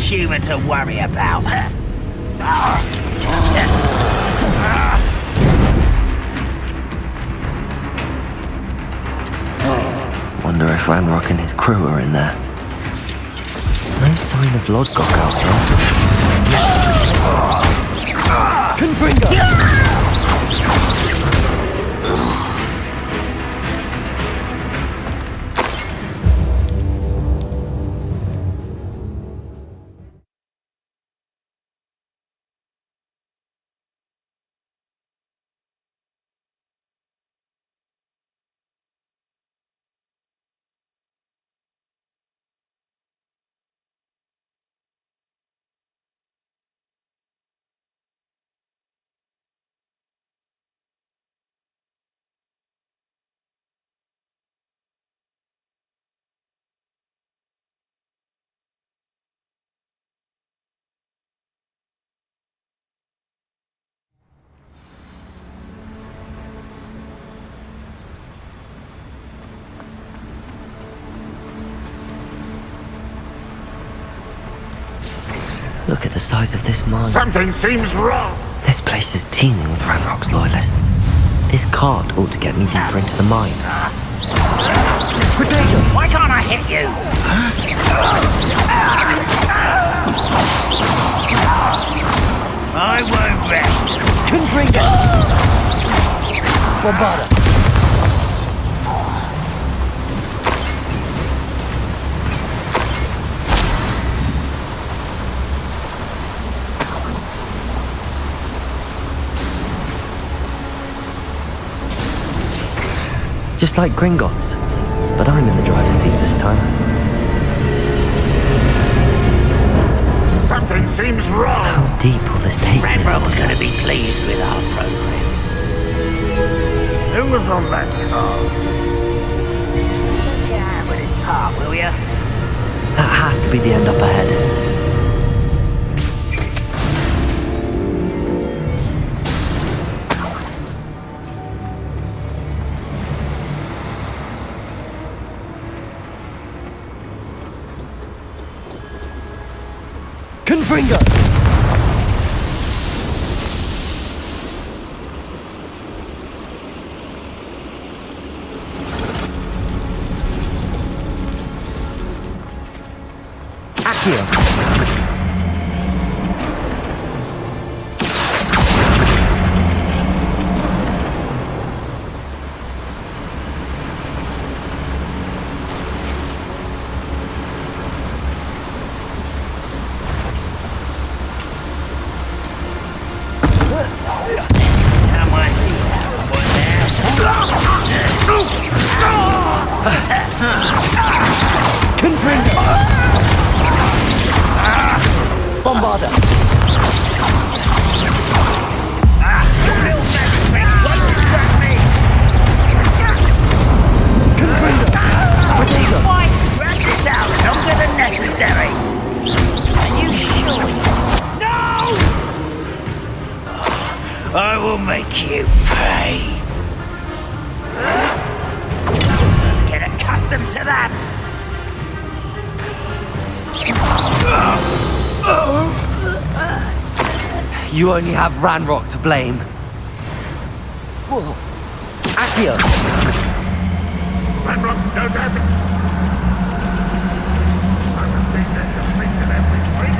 human to worry about.
Wonder if Ranrock and his crew are in there. No sign of Lodgok out here. Confringo! Look at the size of this mine.
Something seems wrong.
This place is teeming with Ranrock's loyalists. This cart ought to get me deeper into the mine.
Potato! Why can't I hit you? I won't rest.
Confringo! Bombarda! Just like Gringotts, but I'm in the driver's seat this time.
Something seems wrong.
How deep will this take me?
Ranrock's gonna be pleased with our progress. Who was on that car? Get out with his part, will ya?
That has to be the end up ahead. Confringo! Accio! Bombarda! Confringo!
Why? Drag this out longer than necessary. Are you sure? No! I will make you pay. Get accustomed to that.
You only have Ranrock to blame. Accio!
Ranrock's no doubt. I would think that you're thinking every week.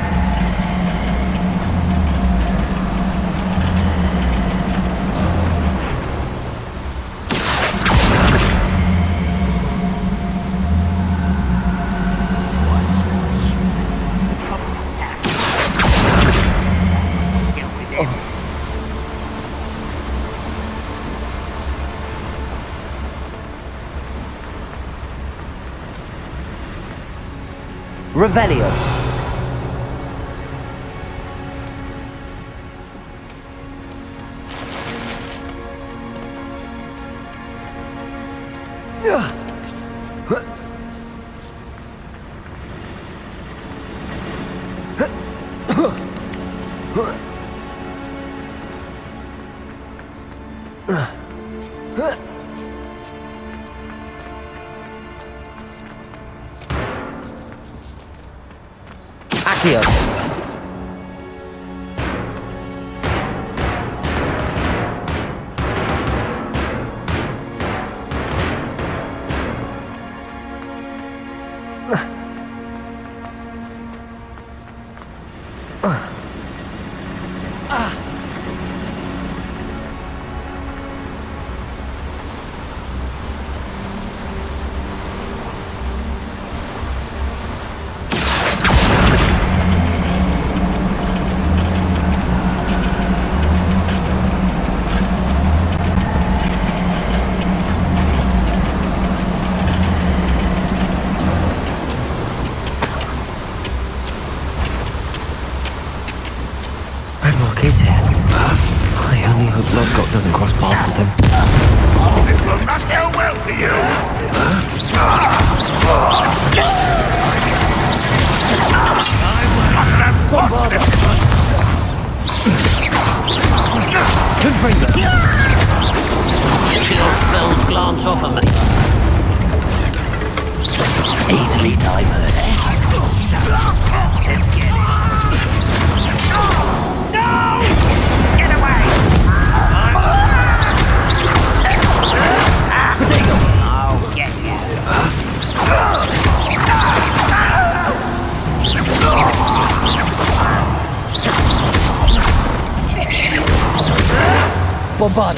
Revelio. Accio. Is it? I only hope Lodgok doesn't cross paths with him.
This will not go well for you.
Confringo!
Your spells glance off of me. Easily diverted.
Let's get it. No! Get away!
Potato!
I'll get you.
Bombard!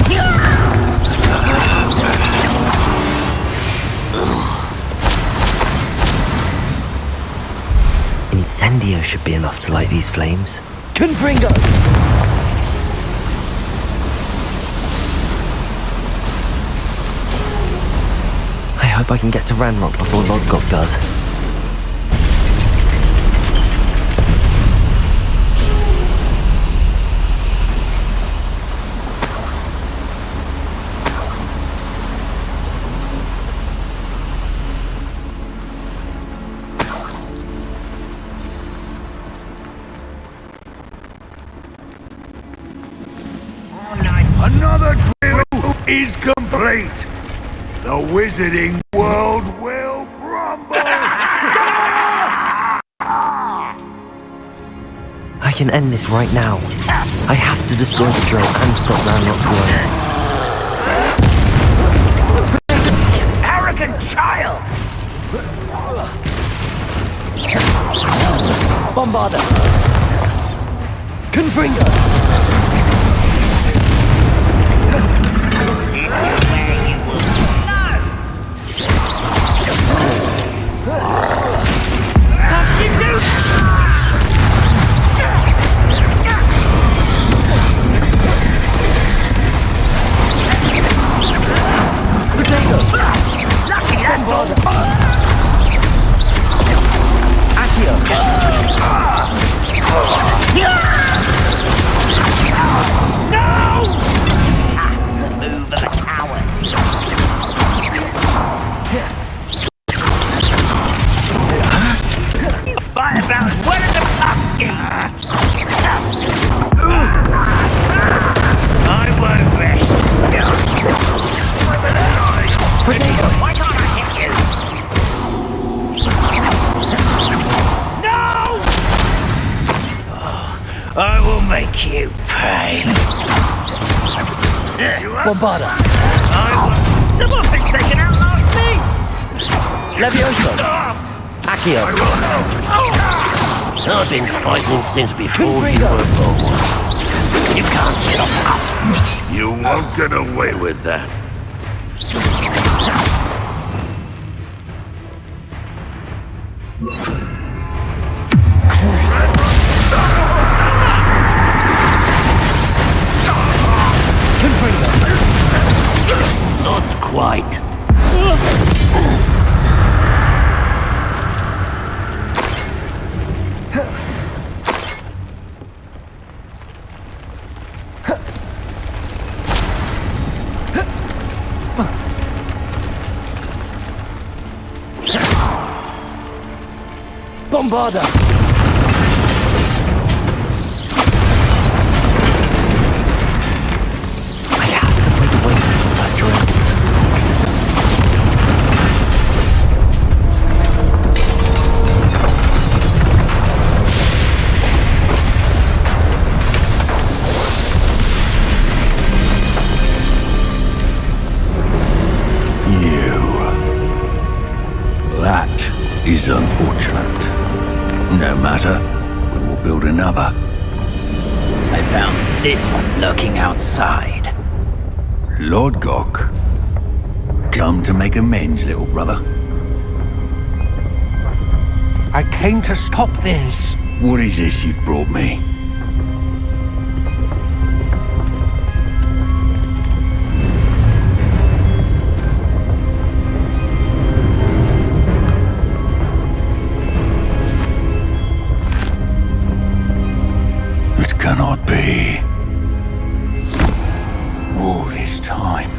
Incendio should be enough to light these flames. Confringo! I hope I can get to Ranrock before Lodgok does.
Another drill is complete. The wizarding world will crumble.
I can end this right now. I have to destroy the drill and stop Ranrock's loyalists.
Arrogant child!
Bombarder! Confringo!
This is where you will. No! What you do?
Potato!
Lucky that's all.
Accio!
No! Move of a coward. Firebrand's one of the pumpkin. I won't rest.
Potato!
Why can't I hit you? No! I will make you pay.
Bombarder!
Someone thinks they can outlast me!
Levioso! Accio!
I've been fighting since before you were born. You can't stop us.
You won't get away with that.
Not quite.
Bombarder! I have to find a way to stop that drill.
another.
I found this one lurking outside.
Lord Gok, come to make amends, little brother.
I came to stop this.
What is this you've brought me? It cannot be. All this time,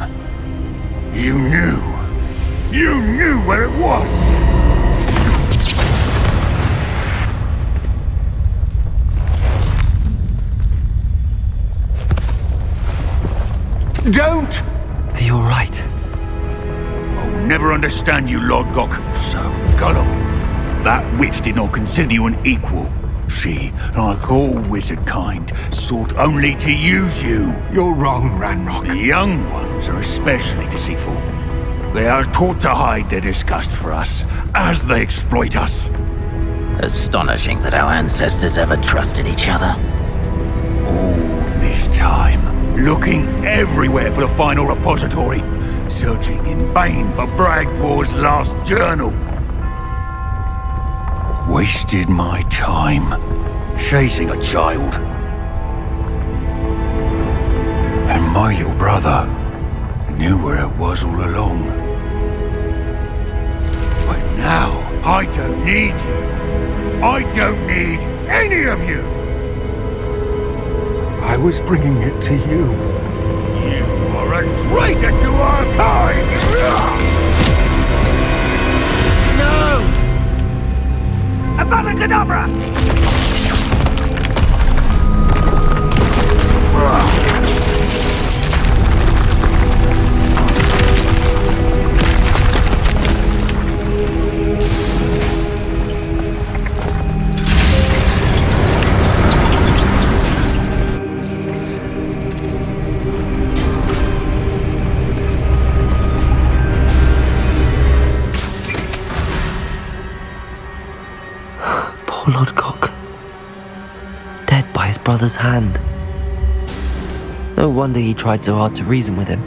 you knew where it was!
Don't!
Are you alright?
I will never understand you, Lord Gok, so gullible. That witch did not consider you an equal. She, like all wizard kind, sought only to use you.
You're wrong, Ranrock.
The young ones are especially deceitful. They are taught to hide their disgust for us, as they exploit us.
Astonishing that our ancestors ever trusted each other.
All this time, looking everywhere for the final repository, searching in vain for Bragbor's last journal. Wasted my time chasing a child. And my little brother knew where it was all along. But now, I don't need you. I don't need any of you.
I was bringing it to you.
You are a traitor to our kind!
No! Avada Kedavra!
Poor Lord Gok. Dead by his brother's hand. No wonder he tried so hard to reason with him.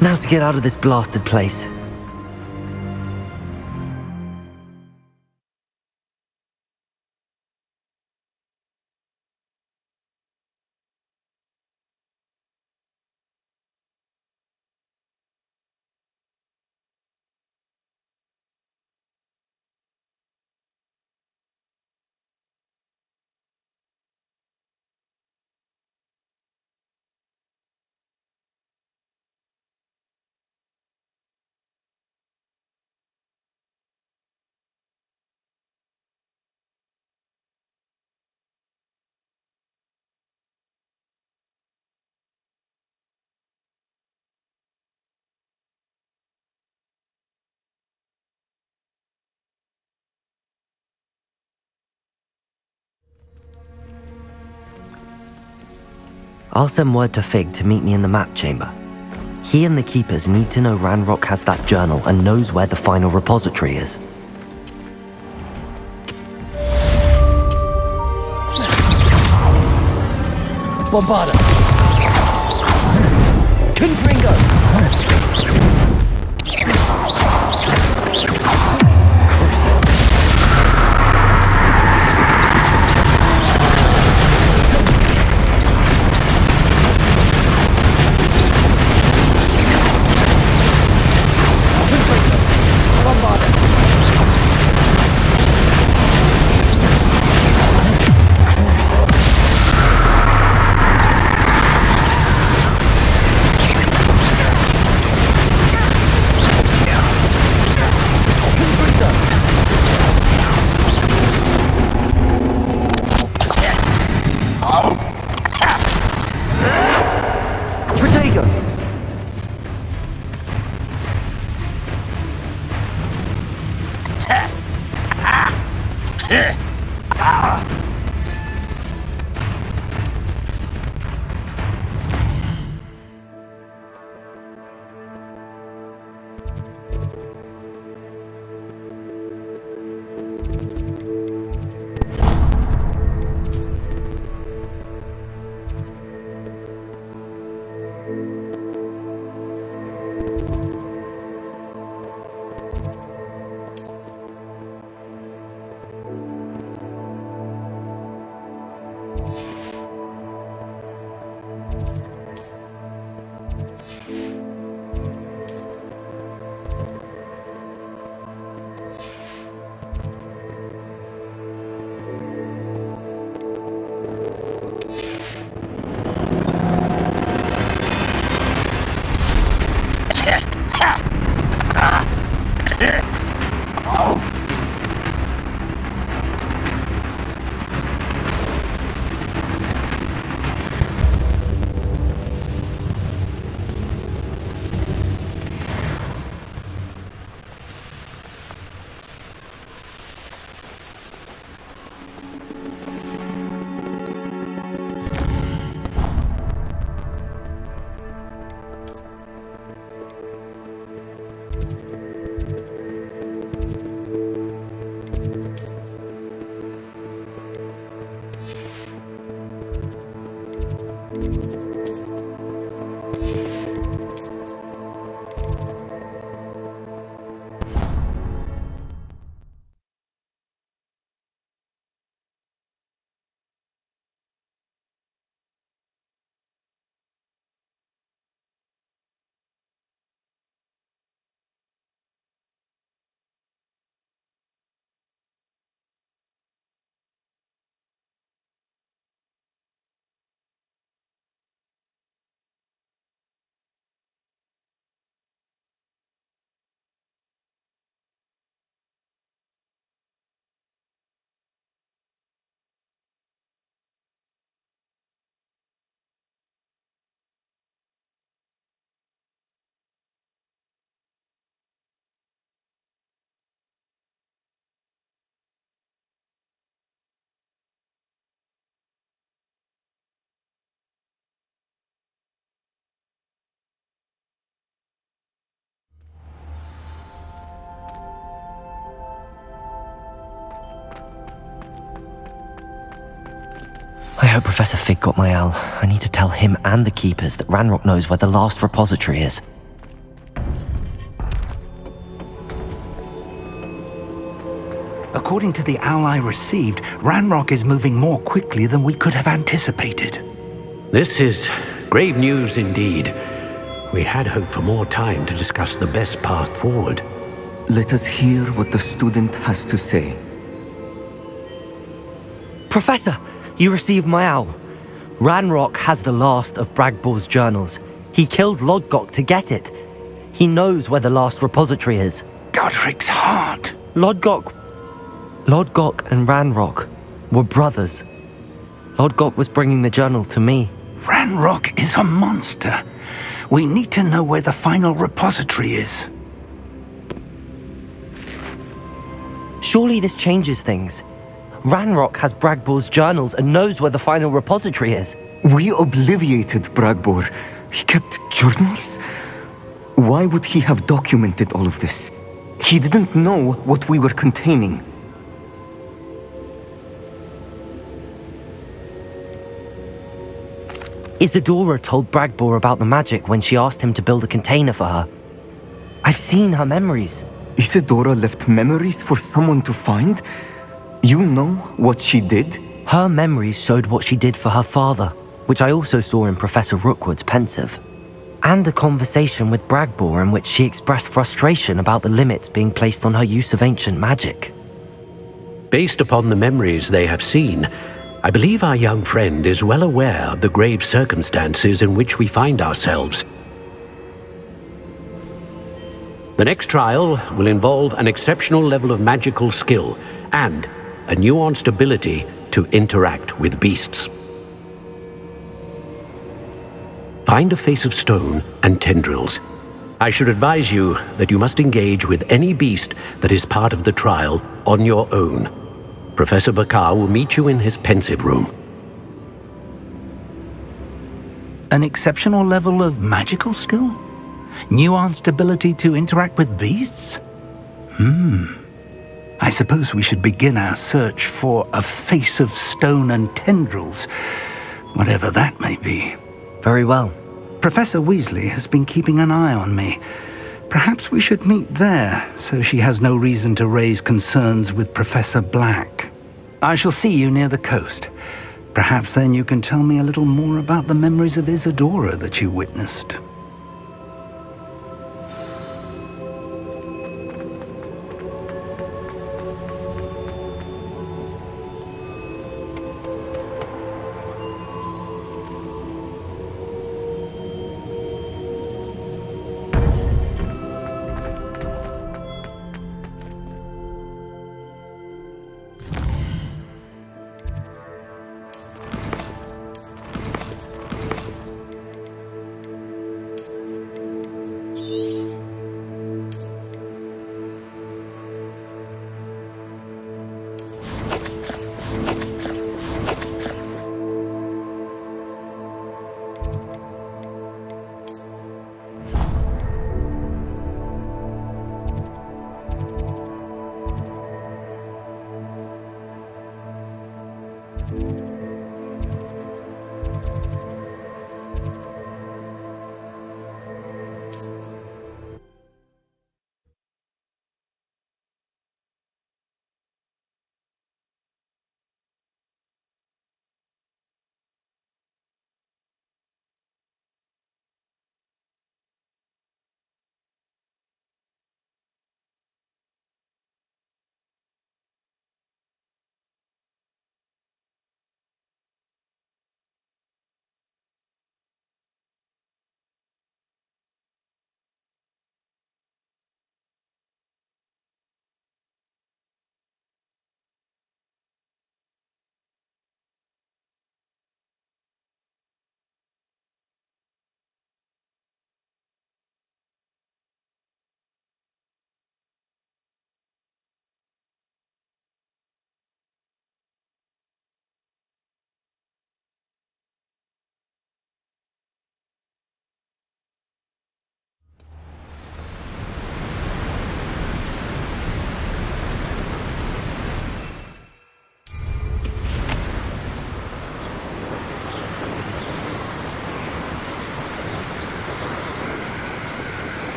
Now to get out of this blasted place. I'll send word to Fig to meet me in the map chamber. He and the Keepers need to know Ranrock has that journal and knows where the final repository is.
Bombarda! Confringo!
I hope Professor Fig got my owl. I need to tell him and the Keepers that Ranrock knows where the last repository is.
According to the owl I received, Ranrock is moving more quickly than we could have anticipated.
This is grave news indeed. We had hoped for more time to discuss the best path forward.
Let us hear what the student has to say.
Professor, you received my owl. Ranrock has the last of Bragbor's journals. He killed Lodgok to get it. He knows where the last repository is.
Godric's heart.
Lodgok and Ranrock were brothers. Lodgok was bringing the journal to me.
Ranrock is a monster. We need to know where the final repository is.
Surely this changes things. Ranrock has Bragbor's journals and knows where the final repository is.
We obliviated Bragbor. He kept journals? Why would he have documented all of this? He didn't know what we were containing.
Isadora told Bragbor about the magic when she asked him to build a container for her. I've seen her memories.
Isadora left memories for someone to find? You know what she did?
Her memories showed what she did for her father, which I also saw in Professor Rookwood's pensive. And a conversation with Bragbor in which she expressed frustration about the limits being placed on her use of ancient magic.
Based upon the memories they have seen, I believe our young friend is well aware of the grave circumstances in which we find ourselves. The next trial will involve an exceptional level of magical skill and a nuanced ability to interact with beasts. Find a face of stone and tendrils. I should advise you that you must engage with any beast that is part of the trial on your own. Professor Bakar will meet you in his pensive room.
An exceptional level of magical skill? Nuanced ability to interact with beasts? I suppose we should begin our search for a face of stone and tendrils, whatever that may be.
Very well.
Professor Weasley has been keeping an eye on me. Perhaps we should meet there, so she has no reason to raise concerns with Professor Black. I shall see you near the coast. Perhaps then you can tell me a little more about the memories of Isadora that you witnessed.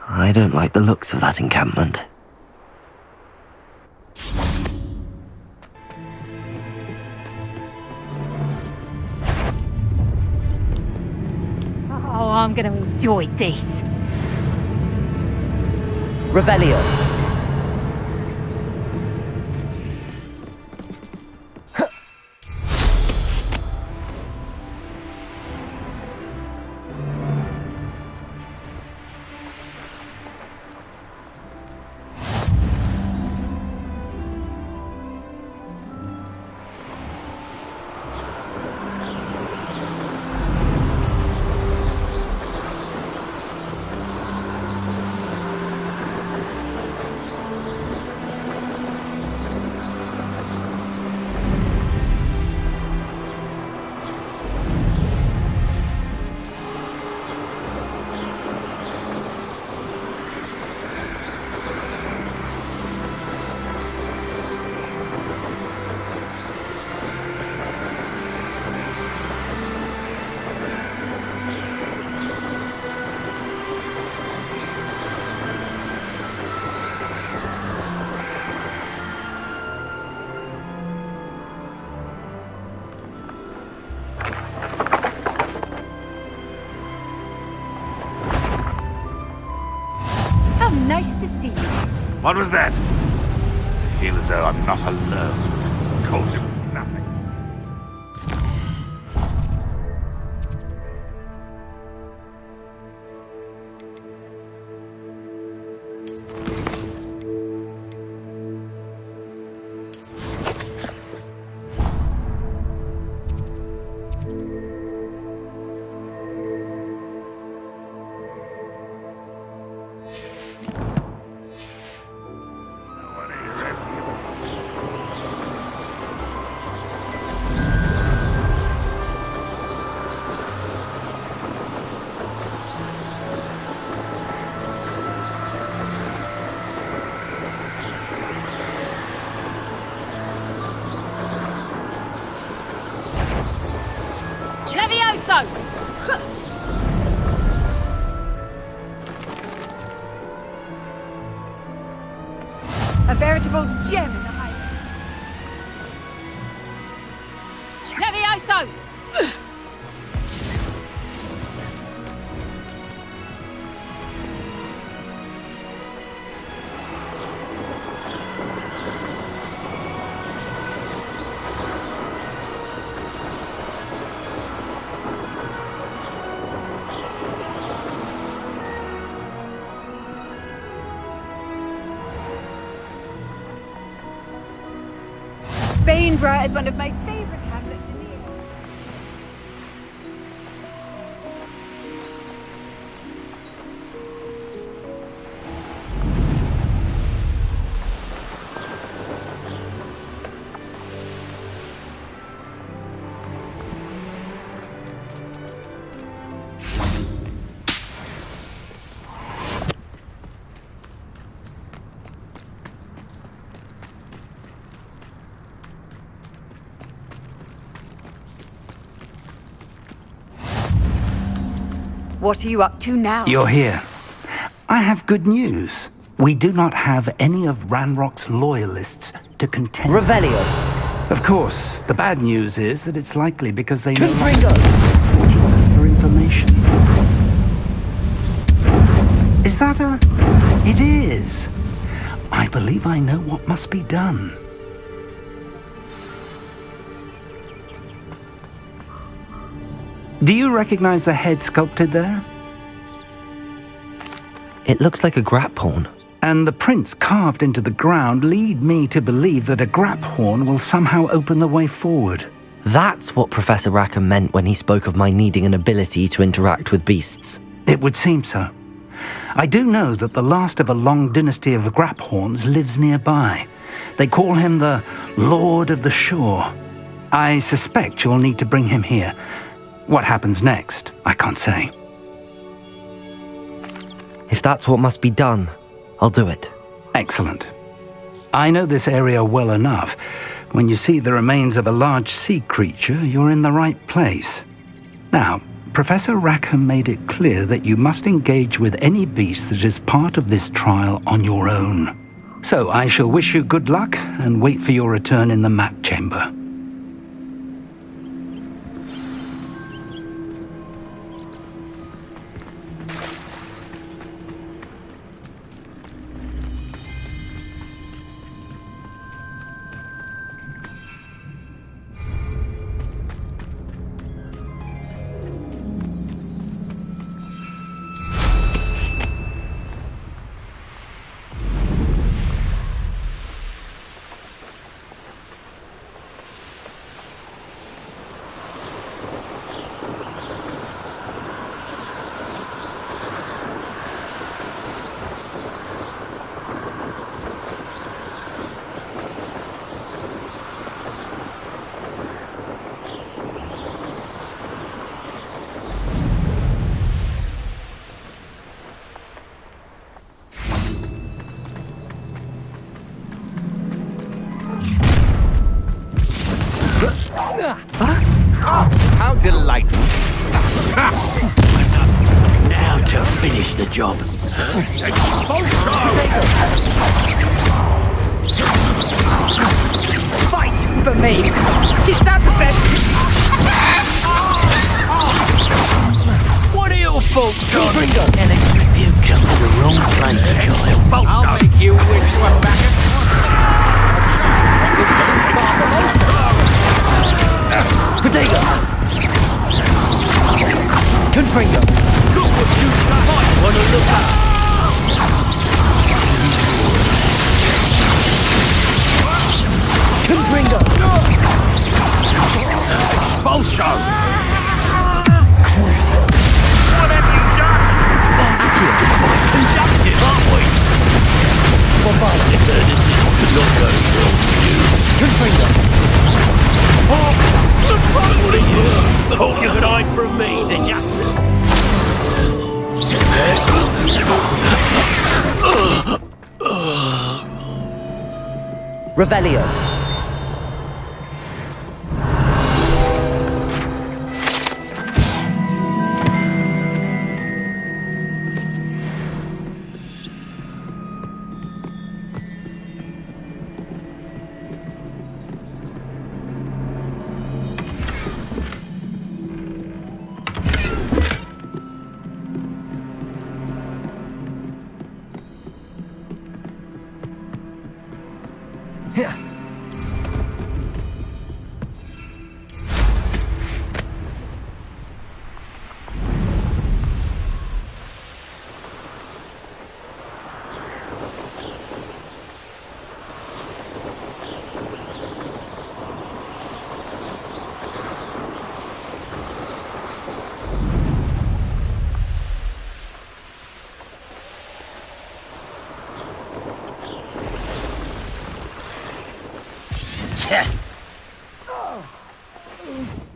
I don't like the looks of that encampment.
Oh, I'm gonna enjoy this.
Revelio.
Nice to see you.
What was that? I feel as though I'm not alone. Calls him nothing.
A veritable gem in the Highlands. Levioso! Bainborough is one of my favorite hamlets in the area. What are you up to now?
You're here. I have good news. We do not have any of Ranrock's loyalists to contend.
Revelio.
Of course, the bad news is that it's likely because they know
Confringo.
us for information. Is that a... It is. I believe I know what must be done. Do you recognize the head sculpted there?
It looks like a grap horn.
And the prints carved into the ground lead me to believe that a grap horn will somehow open the way forward.
That's what Professor Rackham meant when he spoke of my needing an ability to interact with beasts.
It would seem so. I do know that the last of a long dynasty of grap horns lives nearby. They call him the Lord of the Shore. I suspect you'll need to bring him here. What happens next, I can't say.
If that's what must be done, I'll do it.
Excellent. I know this area well enough. When you see the remains of a large sea creature, you're in the right place. Now, Professor Rackham made it clear that you must engage with any beast that is part of this trial on your own. So I shall wish you good luck and wait for your return in the mat chamber.
How delightful. Now to finish the job.
Fight for me! Is that the best? What are your faults, John?
You come to the wrong place, child.
I'll make you wish one back at
Potato! Confringo!
Look what you might want to look at!
Confringo!
Expulsion!
Cruising!
What have you done? Conductive, aren't we?
Confringo!
What are you? Thought you could hide from me, did ya?
Revelio!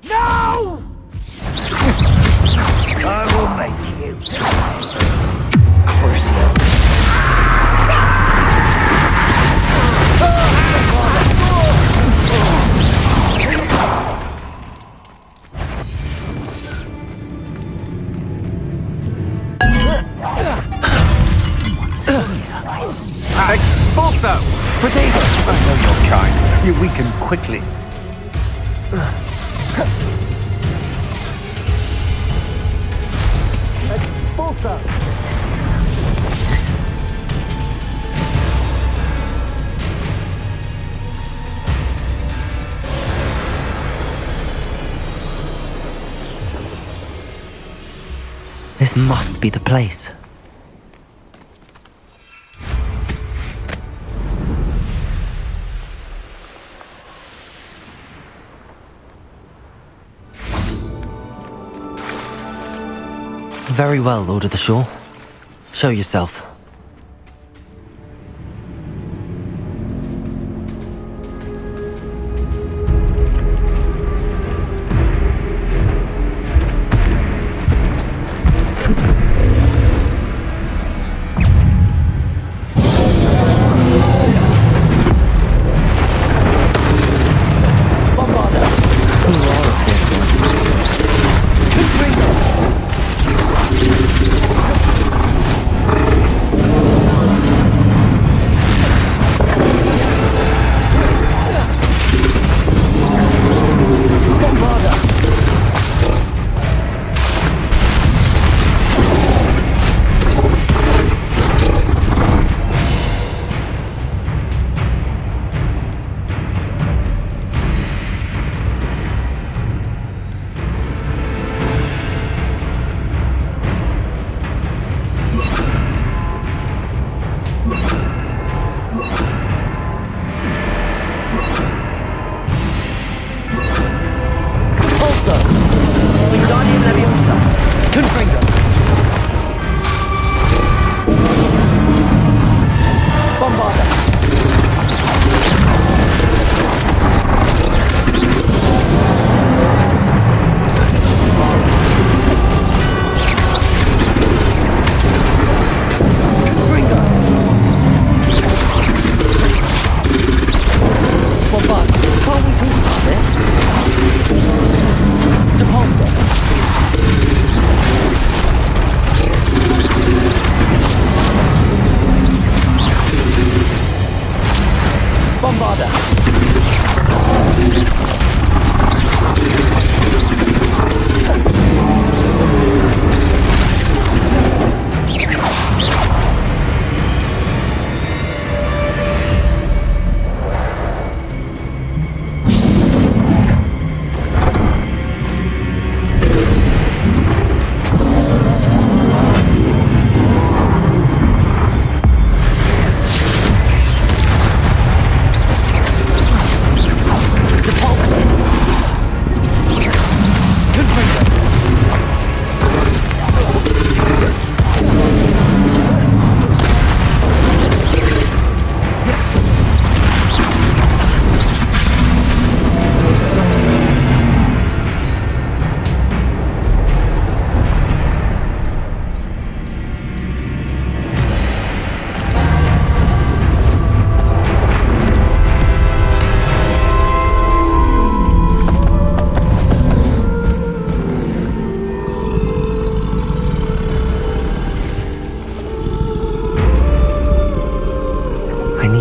No! I will make you.
Crucio.
Expulso!
Potato!
I know your kind. You weaken quickly. Expulso!
This must be the place. Very well, Lord of the Shore. Show yourself.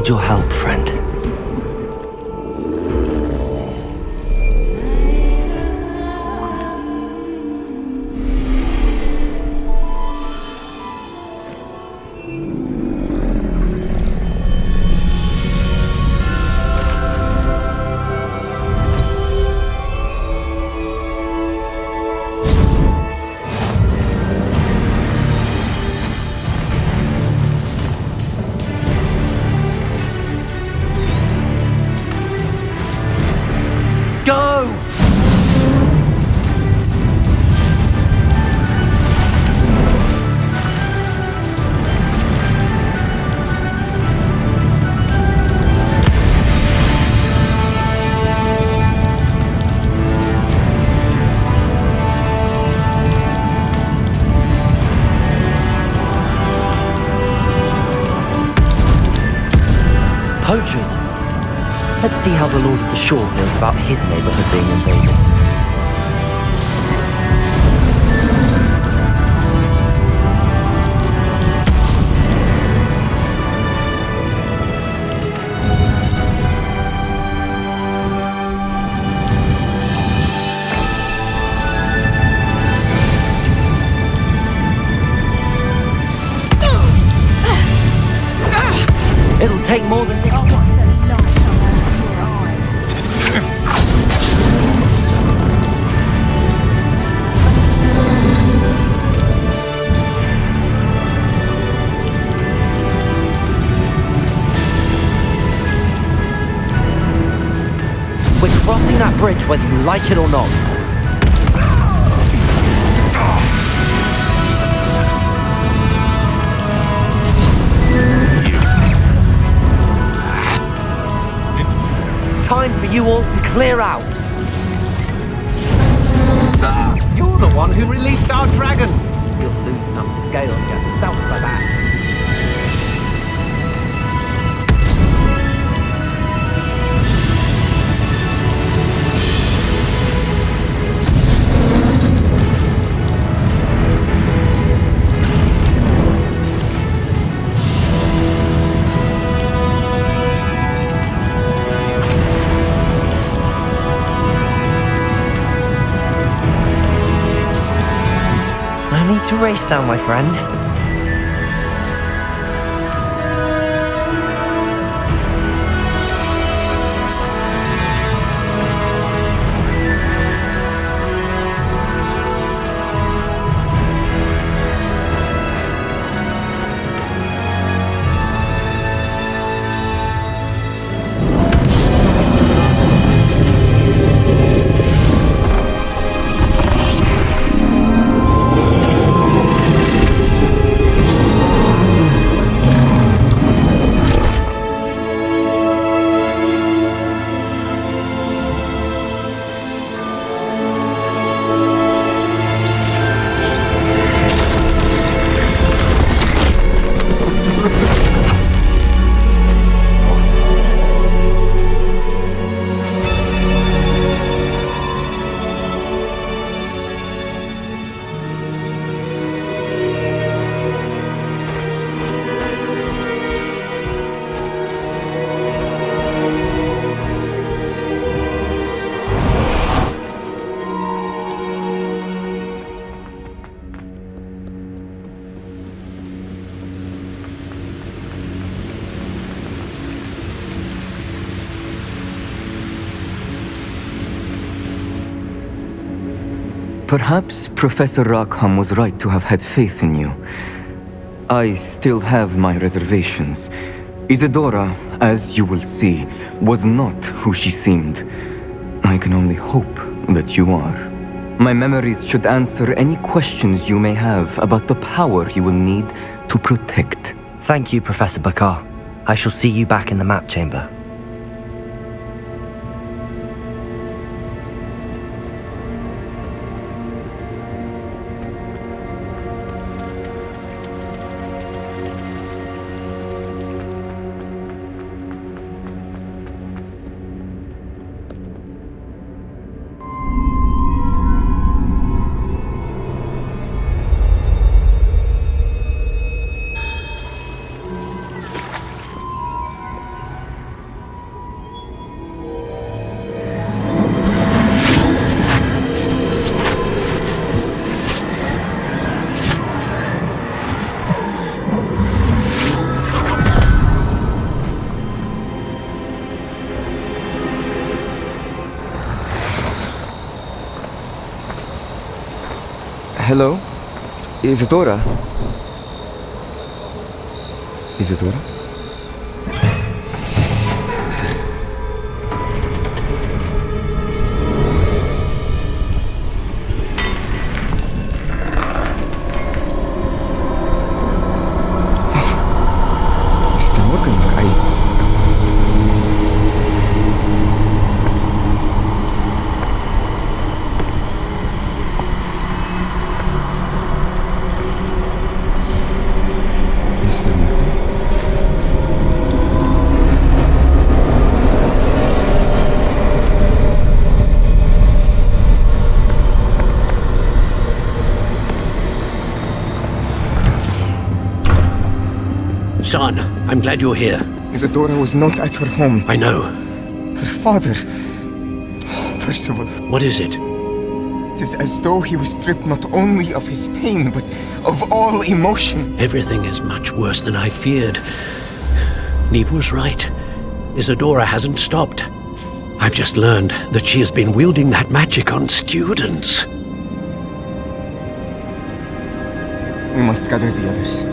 Your help, friend. Poachers? Let's see how the Lord of the Shore feels about his neighborhood being invaded. It'll take more than this. We're crossing that bridge whether you like it or not. Time for you all to clear out.
You're the one who released our dragon. You'll lose some scale, just felt for that.
No need to race now, my friend.
Perhaps Professor Rackham was right to have had faith in you. I still have my reservations. Isadora, as you will see, was not who she seemed. I can only hope that you are. My memories should answer any questions you may have about the power you will need to protect.
Thank you, Professor Bakar. I shall see you back in the map chamber.
Hello? Isadora? Isadora? Mr. Morgan, Mr. Morgan?
son. I'm glad you're here.
Isadora was not at her home.
I know.
Her father... Percival.
What is it?
It is as though he was stripped not only of his pain, but of all emotion.
Everything is much worse than I feared. Neve was right. Isadora hasn't stopped. I've just learned that she has been wielding that magic on students.
We must gather the others.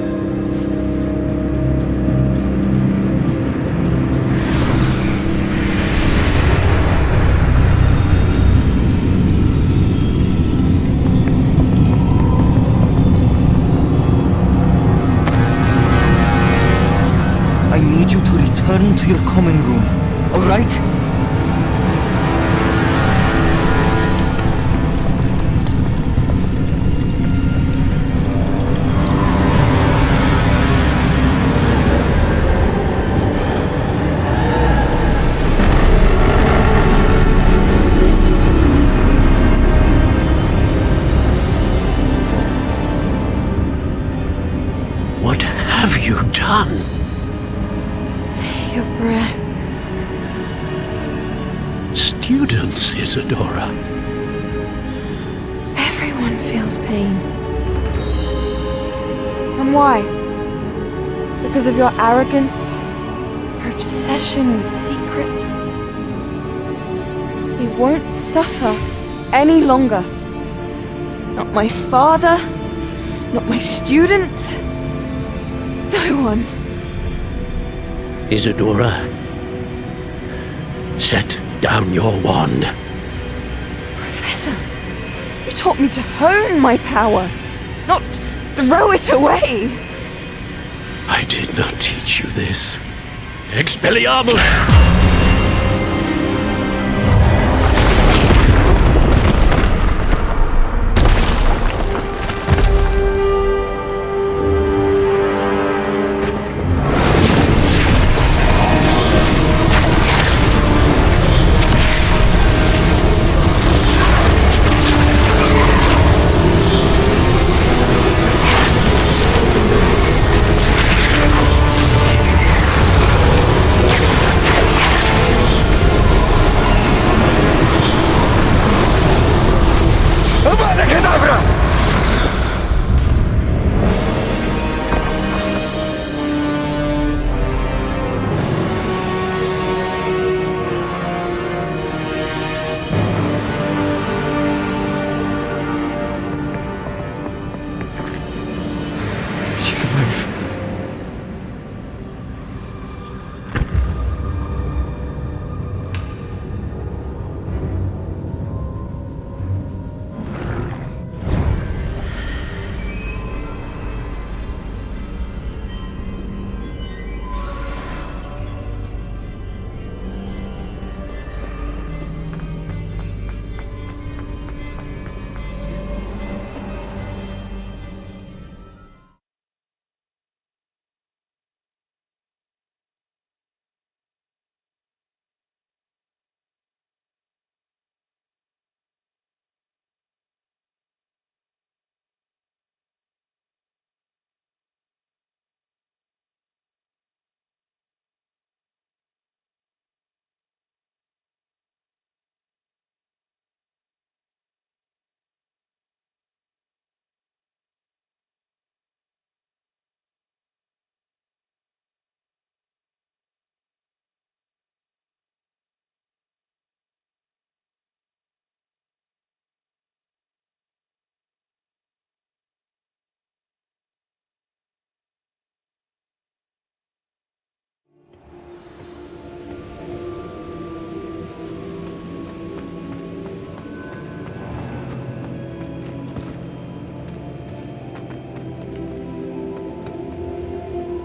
I need you to return to your common room, all right?
What have you done?
Take a breath.
Students, Isadora.
Everyone feels pain. And why? Because of your arrogance? Your obsession with secrets? He won't suffer any longer. Not my father, not my students, no one.
Isadora, set down your wand.
Professor, you taught me to hone my power, not throw it away.
I did not teach you this. Expelliarmus!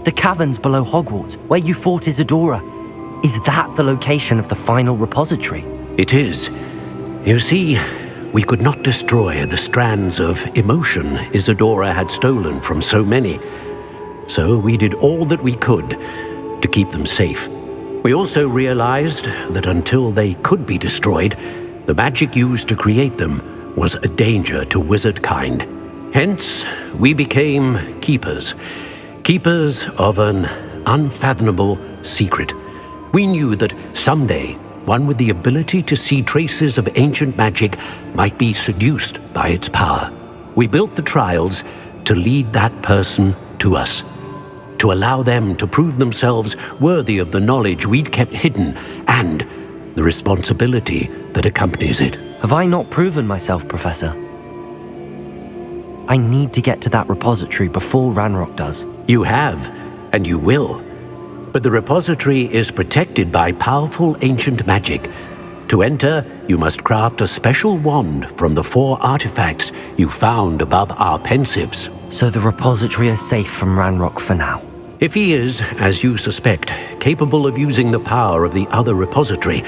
The caverns below Hogwarts, where you fought Isadora. Is that the location of the final repository?
It is. You see, we could not destroy the strands of emotion Isadora had stolen from so many. So we did all that we could to keep them safe. We also realized that until they could be destroyed, the magic used to create them was a danger to wizard kind. Hence, we became keepers. Keepers of an unfathomable secret. We knew that someday, one with the ability to see traces of ancient magic might be seduced by its power. We built the trials to lead that person to us, to allow them to prove themselves worthy of the knowledge we'd kept hidden and the responsibility that accompanies it.
Have I not proven myself, Professor? I need to get to that repository before Ranrock does.
You have, and you will. But the repository is protected by powerful ancient magic. To enter, you must craft a special wand from the 4 artifacts you found above our pensives.
So the repository is safe from Ranrock for now.
If he is, as you suspect, capable of using the power of the other repository,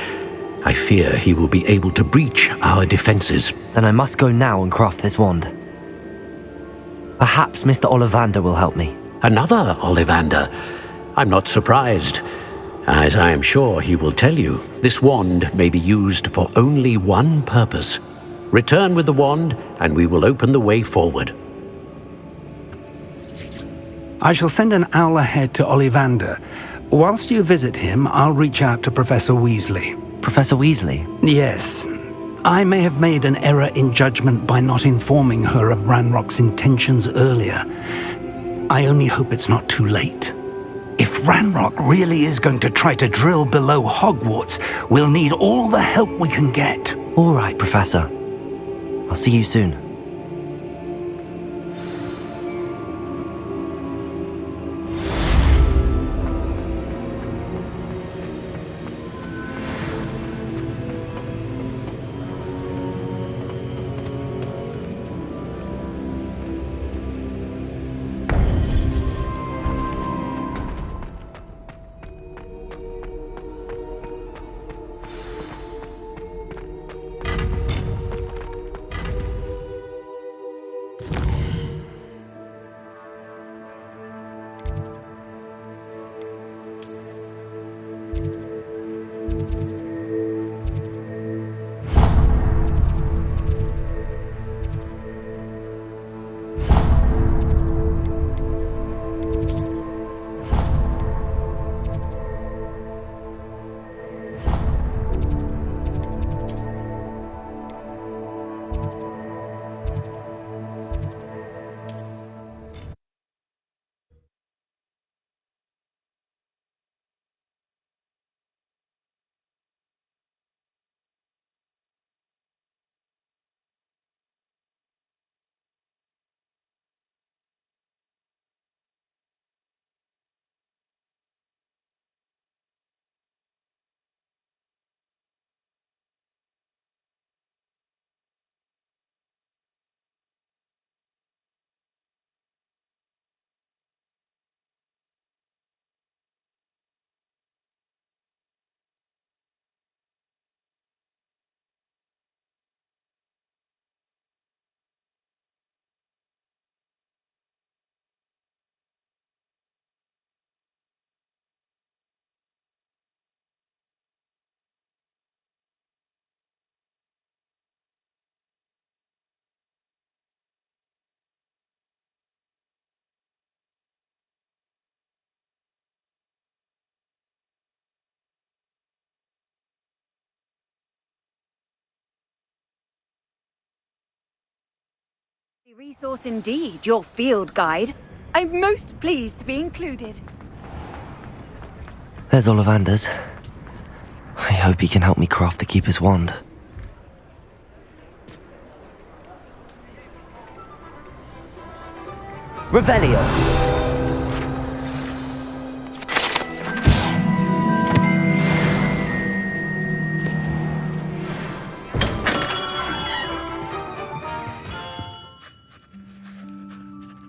I fear he will be able to breach our defenses.
Then I must go now and craft this wand. Perhaps Mr. Ollivander will help me.
Another Ollivander? I'm not surprised. As I am sure he will tell you, this wand may be used for only one purpose. Return with the wand, and we will open the way forward.
I shall send an owl ahead to Ollivander. Whilst you visit him, I'll reach out to Professor Weasley.
Professor Weasley?
Yes. I may have made an error in judgment by not informing her of Ranrock's intentions earlier. I only hope it's not too late. If Ranrock really is going to try to drill below Hogwarts, we'll need all the help we can get.
All right, Professor. I'll see you soon.
Resource indeed, your field guide. I'm most pleased to be included.
There's Ollivander's. I hope he can help me craft the Keeper's wand. Revelio!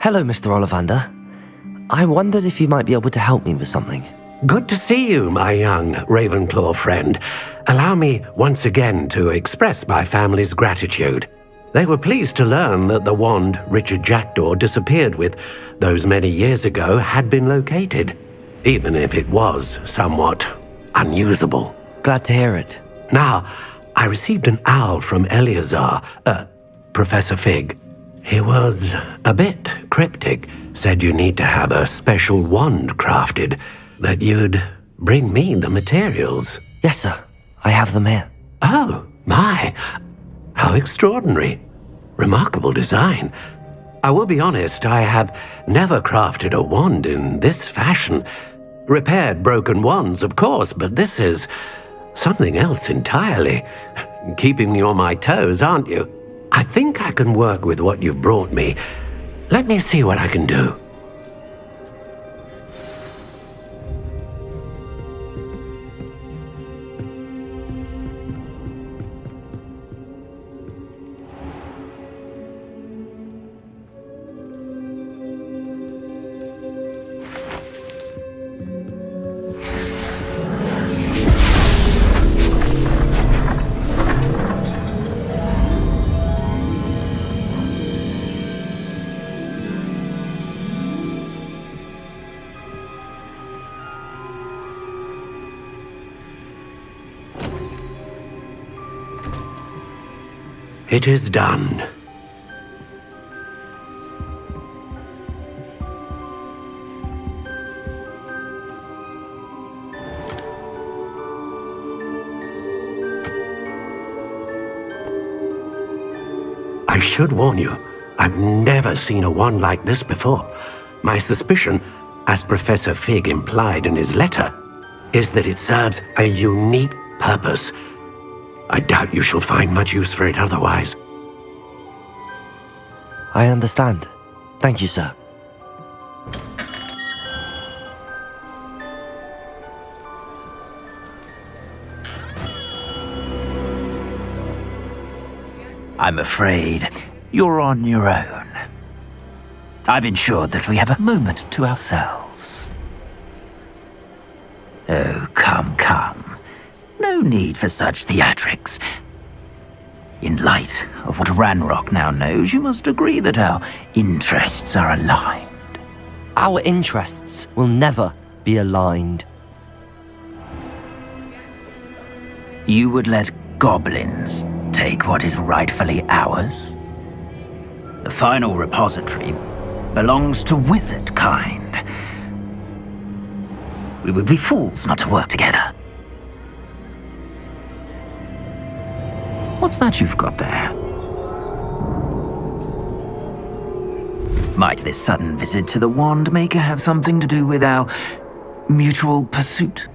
Hello, Mr. Ollivander. I wondered if you might be able to help me with something.
Good to see you, my young Ravenclaw friend. Allow me once again to express my family's gratitude. They were pleased to learn that the wand Richard Jackdaw disappeared with those many years ago had been located, even if it was somewhat unusable.
Glad to hear it.
Now, I received an owl from Eleazar, Professor Fig. He was a bit cryptic, said you need to have a special wand crafted, that you'd bring me the materials.
Yes, sir. I have them here.
Oh, my. How extraordinary. Remarkable design. I will be honest, I have never crafted a wand in this fashion. Repaired broken wands, of course, but this is something else entirely. Keeping me on my toes, aren't you? I think I can work with what you've brought me. Let me see what I can do. It is done. I should warn you, I've never seen a wand like this before. My suspicion, as Professor Fig implied in his letter, is that it serves a unique purpose. I doubt you shall find much use for it otherwise.
I understand. Thank you, sir.
I'm afraid you're on your own. I've ensured that we have a moment to ourselves. Oh, come, come. No need for such theatrics. In light of what Ranrock now knows, you must agree that our interests are aligned.
Our interests will never be aligned.
You would let goblins take what is rightfully ours? The final repository belongs to wizard kind. We would be fools not to work together. What's that you've got there? Might this sudden visit to the Wand Maker have something to do with our mutual pursuit?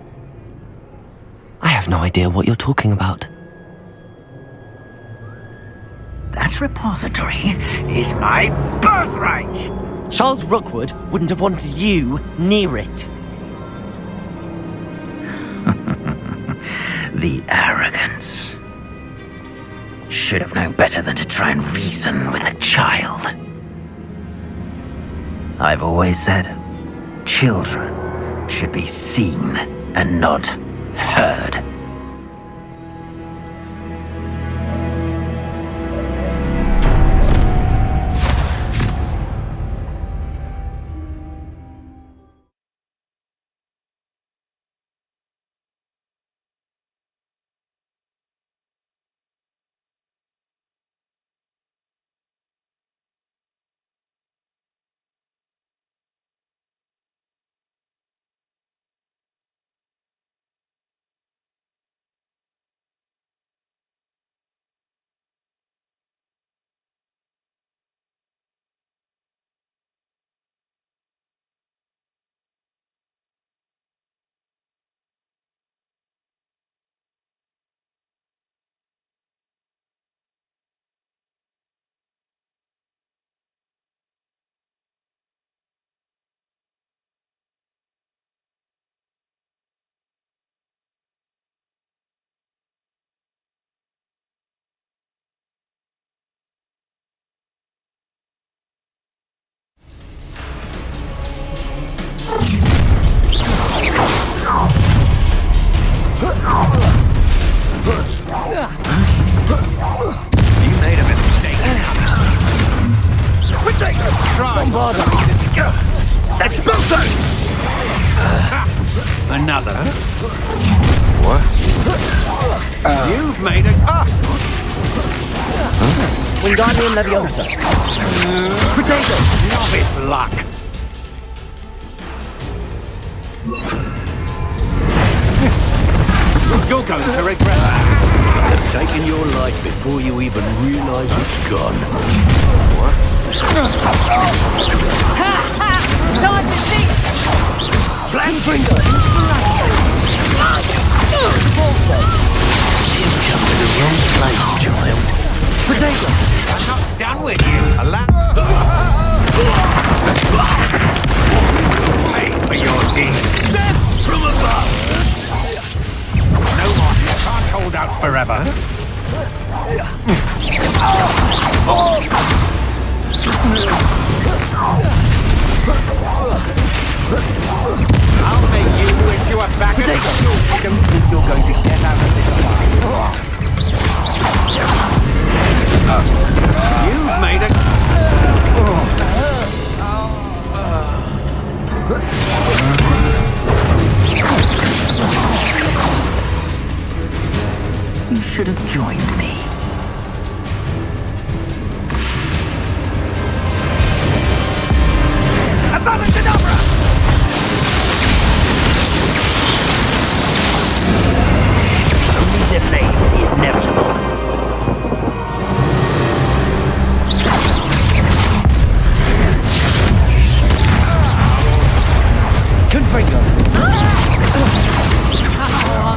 I have no idea what you're talking about.
That repository is my birthright!
Charles Rookwood wouldn't have wanted you near it.
The arrogance. Should have known better than to try and reason with a child. I've always said, children should be seen and not heard.
You made a mistake. Ridiculous try.
Don't bother.
Expulso! Another.
What?
You've made it up.
Wingardium Leviosa.
Potato. Novice luck. going to regret that.
They've taken your life before you even realize it's gone. What?
Time to see!
Flambringer! You've come to the wrong place, child.
Potato! I'm not done with you, Pay for your deeds. Death from above! No more. You can't hold out forever. I'll make you wish you were back at I don't think you're going to get out of this alive. You've made it.
You should have joined me.
Abracadabra!
Only delayed the inevitable.
Confringo!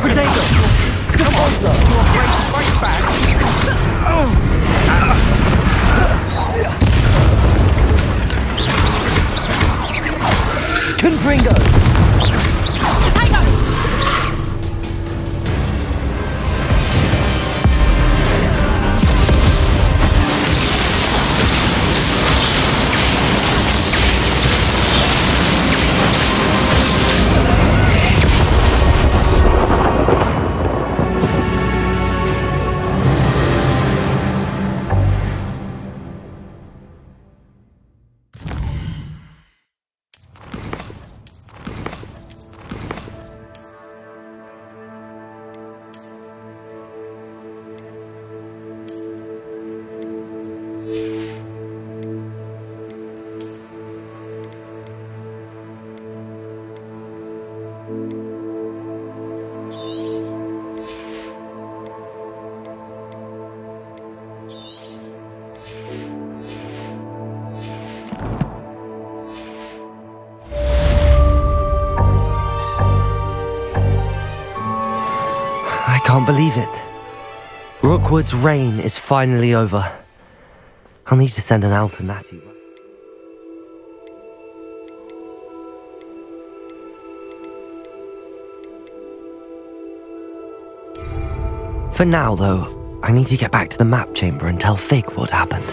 Potato! Defonso!
Right back!
Confringo! I can't believe it. Rookwood's reign is finally over. I'll need to send an alternati. For now, though, I need to get back to the map chamber and tell Fig what happened.